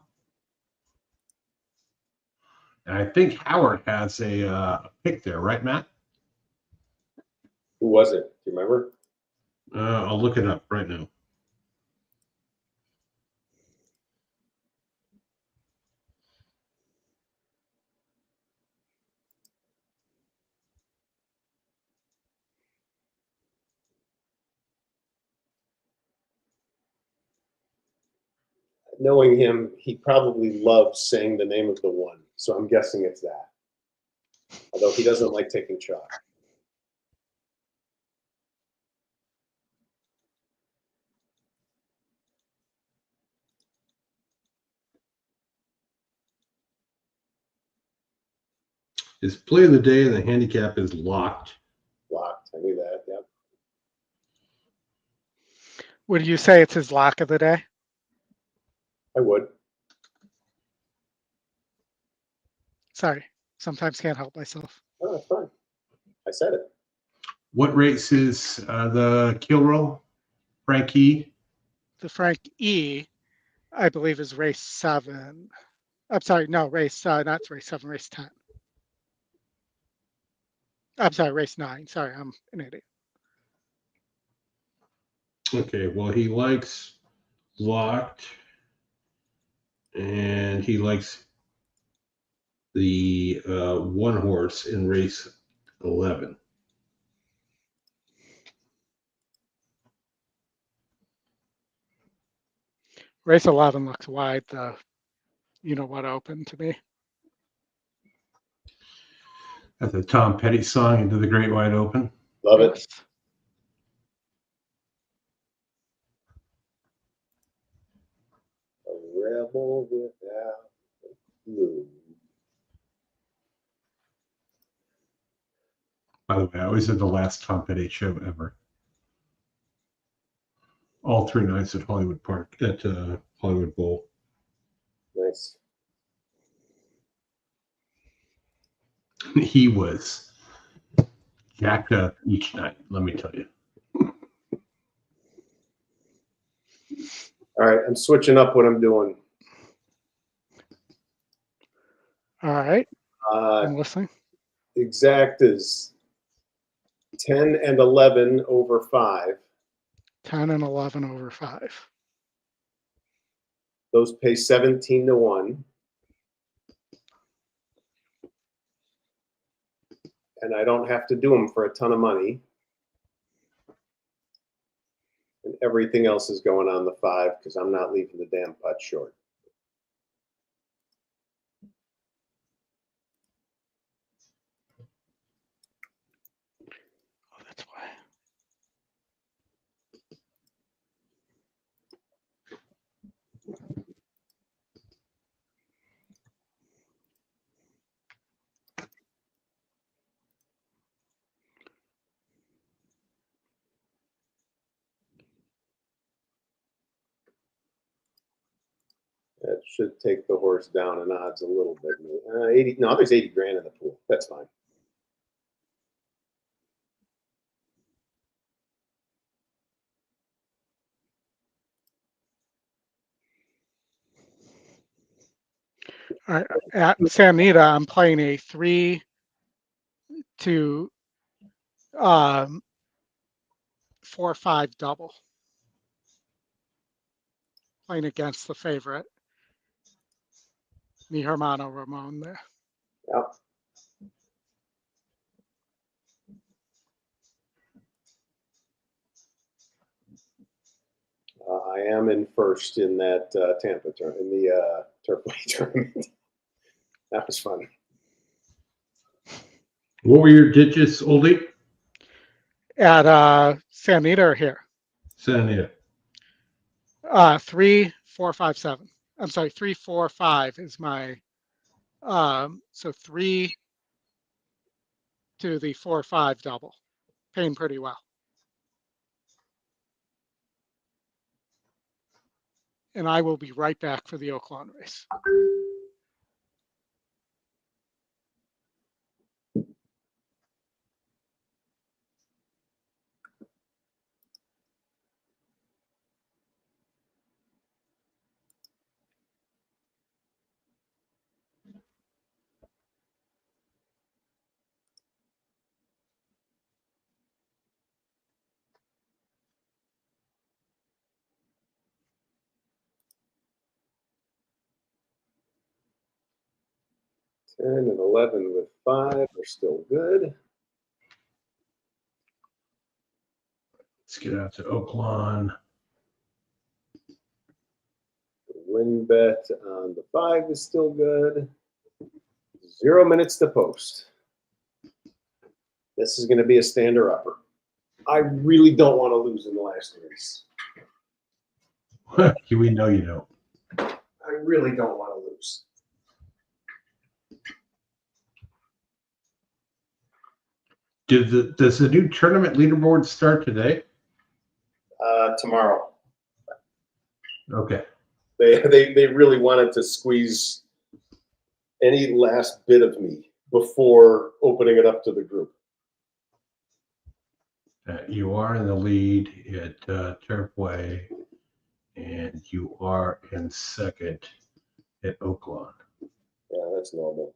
And I think Howard has a pick there, right, Matt? Who was it? Do you remember? I'll look it up right now. Knowing him, he probably loves saying the name of the one. So I'm guessing it's that. Although he doesn't like taking chalk. His play of the day and the handicap is locked. Locked. I knew that. Yep. Would you say it's his lock of the day? I would. Sorry, sometimes can't help myself. Oh, that's fine. I said it. What race is the Kilroy? Frankie? The Frank E, I believe, is race 7. I'm sorry, no, not race 7, race 10. I'm sorry, race 9. Sorry, I'm an idiot. Okay, well, he likes locked, and he likes the one horse in race 11. Race 11 looks wide. The you know what open to me. That's a Tom Petty song, Into the Great Wide Open. Love it. Yes. A rebel without a clue. By the way, I always did the last Tom Petty show ever. All 3 nights at Hollywood Park, at Hollywood Bowl. Nice. He was jacked up each night, let me tell you. All right, I'm switching up what I'm doing. All right. I'm listening. Exact is 10 and 11 over 5. 10 and 11 over 5. Those pay 17 to 1. And I don't have to do them for a ton of money. And everything else is going on the 5 because I'm not leaving the damn putt short. Oh, that's why. That should take the horse down in odds a little bit. 80. No, there's 80 grand in the pool. That's fine. All right. At Anita, I'm playing a 3 to 4-5 double. Playing against the favorite, Mi Hermano Ramon there. Yep. I am in first in that Tampa tournament, in the Turfway tournament. That was fun. What were your digits, Oldie? At San Anita or here? San Anita. 3, 4, 5, 7. I'm sorry, 3, 4, 5 is my so 3 to the 4-5 double. Paying pretty well. And I will be right back for the Oaklawn race. And 11 with 5 are still good. Let's get out to Oaklawn. The win bet on the 5 is still good. 0 minutes to post. This is going to be a stander-upper. I really don't want to lose in the last race. We know you don't. I really don't want to lose. Does the new tournament leaderboard start today? Tomorrow. Okay. They really wanted to squeeze any last bit of me before opening it up to the group. You are in the lead at Turfway, and you are in second at Oaklawn. Yeah, that's normal.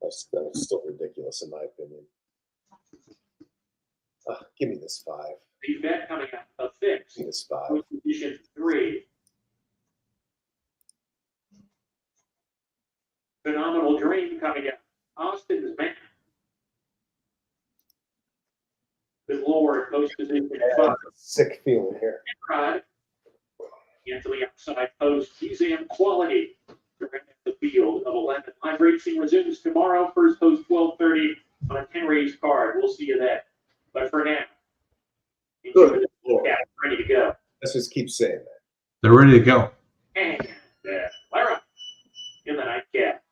That's still ridiculous in my opinion. Give me this 5. The bet coming out of Fix. It's 5. With position 3. Phenomenal Dream coming out. Austin's Man. With Lord, post position 5. Sick feeling here. Rod. Into the outside post. Museum Quality. To round out the field of 11. Live racing resumes tomorrow. First post 12:30 on a 10-race card. We'll see you then. But for now, enjoy the cap. Ready to go. Let's just keep saying that. They're ready to go. And Lara in the nightcap.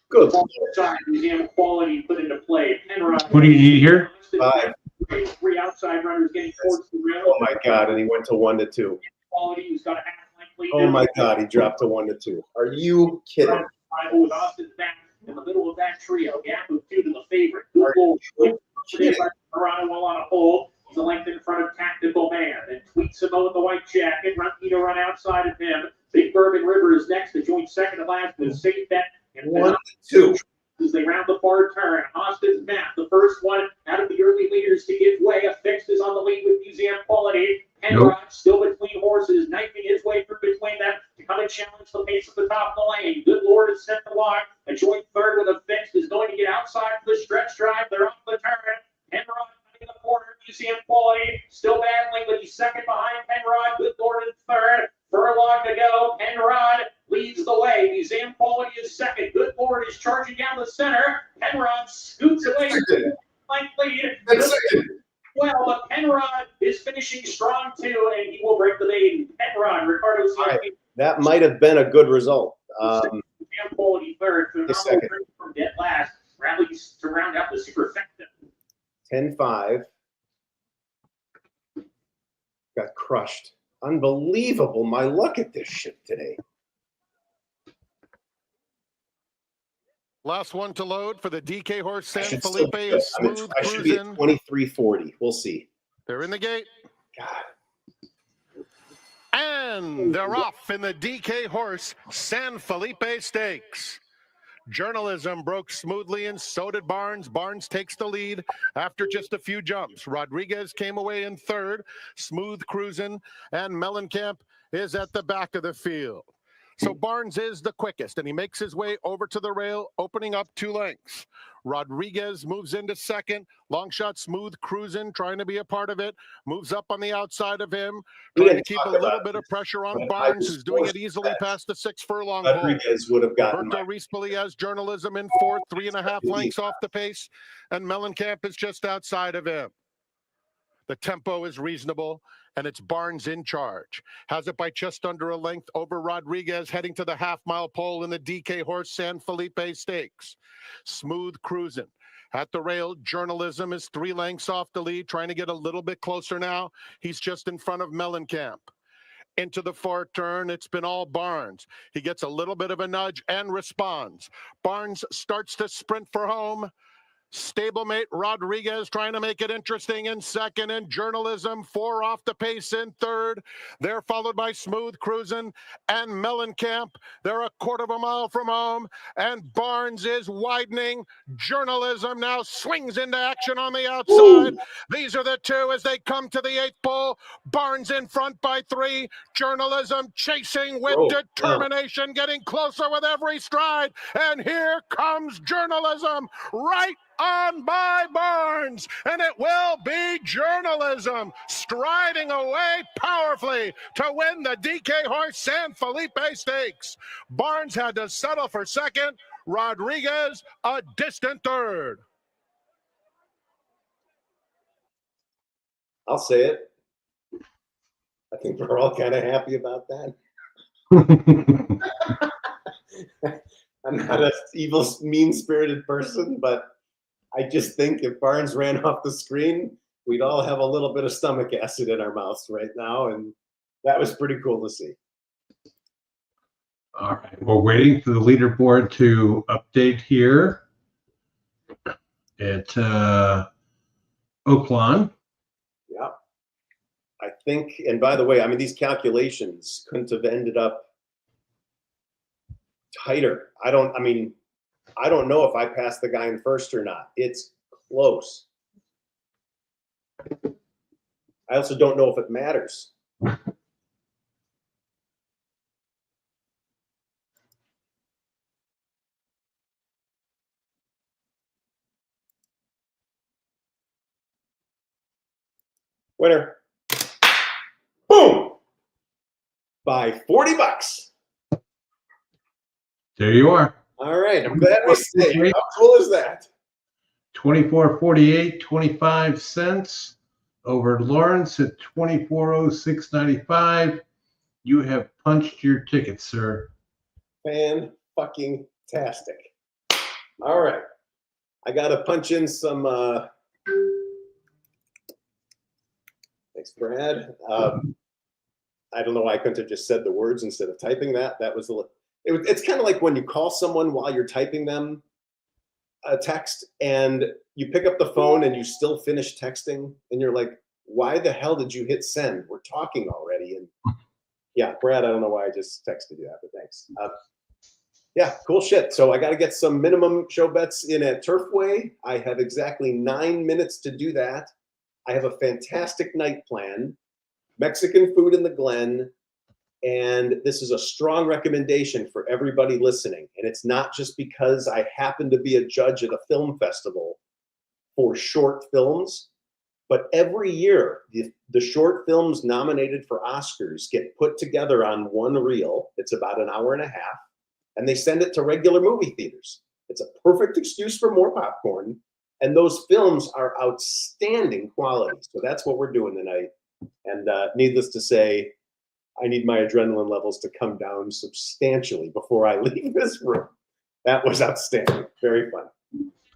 Good. Side Museum Quality put into play. Penrod. What do you need here? 5. 3 outside runners getting towards the rail. Oh my God! And he went to 1-2. Quality, who's got a half-length lead. Oh my God! He dropped to 1-2. Are you kidding? With Austin back in the middle of that trio. Gap of 2 to the favorite. Good goal. Toronto while on a pole. He's a length in front of Tactical Man. And Tweets him with the white jacket. Runky to run outside of him. Big Bourbon River is next to join second to last with Safe Bet. And 1-2. As they round the far turn, Austin's Map, the first one out of the early leaders to give way. A Fix is on the lead with Museum Quality. Penrod still between horses, knifing his way through between them to come and challenge the pace at the top of the lane. Good Lord is set to lock. A joint third with a Fix is going to get outside for the stretch drive. They're off the turn. Penrod in the corner. Museum Quality still battling, but he's second behind Penrod. Good Lord in third. Furlong to go. Penrod leads the way. Museum Quality is second. Good Lord is charging down the center. Penrod scoots away. Lead. Well, but Penrod is finishing strong too, and he will break the maiden. Penrod, Ricardo. Right. That might have been a good result. Museum Quality third. Phenomenal from dead last. Rallies to round out the superfecta. 10-5. Got crushed. Unbelievable. My luck at this shit today. Last one to load for the DK horse San Felipe is Smooth I should be at Cruisin'. 23-40. We'll see. They're in the gate. God. And they're off in the DK horse San Felipe Stakes. Journalism broke smoothly, and so did Barnes. Barnes takes the lead after just a few jumps. Rodriguez came away in third. Smooth Cruisin', and Mellencamp is at the back of the field. So Barnes is the quickest, and he makes his way over to the rail, opening up 2 lengths. Rodriguez moves into second. Long shot, Smooth Cruisin', trying to be a part of it. Moves up on the outside of him, trying to keep a little bit of pressure on Barnes, who's doing it easily past the 6 furlong pole. Rodriguez would have gotten Roberto Rispoli has Journalism in fourth, 3.5 lengths off the pace, and Mellencamp is just outside of him. The tempo is reasonable, and it's Barnes in charge. Has it by just under a length over Rodriguez, heading to the half-mile pole in the DK horse San Felipe Stakes. Smooth Cruisin'. At the rail, Journalism is 3 lengths off the lead, trying to get a little bit closer now. He's just in front of Mellencamp. Into the far turn, it's been all Barnes. He gets a little bit of a nudge and responds. Barnes starts to sprint for home. Stablemate Rodriguez trying to make it interesting in second, and Journalism 4 off the pace in third. They're followed by Smooth Cruisin' and Mellencamp. They're a quarter of a mile from home, and Barnes is widening. Journalism now swings into action on the outside. Ooh. These are the 2 as they come to the 8th pole. Barnes in front by 3. Journalism chasing with determination, getting closer with every stride. And here comes Journalism right on by Barnes, and it will be Journalism striding away powerfully to win the DK horse San Felipe Stakes. Barnes had to settle for second. Rodriguez a distant third. I'll say it. I think we're all kind of happy about that. I'm not an evil, mean-spirited person, but I just think if Barnes ran off the screen, we'd all have a little bit of stomach acid in our mouths right now, and that was pretty cool to see. All right, we're waiting for the leaderboard to update here at Oaklawn. Yeah, I think, and by the way, I mean, these calculations couldn't have ended up tighter. I don't know if I passed the guy in first or not. It's close. I also don't know if it matters. Winner. Boom! By $40. There you are. All right. I'm glad we stayed. How cool is that? 24.48, 25 cents. Over Lawrence at 24.06.95. You have punched your ticket, sir. Fan-fucking-tastic. All right. I got to punch in some. Thanks, Brad. I don't know why I couldn't have just said the words instead of typing that. That was it's kind of like when you call someone while you're typing them a text and you pick up the phone and you still finish texting and you're like, why the hell did you hit send? We're talking already. And yeah, Brad, I don't know why I just texted you that, but thanks. Yeah, cool shit. So I got to get some minimum show bets in at Turfway. I have exactly 9 minutes to do that. I have a fantastic night plan, Mexican food in the Glen, and this is a strong recommendation for everybody listening. And it's not just because I happen to be a judge at a film festival for short films, but every year the short films nominated for Oscars get put together on one reel. It's about an hour and a half, and they send it to regular movie theaters. It's a perfect excuse for more popcorn. And those films are outstanding quality. So that's what we're doing tonight. And needless to say, I need my adrenaline levels to come down substantially before I leave this room. That was outstanding. Very fun.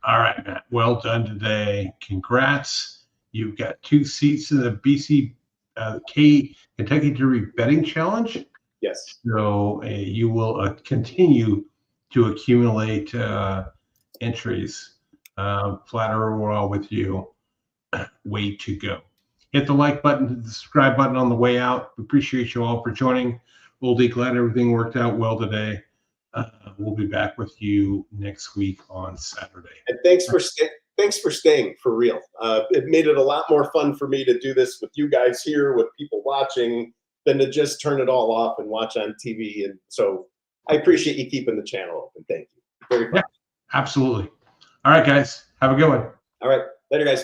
All right, Matt. Well done today. Congrats. You've got 2 seats in the Kentucky Derby Betting Challenge. Yes. So you will continue to accumulate entries. Flatterer, we're all with you. Way to go. Hit the like button, the subscribe button on the way out. We appreciate you all for joining. Oldie, glad everything worked out well today. We'll be back with you next week on Saturday. And thanks for staying, for real. It made it a lot more fun for me to do this with you guys here, with people watching, than to just turn it all off and watch on TV. And so I appreciate you keeping the channel open. Thank you. Very fun. Yeah, absolutely. All right, guys. Have a good one. All right. Later, guys.